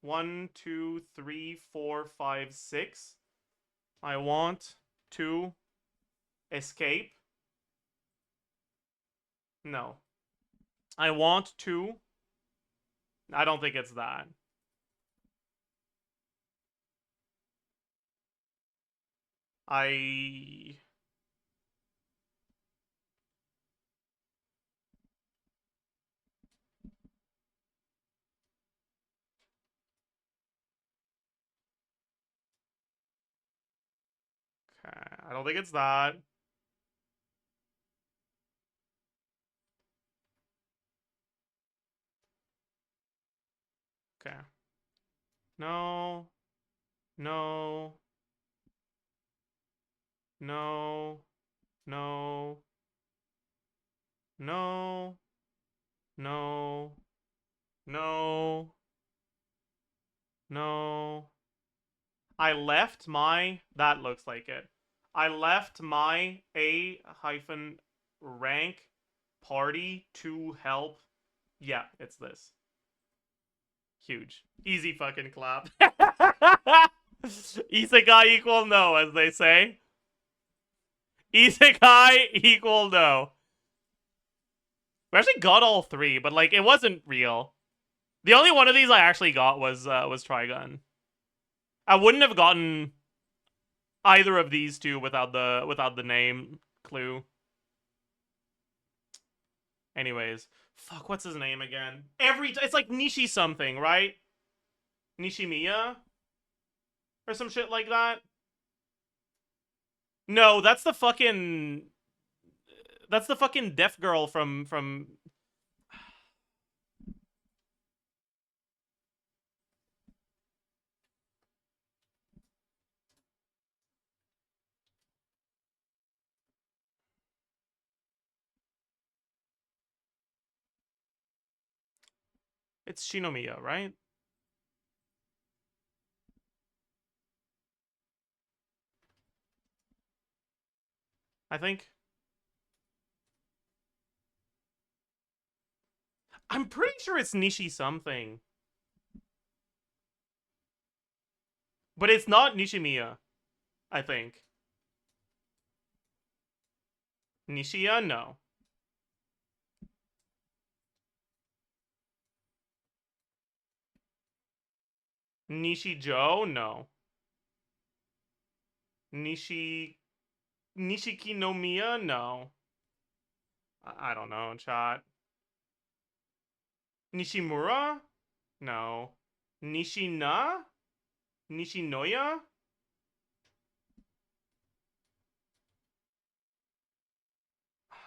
1, 2, 3, 4, 5, 6. I want to escape. No. I want to. I don't think it's that. I don't think it's that. Okay. No. No. No. No. No. No. No. No. I left my... That looks like it. I left my A-rank party to help. Yeah, it's this. Huge. Easy fucking clap. Isekai equal no, as they say. Isekai equal no. We actually got all three, but like it wasn't real. The only one of these I actually got was Trigun. I wouldn't have gotten either of these two without the name clue. Anyways, fuck, what's his name again? It's like Nishi something, right? Nishimiya? Or some shit like that? No, that's the fucking deaf girl from It's Shinomiya, right? I think. I'm pretty sure it's Nishi something. But it's not Nishimiya, I think. Nishiya? No. Nishijo? No. Nishikinomiya? No. I don't know, chat. Nishimura? No. Nishina? Nishinoya?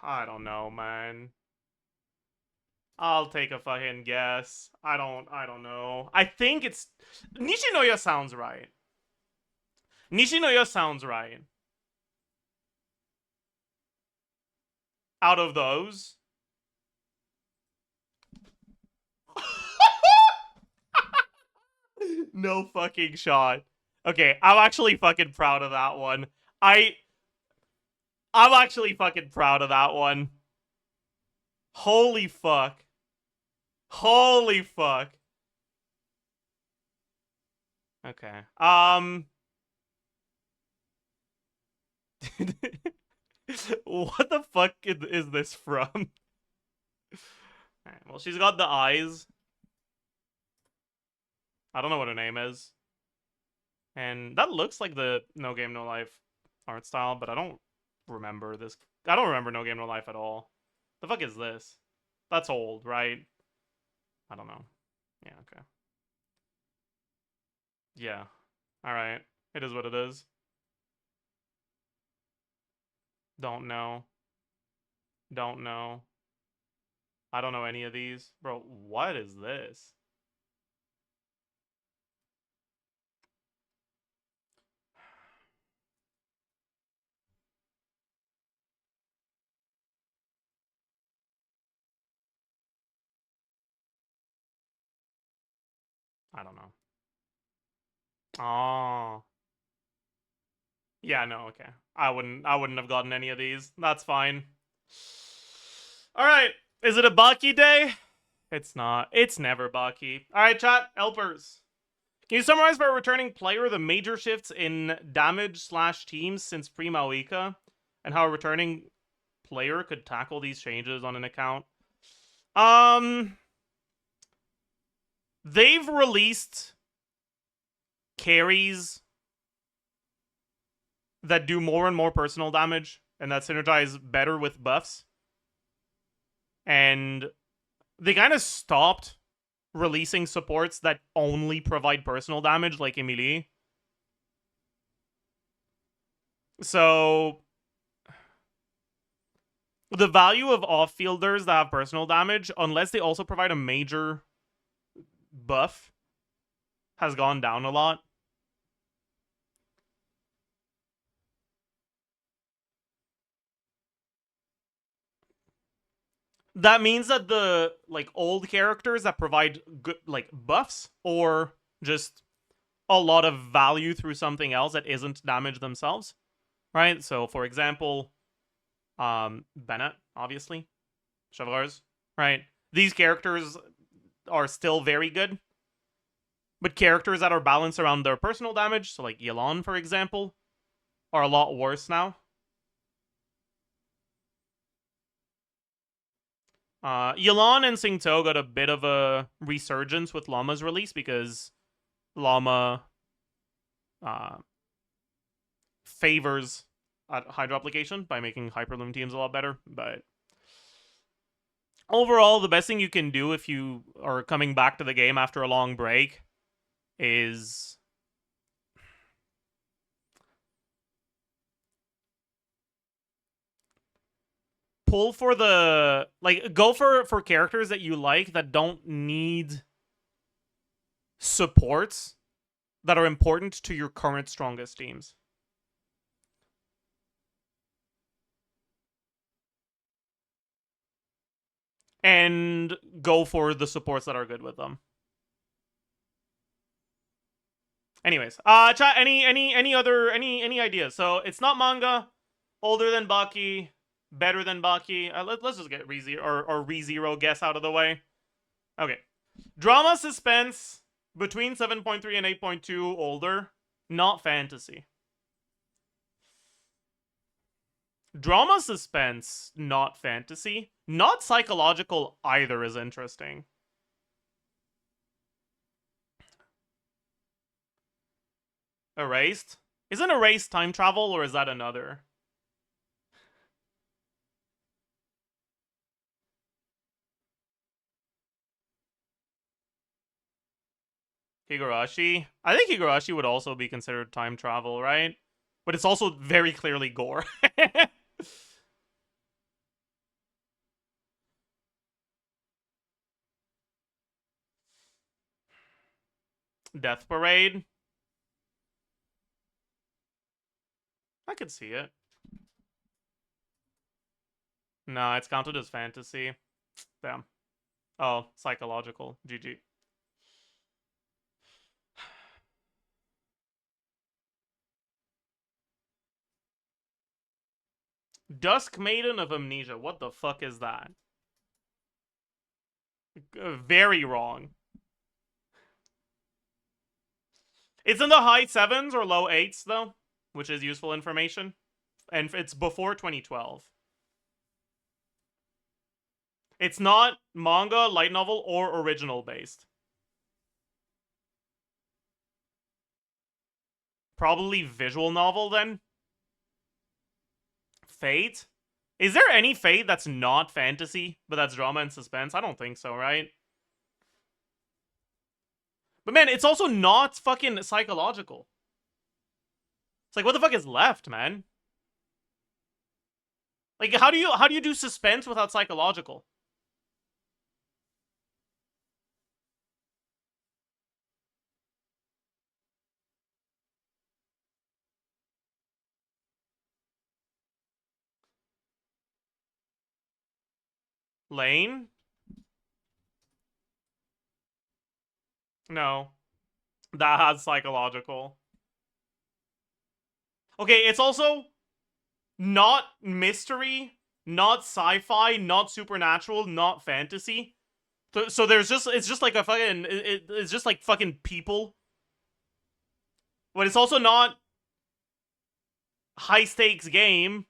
I don't know, man. I'll take a fucking guess. I don't know. I think it's... Nishinoya sounds right. Nishinoya sounds right. Out of those... No fucking shot. Okay, I'm actually fucking proud of that one. I'm actually fucking proud of that one. Holy fuck. Holy fuck. Okay. What the fuck is this from? Alright, well, she's got the eyes. I don't know what her name is. And that looks like the No Game No Life art style, but I don't remember this. I don't remember No Game No Life at all. The fuck is this? That's old, right? I don't know. Yeah, okay. Yeah. Alright. It is what it is. Don't know. Don't know. I don't know any of these. Bro, what is this? I don't know. Oh. Yeah, no, okay. I wouldn't have gotten any of these. That's fine. Alright. Is it a Baki day? It's not. It's never Baki. Alright, chat. Helpers. Can you summarize for a returning player the major shifts in damage slash teams since pre-Maoika? And how a returning player could tackle these changes on an account? They've released carries that do more and more personal damage and that synergize better with buffs. And they kind of stopped releasing supports that only provide personal damage, like Emilie. So the value of off-fielders that have personal damage, unless they also provide a major buff, has gone down a lot. That means that the like old characters that provide good like buffs or just a lot of value through something else that isn't damage themselves, right? So for example, Bennett, obviously, Chevalars, right? These characters are still very good, but characters that are balanced around their personal damage, so like Yelan, for example, are a lot worse now. Yelan and Singto got a bit of a resurgence with Llama's release because Llama favors Hydro application by making Hyperloom teams a lot better. But overall, the best thing you can do if you are coming back to the game after a long break is pull for the like go for characters that you like that don't need supports that are important to your current strongest teams. And go for the supports that are good with them. Anyways, chat. Any other any ideas? So it's not manga. Older than Baki, better than Baki. Let's just get ReZero guess out of the way. Okay, drama suspense between 7.3 and 8.2. Older, not fantasy. Drama suspense, not fantasy. Not psychological either is interesting. Erased? Isn't Erased time travel, or is that another? Higurashi? I think Higurashi would also be considered time travel, right? But it's also very clearly gore. Death Parade? I could see it. No, it's counted as fantasy. Damn. Oh, psychological. GG. Dusk Maiden of Amnesia. What the fuck is that? Very wrong. It's in the high 7s or low 8s, though, which is useful information. And it's before 2012. It's not manga, light novel, or original based. Probably visual novel then. Fate? Is there any Fate that's not fantasy, but that's drama and suspense? I don't think so, right? But man, it's also not fucking psychological. It's like, what the fuck is left, man? Like, how do you do suspense without psychological? Lane? No. That has psychological. Okay, it's also not mystery, not sci-fi, not supernatural, not fantasy. So there's just, it's just like a fucking, it's just like fucking people. But it's also not high stakes game.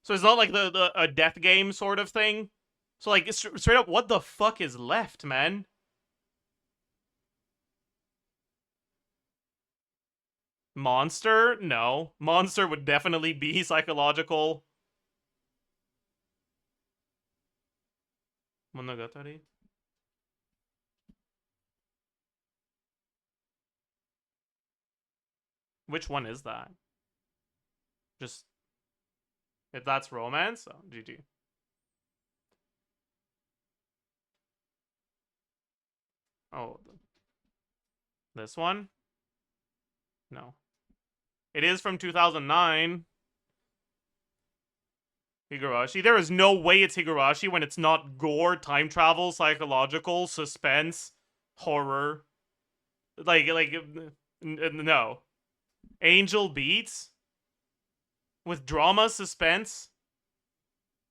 So it's not like the a death game sort of thing. So like straight up, what the fuck is left, man? Monster? No. Monster would definitely be psychological. Monogatari? Which one is that? Just if that's romance, oh, GG. Oh, this one? No. It is from 2009. Higurashi. There is no way it's Higurashi when it's not gore, time travel, psychological, suspense, horror. Like, no. Angel Beats? With drama, suspense?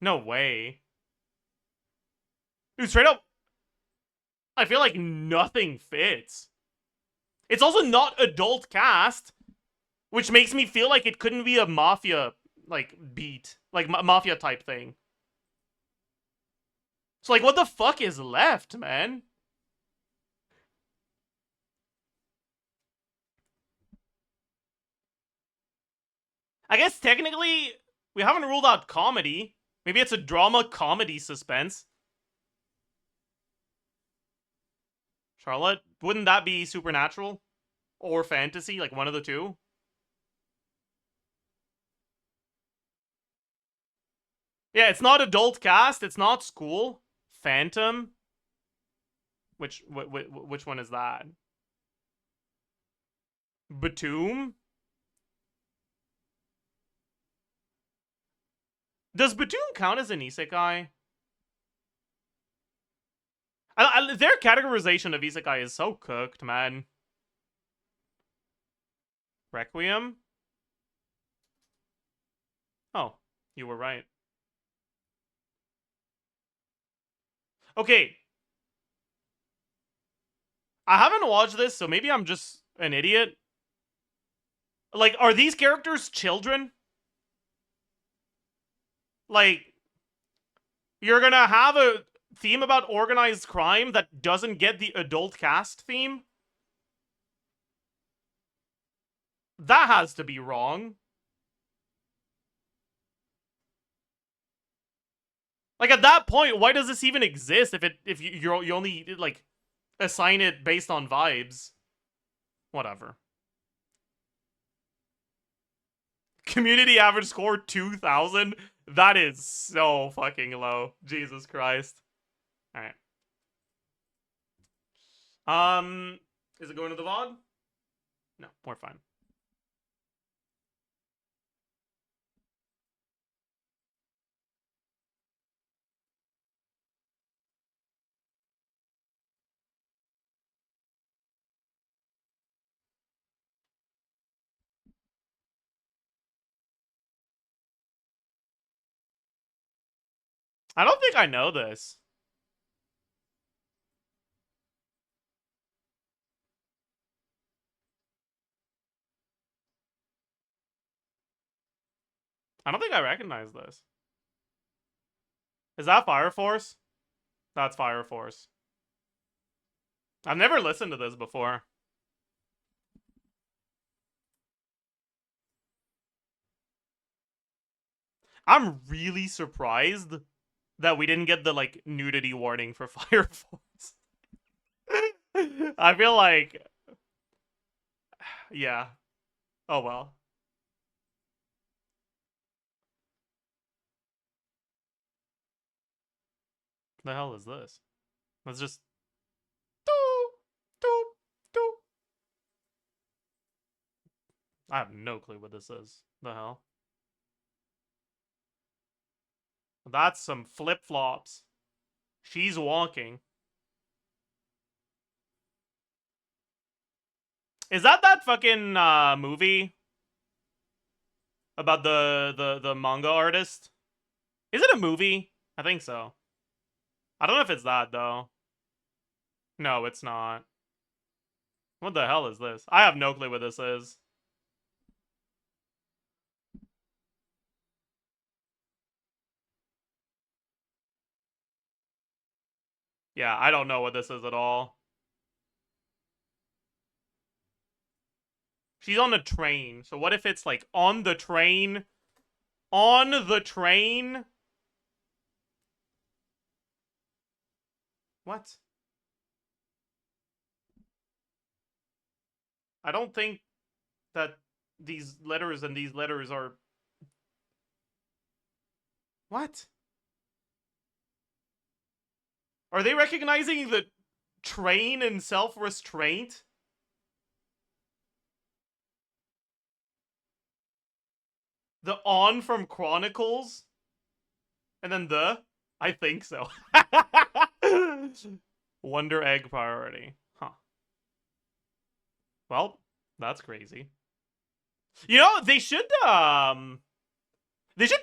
No way. Dude, straight up, I feel like nothing fits. It's also not adult cast, which makes me feel like it couldn't be a mafia, like, beat. Like, mafia type thing. So, like, what the fuck is left, man? I guess technically, we haven't ruled out comedy. Maybe it's a drama comedy suspense. Charlotte, wouldn't that be supernatural? Or fantasy, like one of the two? Yeah, it's not adult cast, it's not school. Phantom? Which one is that? Batum? Does Batum count as an isekai? Their categorization of isekai is so cooked, man. Requiem? Oh, you were right. Okay. I haven't watched this, so maybe I'm just an idiot. Like, are these characters children? Like, you're gonna have a theme about organized crime that doesn't get the adult cast theme? That has to be wrong. Like, at that point, why does this even exist if you only, like, assign it based on vibes? Whatever. Community average score 2,000? That is so fucking low. Jesus Christ. Alright. Is it going to the VOD? No, we're fine. I don't think I know this. I don't think I recognize this. Is that Fire Force? That's Fire Force. I've never listened to this before. I'm really surprised that we didn't get the like nudity warning for Fire Force. I feel like, yeah. Oh well. The hell is this? Let's just. Doop, doop, doop. I have no clue what this is. The hell? That's some flip flops. She's walking. Is that fucking movie about the manga artist? Is it a movie? I think so. I don't know if it's that though. No, it's not. What the hell is this? I have no clue what this is. Yeah, I don't know what this is at all. She's on a train. So what if it's like on the train? On the train? What? I don't think that these letters and these letters are... What? Are they recognizing the train and self-restraint? The on from Chronicles? And then the? I think so. Wonder Egg priority. Huh. Well, that's crazy. You know, they should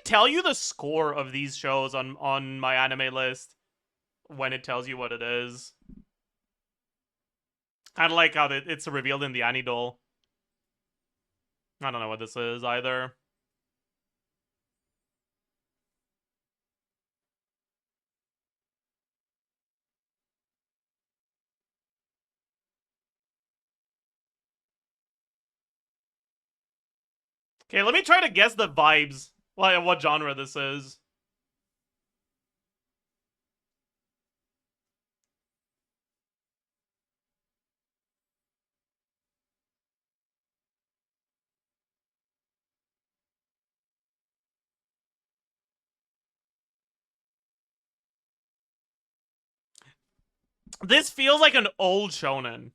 tell you the score of these shows on my anime list when it tells you what it is. Kind of like how it's revealed in the Anidol. I don't know what this is either. Okay, let me try to guess the vibes. What genre this is. This feels like an old shonen.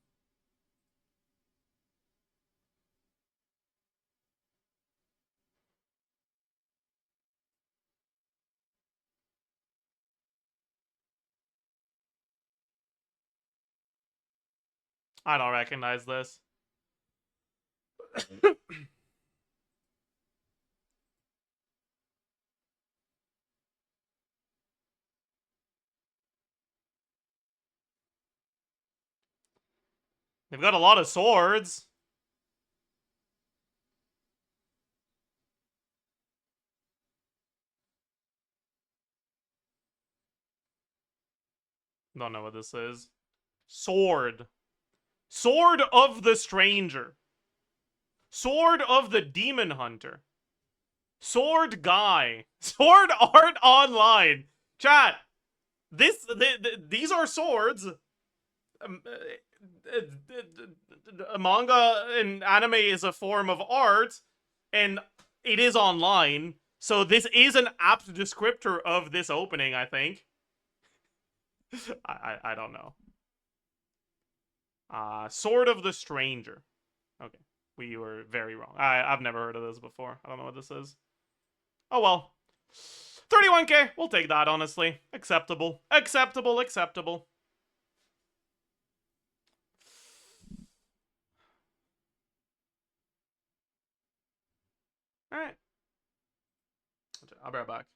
I don't recognize this. They've got a lot of swords. Don't know what this is. Sword. Sword of the Stranger. Sword of the Demon Hunter. Sword Guy. Sword Art Online. Chat. These are swords. Manga and anime is a form of art, and it is online. So this is an apt descriptor of this opening, I think. I don't know. Sword of the Stranger. Okay, we were very wrong. I've never heard of this before. I don't know what this is. Oh well. 31k. We'll take that, honestly. Acceptable. Acceptable. Acceptable. Alright. I'll be right back.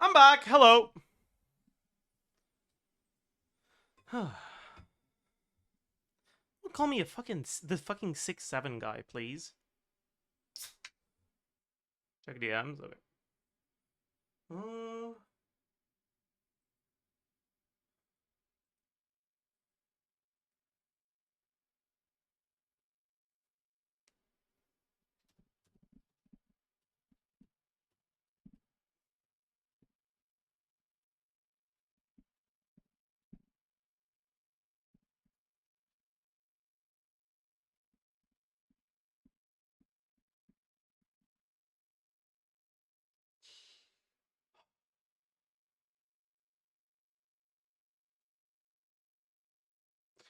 I'm back. Hello. Don't call me the fucking 6'7" guy, please. Check DMs. Okay.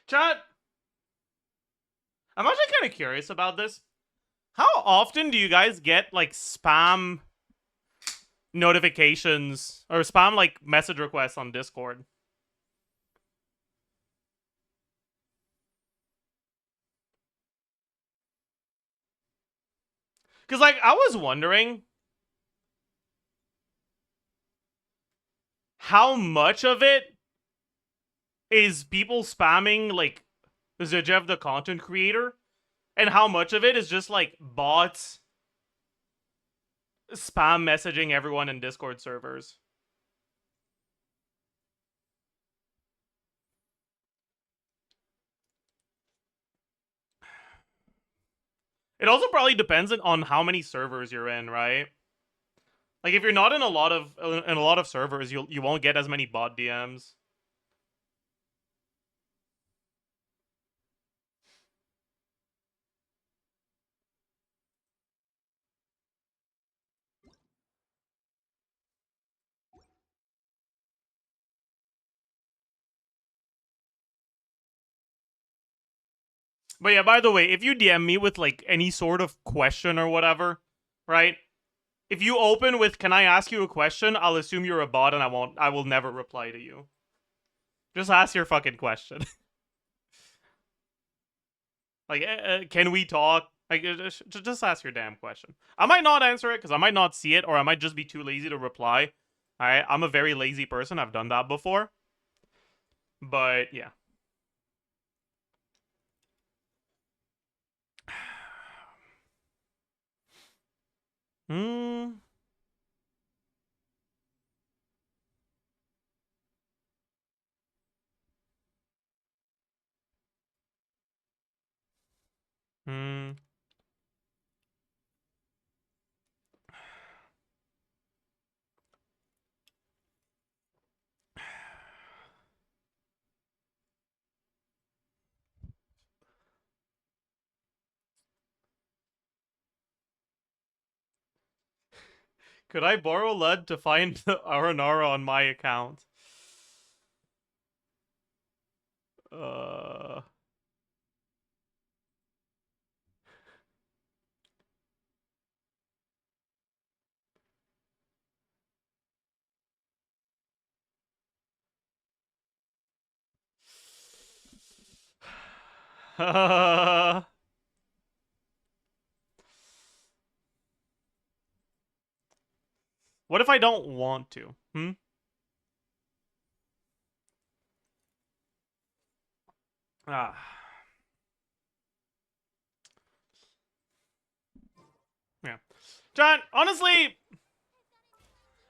Chat. I'm actually kind of curious about this. How often do you guys get like spam notifications or spam like message requests on Discord? Because like I was wondering how much of it is people spamming like Zajef the content creator, and how much of it is just like bots spam messaging everyone in Discord servers. It also probably depends on how many servers you're in, right? Like if you're not in a lot of servers, you won't get as many bot DMs. But yeah, by the way, if you DM me with like any sort of question or whatever, right? If you open with "Can I ask you a question?" I'll assume you're a bot and I will never reply to you. Just ask your fucking question. Like, can we talk? Like, just ask your damn question. I might not answer it because I might not see it, or I might just be too lazy to reply. Alright, I'm a very lazy person. I've done that before. But, yeah. Hmm. Hmm. Could I borrow Lud to find Aranara on my account? Uh... What if I don't want to? Ah. Yeah. John, honestly,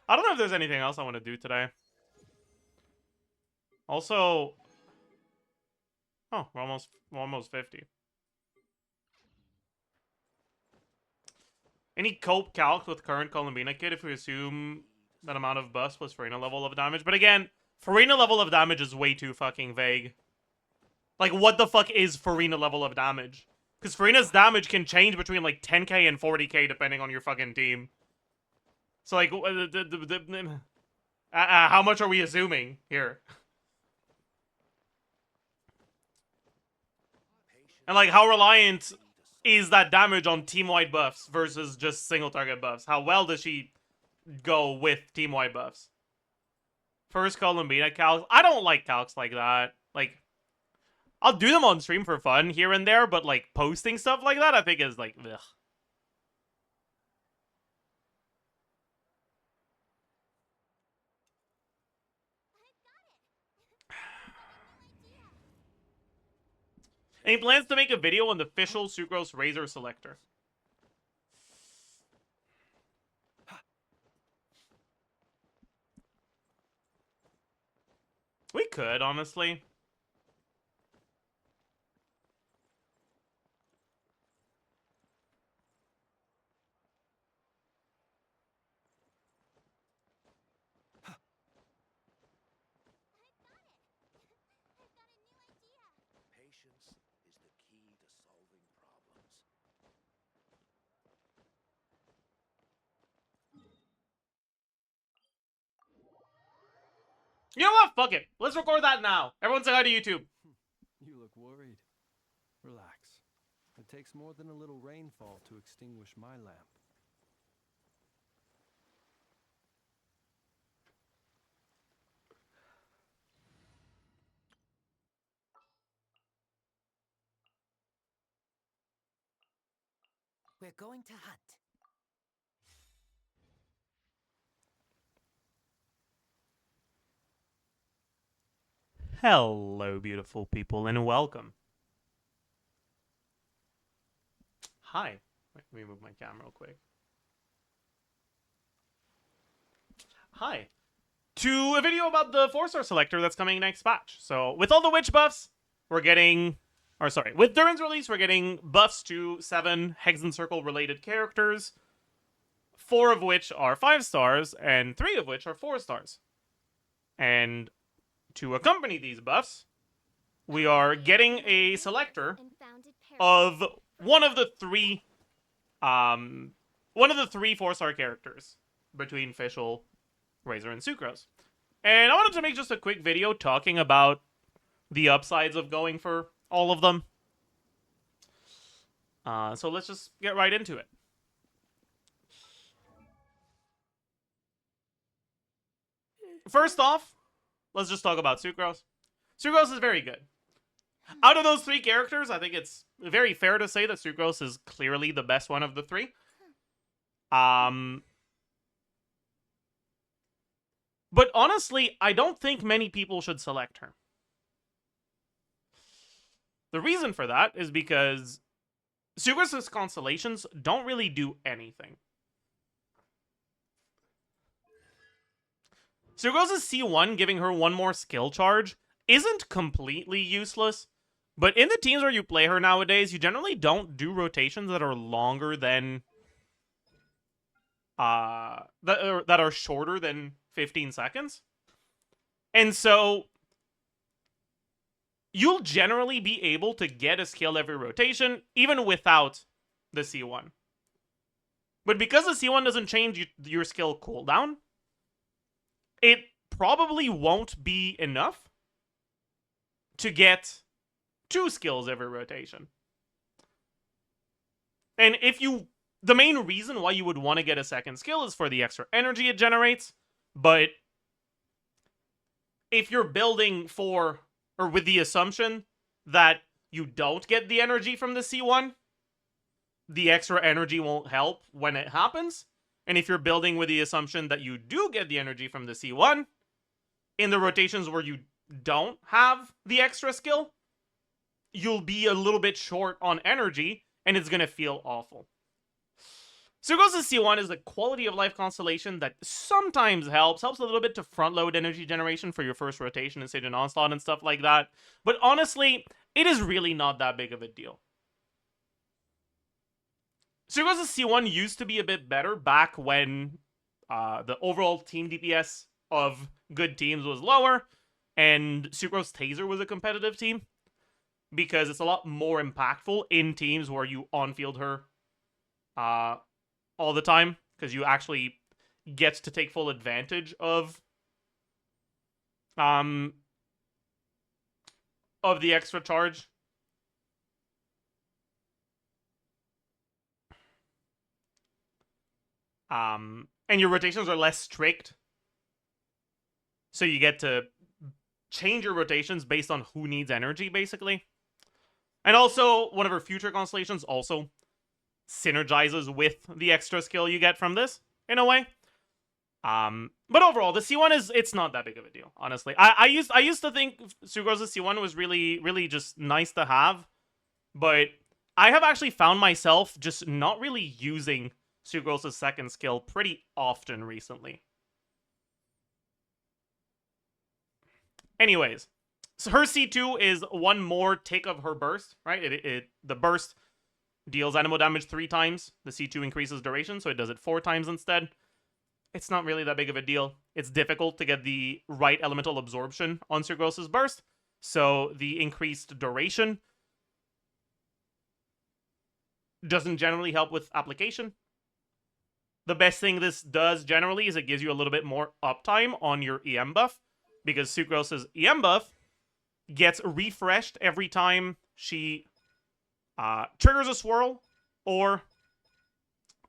I don't know if there's anything else I want to do today. Also, oh, we're almost 50. Any cope calc with current Columbina kit if we assume that amount of buffs plus Farina level of damage? But again, Farina level of damage is way too fucking vague. Like, what the fuck is Farina level of damage? Because Farina's damage can change between like 10k and 40k depending on your fucking team. So like, how much are we assuming here? And like, how reliant is that damage on team-wide buffs versus just single-target buffs? How well does she go with team-wide buffs? First Columbina calcs. I don't like calcs like that. Like, I'll do them on stream for fun here and there, but like, posting stuff like that I think is like, ugh. Any plans to make a video on the official Sucrose Razor Selector? We could, honestly. Patience is the key to solving problems. You know what? Fuck it. Let's record that now. Everyone say hi to YouTube. You look worried. Relax. It takes more than a little rainfall to extinguish my lamp. We're going to hunt. Hello, beautiful people, and welcome. Hi. Wait, let me move my camera real quick. Hi. To a video about the 4-star selector that's coming next patch. So, with all the witch buffs, we're getting... Or, sorry, with Durin's release, we're getting buffs to 7 Hex and Circle related characters, 4 of which are 5 stars, and 3 of which are 4 stars. And to accompany these buffs, we are getting a selector of one of the 3 4-star characters between Fischl, Razor, and Sucrose. And I wanted to make just a quick video talking about the upsides of going for all of them. So let's just get right into it. First off, let's just talk about Sucrose. Sucrose is very good. Out of those 3 characters, I think it's very fair to say that Sucrose is clearly the best one of the 3. But honestly, I don't think many people should select her. The reason for that is because Sucrose's constellations don't really do anything. Sucrose's C1 giving her 1 more skill charge isn't completely useless, but in the teams where you play her nowadays, you generally don't do rotations that are longer than... that are shorter than 15 seconds. And so you'll generally be able to get a skill every rotation, even without the C1. But because the C1 doesn't change your skill cooldown, it probably won't be enough to get 2 skills every rotation. And the main reason why you would want to get a second skill is for the extra energy it generates, but if you're building for, or with the assumption that you don't get the energy from the C1, the extra energy won't help when it happens. And if you're building with the assumption that you do get the energy from the C1, in the rotations where you don't have the extra skill, you'll be a little bit short on energy, and it's going to feel awful. Sucrose's C1 is a quality of life constellation that sometimes helps a little bit to front load energy generation for your first rotation in Sage and Onslaught and stuff like that. But honestly, it is really not that big of a deal. Sucrose's C1 used to be a bit better back when the overall team DPS of good teams was lower, and Sucrose Taser was a competitive team, because it's a lot more impactful in teams where you on-field her all the time, because you actually get to take full advantage of the extra charge. And your rotations are less strict, so you get to change your rotations based on who needs energy, basically. And also, one of her future constellations also synergizes with the extra skill you get from this, in a way. But overall, the C1 it's not that big of a deal, honestly. I used to think Sucrose's C1 was really, really just nice to have, But I have actually found myself just not really using Sucrose's second skill pretty often recently. Anyways, so her C2 is one more tick of her burst, right? The burst deals animal damage 3 times. The C2 increases duration, so it does it 4 times instead. It's not really that big of a deal. It's difficult to get the right elemental absorption on Sucrose's burst, so the increased duration doesn't generally help with application. The best thing this does generally is it gives you a little bit more uptime on your EM buff, because Sucrose's EM buff gets refreshed every time she triggers a swirl or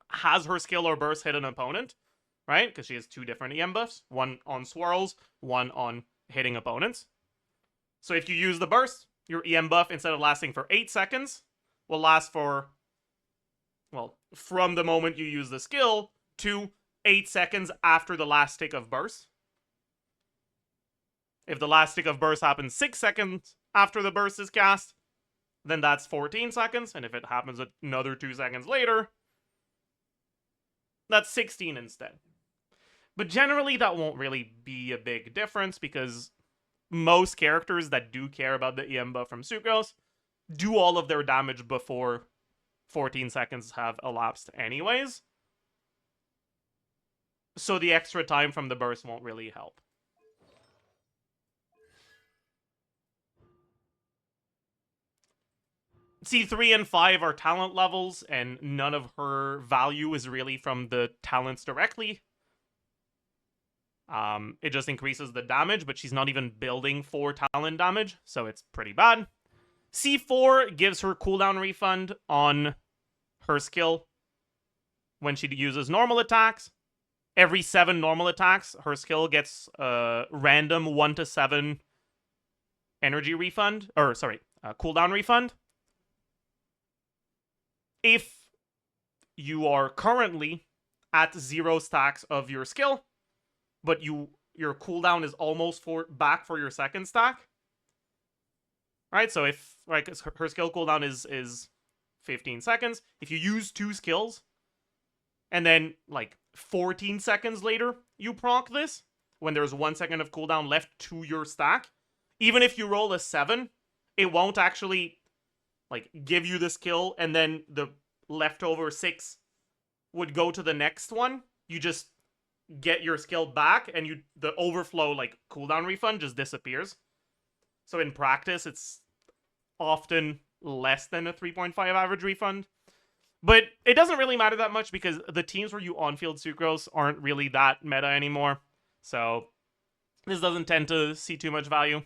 has her skill or burst hit an opponent, right? Because she has 2 different EM buffs, one on swirls, one on hitting opponents. So if you use the burst, your EM buff, instead of lasting for 8 seconds, will last for, well, from the moment you use the skill to 8 seconds after the last tick of burst. If the last tick of burst happens 6 seconds after the burst is cast, then that's 14 seconds, and if it happens another 2 seconds later, that's 16 instead. But generally, that won't really be a big difference, because most characters that do care about the EM buff from Sucrose do all of their damage before 14 seconds have elapsed anyways. So the extra time from the burst won't really help. C3 and 5 are talent levels, and none of her value is really from the talents directly. It just increases the damage, but she's not even building for talent damage, so it's pretty bad. C4 gives her cooldown refund on her skill when she uses normal attacks. Every 7 normal attacks, her skill gets a random 1 to 7 energy refund, or sorry, cooldown refund. If you are currently at 0 stacks of your skill, but your cooldown is almost back for your second stack, right? So if her skill cooldown is 15 seconds, if you use 2 skills, and then 14 seconds later you proc this, when there's 1 second of cooldown left to your stack, even if you roll a 7, it won't actually give you the skill, and then the leftover 6 would go to the next one. You just get your skill back, and the overflow cooldown refund just disappears. So in practice, it's often less than a 3.5 average refund. But it doesn't really matter that much, because the teams where you on-field Sucrose aren't really that meta anymore. So this doesn't tend to see too much value.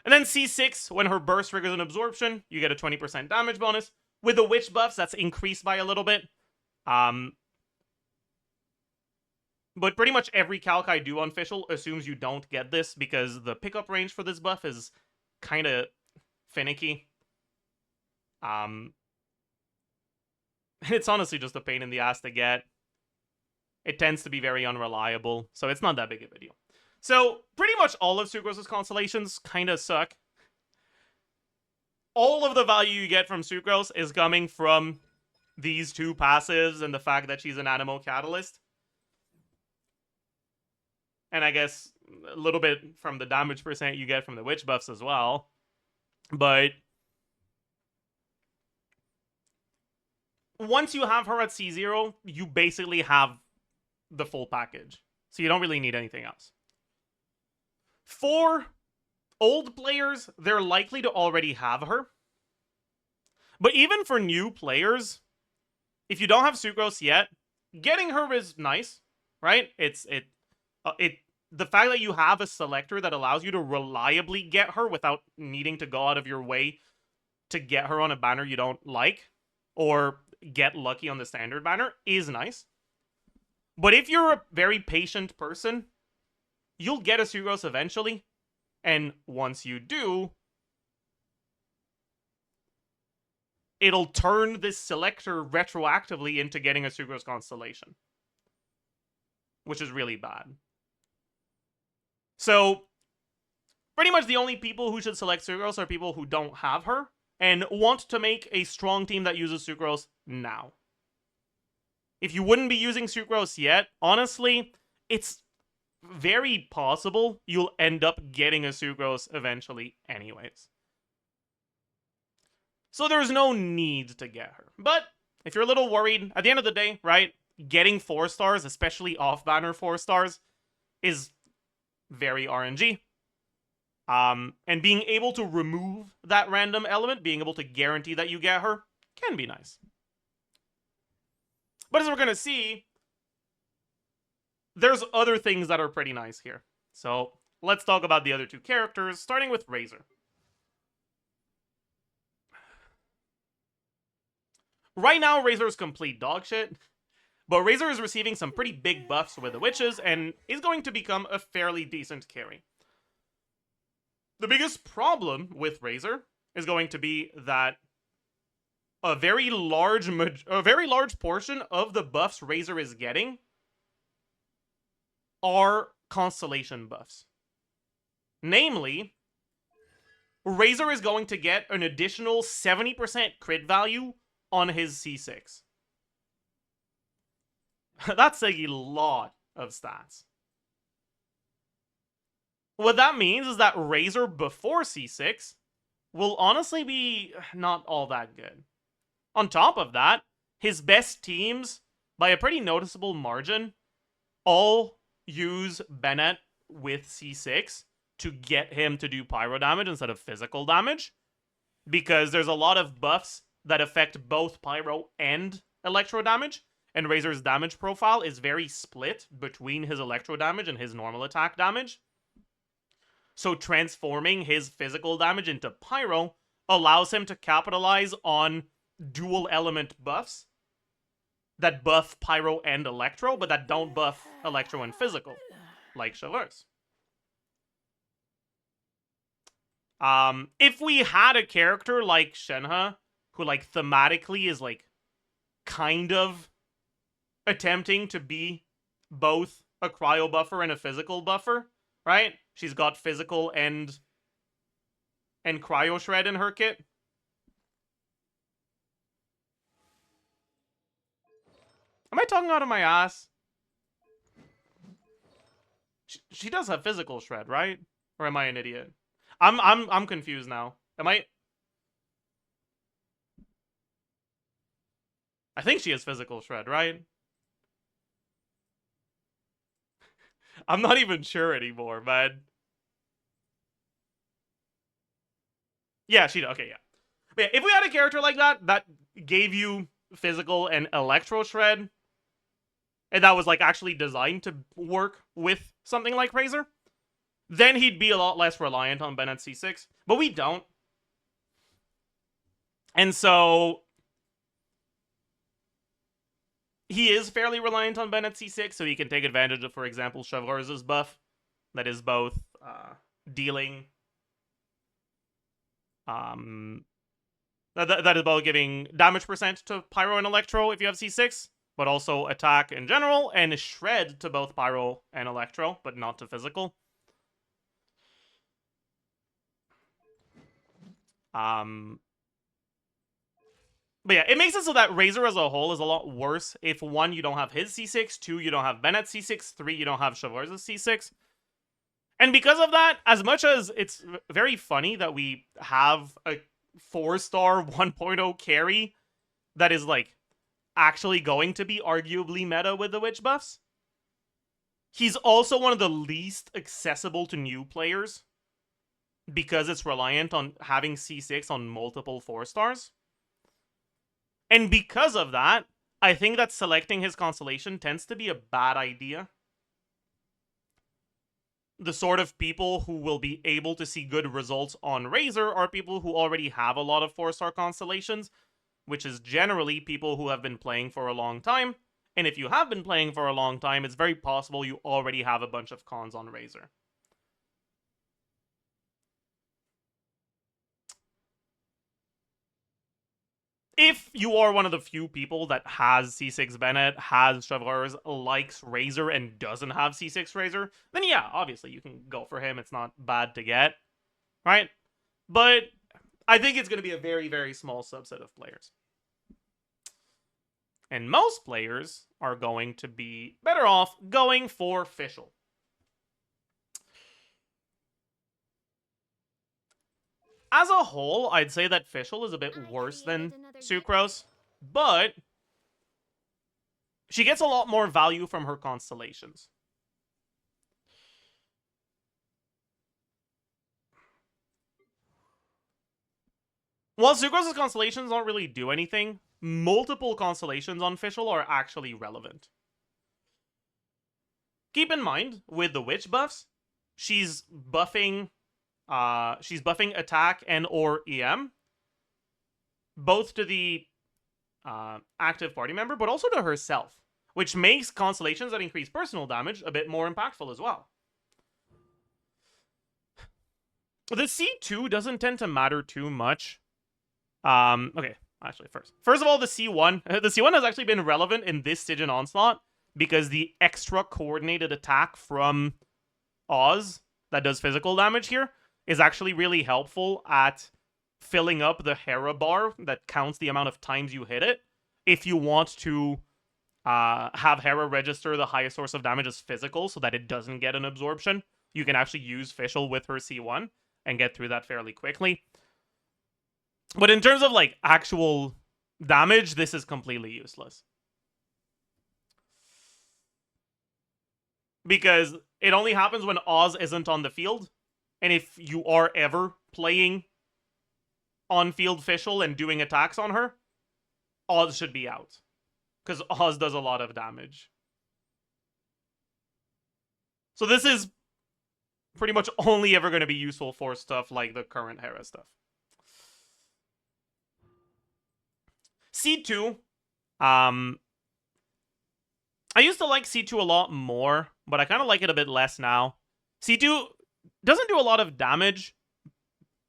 And then C6, when her burst triggers an absorption, you get a 20% damage bonus. With the witch buffs, that's increased by a little bit. But pretty much every calc I do on Fischl assumes you don't get this, because the pickup range for this buff is kind of finicky. It's honestly just a pain in the ass to get. It tends to be very unreliable, so it's not that big of a deal. So, pretty much all of Sucrose's constellations kind of suck. All of the value you get from Sucrose is coming from these 2 passives and the fact that she's an Animo Catalyst. And I guess a little bit from the damage percent you get from the witch buffs as well. But once you have her at C0, you basically have the full package. So you don't really need anything else. For old players, they're likely to already have her. But even for new players, if you don't have Sucrose yet, getting her is nice, right? The fact that you have a selector that allows you to reliably get her without needing to go out of your way to get her on a banner you don't like, or get lucky on the standard banner, is nice. But if you're a very patient person, you'll get a Sucrose eventually, and once you do, it'll turn this selector retroactively into getting a Sucrose constellation, which is really bad. So, pretty much the only people who should select Sucrose are people who don't have her, and want to make a strong team that uses Sucrose now. If you wouldn't be using Sucrose yet, honestly, it's very possible you'll end up getting a Sucrose eventually anyways. So there's no need to get her. But if you're a little worried, at the end of the day, right, getting 4 stars, especially off-banner 4 stars, is very RNG. And being able to remove that random element, being able to guarantee that you get her, can be nice. But as we're going to see, there's other things that are pretty nice here. So let's talk about the other 2 characters, starting with Razor. Right now, Razor's complete dogshit, but Razor is receiving some pretty big buffs with the witches, and is going to become a fairly decent carry. The biggest problem with Razor is going to be that a very large portion of the buffs Razor is getting are constellation buffs. Namely, Razor is going to get an additional 70% crit value on his C6. That's a lot of stats. What that means is that Razor before C6 will honestly be not all that good. On top of that, his best teams, by a pretty noticeable margin, all use Bennett with C6 to get him to do pyro damage instead of physical damage, because there's a lot of buffs that affect both pyro and electro damage, and Razor's damage profile is very split between his electro damage and his normal attack damage. So transforming his physical damage into pyro allows him to capitalize on dual element buffs that buff pyro and electro, but that don't buff electro and physical, like Chevreuse. If we had a character like Shenhe, who like thematically is like kind of attempting to be both a cryo buffer and a physical buffer, right? She's got physical and cryo shred in her kit. Am I talking out of my ass? She does have physical shred, right? Or am I an idiot? I'm confused now. Am I? I think she has physical shred, right? I'm not even sure anymore, man. Yeah, she does. Okay, yeah. But yeah, if we had a character like that, that gave you physical and electro shred, and that was like actually designed to work with something like Razor, then he'd be a lot less reliant on Bennett C6. But we don't. And so he is fairly reliant on Bennett C6, so he can take advantage of, for example, Chevreuse's buff. That is both dealing... That is both giving damage percent to Pyro and Electro if you have C6, but also attack in general, and shred to both Pyro and Electro, but not to physical. But yeah, it makes it so that Razor as a whole is a lot worse if 1, you don't have his C6, 2, you don't have Bennett C6, 3, you don't have Chevreuse's C6. And because of that, as much as it's very funny that we have a 4-star 1.0 carry that is, like, actually going to be arguably meta with the witch buffs, he's also one of the least accessible to new players because it's reliant on having C6 on multiple 4-stars. And because of that, I think that selecting his constellation tends to be a bad idea. The sort of people who will be able to see good results on Razor are people who already have a lot of 4-star constellations, which is generally people who have been playing for a long time. And if you have been playing for a long time, it's very possible you already have a bunch of cons on Razor. If you are one of the few people that has C6 Bennett, has Chevreuse, likes Razor, and doesn't have C6 Razor, then yeah, obviously you can go for him. It's not bad to get, right? But I think it's going to be a very, very small subset of players. And most players are going to be better off going for Fischl. As a whole, I'd say that Fischl is a bit worse than Sucrose, but she gets a lot more value from her constellations. While Sucrose's constellations don't really do anything, multiple constellations on Fischl are actually relevant. Keep in mind, with the witch buffs, she's buffing attack and or EM, both to the active party member, but also to herself, which makes constellations that increase personal damage a bit more impactful as well. The C2 doesn't tend to matter too much. Okay, actually, first of all, the C1 has actually been relevant in this Stygian Onslaught because the extra coordinated attack from Oz that does physical damage here is actually really helpful at filling up the Hera bar that counts the amount of times you hit it. If you want to have Hera register the highest source of damage as physical so that it doesn't get an absorption, you can actually use Fischl with her C1 and get through that fairly quickly. But in terms of, like, actual damage, this is completely useless. Because it only happens when Oz isn't on the field. And if you are ever playing on-field Fischl and doing attacks on her, Oz should be out. Because Oz does a lot of damage. So this is pretty much only ever going to be useful for stuff like the current Hera stuff. C2. I used to like C2 a lot more, but I kind of like it a bit less now. C2 doesn't do a lot of damage,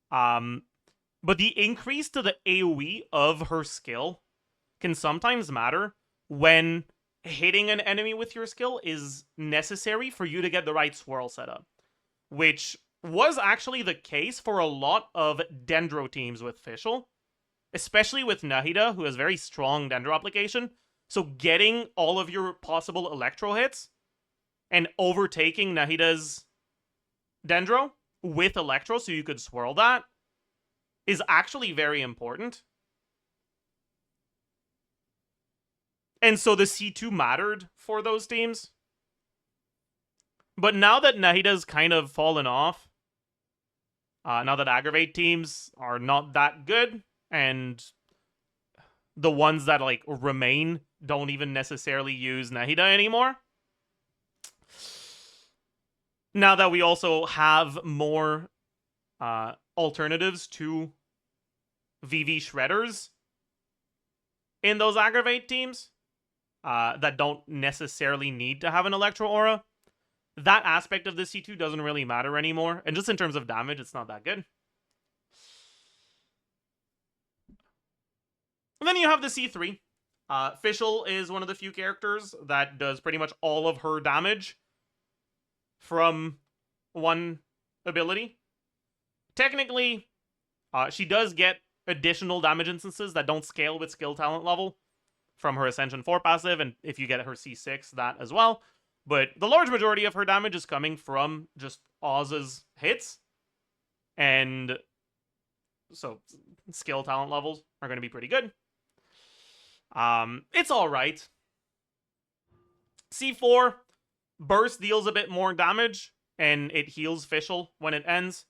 but the increase to the AoE of her skill can sometimes matter when hitting an enemy with your skill is necessary for you to get the right swirl set up, which was actually the case for a lot of Dendro teams with Fischl. Especially with Nahida, who has very strong Dendro application. So getting all of your possible Electro hits and overtaking Nahida's Dendro with Electro so you could swirl that is actually very important. And so the C2 mattered for those teams. But now that Nahida's kind of fallen off, now that Aggravate teams are not that good, and the ones that, like, remain don't even necessarily use Nahida anymore. Now that we also have more alternatives to VV Shredders in those Aggravate teams that don't necessarily need to have an Electro Aura, that aspect of the C2 doesn't really matter anymore. And just in terms of damage, it's not that good. And then you have the C3. Fischl is one of the few characters that does pretty much all of her damage from one ability. Technically, she does get additional damage instances that don't scale with skill talent level from her Ascension 4 passive, and if you get her C6, that as well. But the large majority of her damage is coming from just Oz's hits, and so skill talent levels are going to be pretty good. It's alright. C4, Burst deals a bit more damage, and it heals Fischl when it ends.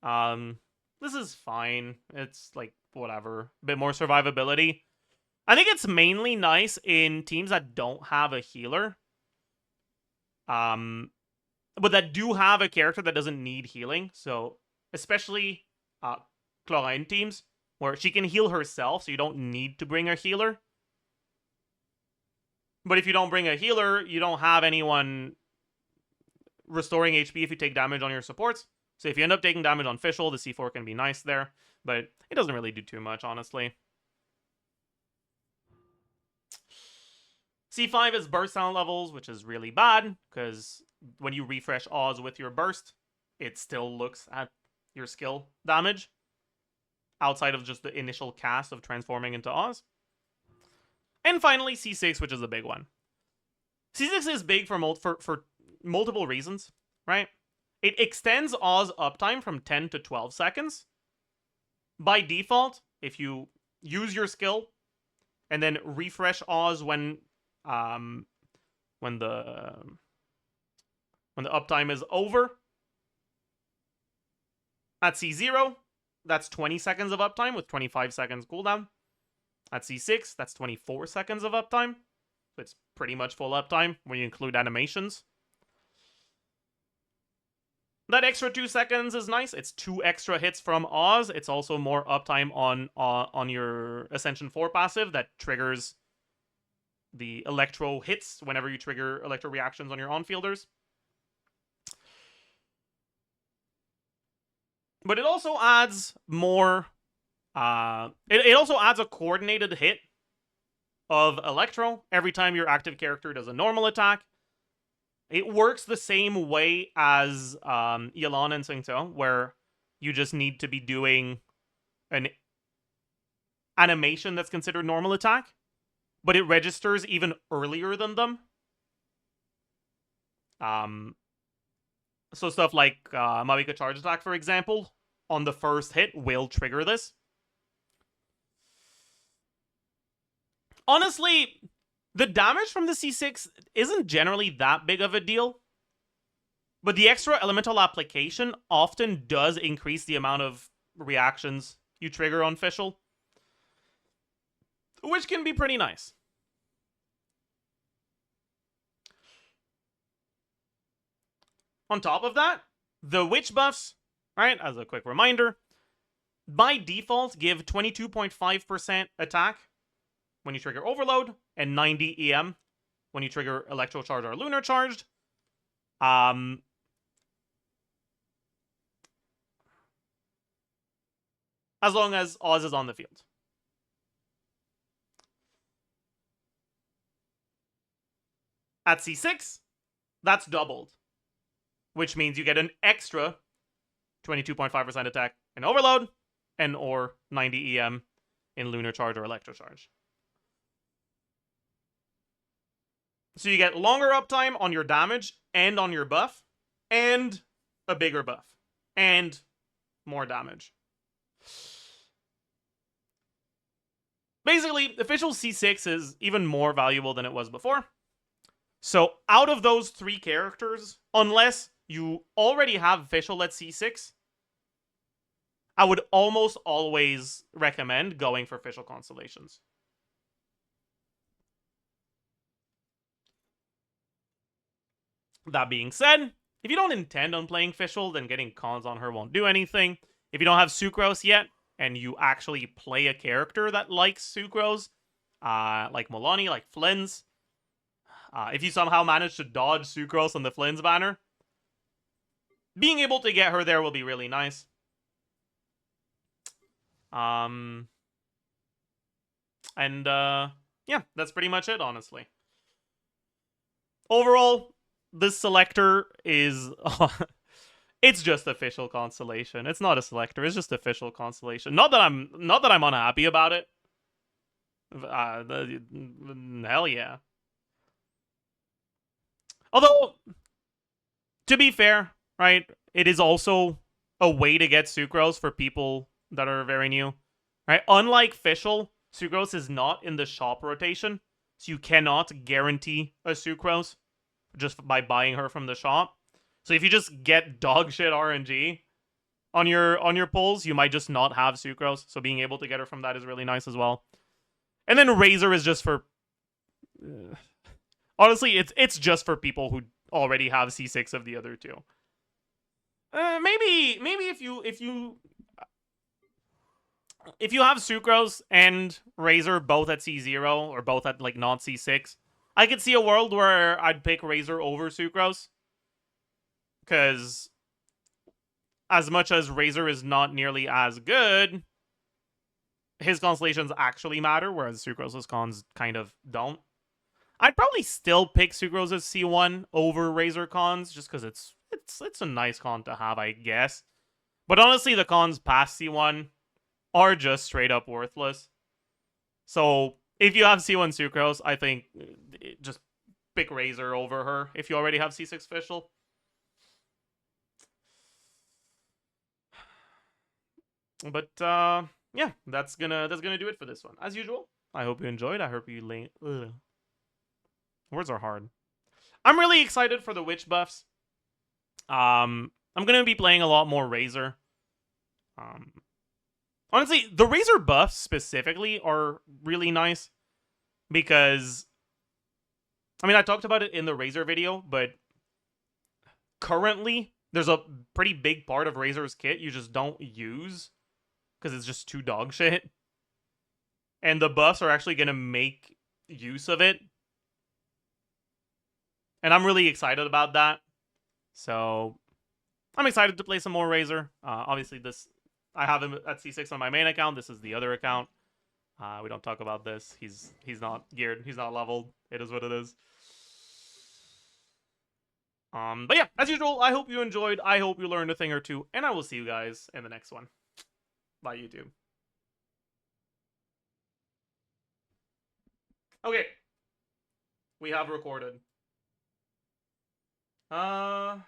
This is fine. It's, like, whatever. A bit more survivability. I think it's mainly nice in teams that don't have a healer. But that do have a character that doesn't need healing. So, especially Chlorine teams, where she can heal herself, so you don't need to bring a healer. But if you don't bring a healer, you don't have anyone restoring HP if you take damage on your supports. So if you end up taking damage on Fischl, the C4 can be nice there. But it doesn't really do too much, honestly. C5 is burst sound levels, which is really bad, because when you refresh Oz with your burst, it still looks at your skill damage. outside of just the initial cast of transforming into Oz. And finally, C6, which is a big one. C6 is big for multiple reasons, right? It extends Oz uptime from 10 to 12 seconds. By default, if you use your skill and then refresh Oz when the uptime is over, at C0, that's 20 seconds of uptime with 25 seconds cooldown. At C6, that's 24 seconds of uptime. So it's pretty much full uptime when you include animations. That extra 2 seconds is nice. It's 2 extra hits from Oz. It's also more uptime on your Ascension 4 passive that triggers the electro hits whenever you trigger electro reactions on your on-fielders. But it also adds more... it also adds a coordinated hit of electro every time your active character does a normal attack. It works the same way as Yelan and Singto, where you just need to be doing an animation that's considered normal attack, but it registers even earlier than them. So stuff like Mavika Charge Attack, for example, on the first hit will trigger this. Honestly, the damage from the C6 isn't generally that big of a deal, but the extra elemental application often does increase the amount of reactions you trigger on Fischl, which can be pretty nice. On top of that, the witch buffs, right, as a quick reminder, by default give 22.5% attack when you trigger Overload, and 90 EM when you trigger Electro Charge or Lunar Charged. As long as Oz is on the field. At C6, that's doubled, which means you get an extra 22.5% attack in Overload and or 90 EM in Lunar Charge or Electro Charge. So you get longer uptime on your damage and on your buff, and a bigger buff, and more damage. Basically, official C6 is even more valuable than it was before. So out of those 3 characters, unless you already have official at C6, I would almost always recommend going for official constellations. That being said, if you don't intend on playing Fischl, then getting cons on her won't do anything. If you don't have Sucrose yet, and you actually play a character that likes Sucrose, like Milani, like Flynn's, if you somehow manage to dodge Sucrose on the Flynn's banner, being able to get her there will be really nice. Yeah, that's pretty much it, honestly. Overall, this selector is... it's just official constellation. It's not a selector, it's just official constellation. Not that I'm unhappy about it. Hell yeah. Although, to be fair, right, it is also a way to get Sucrose for people that are very new. Right? Unlike Fischl, Sucrose is not in the shop rotation, so you cannot guarantee a Sucrose just by buying her from the shop. So if you just get dog shit RNG on your pulls, you might just not have Sucrose. So being able to get her from that is really nice as well. And then Razor is just for... honestly, it's just for people who already have C6 of the other two. Maybe if you have Sucrose and Razor both at C0 or both at like not C6, I could see a world where I'd pick Razor over Sucrose. Because as much as Razor is not nearly as good, his constellations actually matter, whereas Sucrose's cons kind of don't. I'd probably still pick Sucrose's C1 over Razor cons, just because it's a nice con to have, I guess. But honestly, the cons past C1 are just straight up worthless. So if you have C1 Sucrose, I think just pick Razor over her if you already have C6 Fischl. But yeah, that's gonna do it for this one. As usual, I hope you enjoyed. I hope you words are hard. I'm really excited for the witch buffs. I'm gonna be playing a lot more Razor. Honestly, the Razor buffs specifically are really nice because, I mean, I talked about it in the Razor video, but currently there's a pretty big part of Razor's kit you just don't use because it's just too dog shit. And the buffs are actually gonna make use of it. And I'm really excited about that. So I'm excited to play some more Razor. Obviously, I have him at C6 on my main account. This is the other account. We don't talk about this. He's not geared. He's not leveled. It is what it is. But yeah, as usual, I hope you enjoyed. I hope you learned a thing or two, and I will see you guys in the next one. Bye, YouTube. Okay. We have recorded. I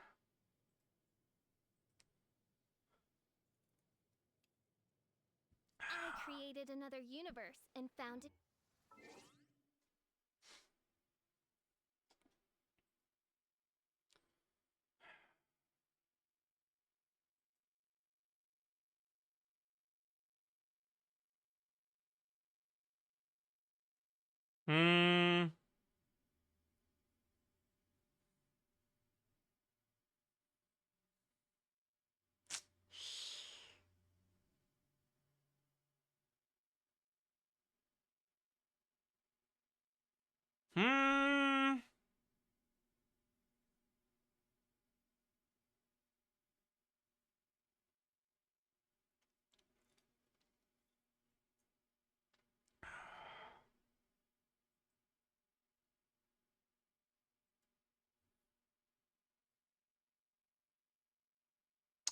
created another universe and found it. Hmm. Hmm.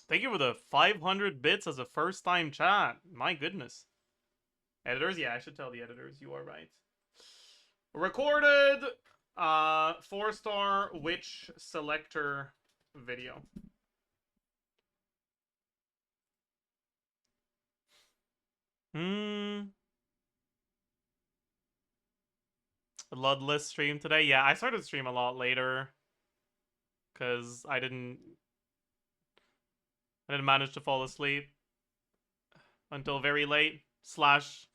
Thank you for the 500 bits as a first-time chat. My goodness. Editors? Yeah, I should tell the editors. You are right. Recorded 4-star witch selector video. Bloodless stream today. Yeah, I started stream a lot later because I didn't manage to fall asleep until very late slash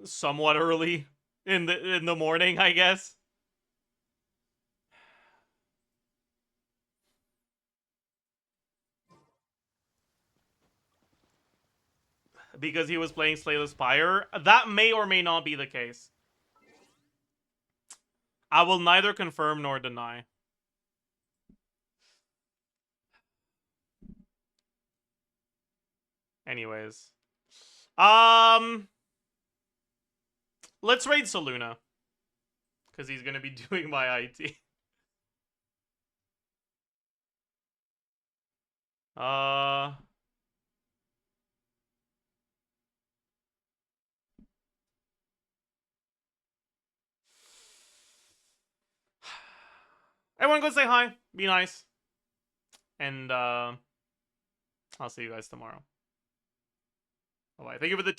somewhat early in the morning, I guess. Because he was playing Slay the Spire. That may or may not be the case. I will neither confirm nor deny. Anyways. Let's raid Saluna. Because he's gonna be doing my IT. Everyone go say hi. Be nice. And I'll see you guys tomorrow. Bye-bye. Thank you for the tier.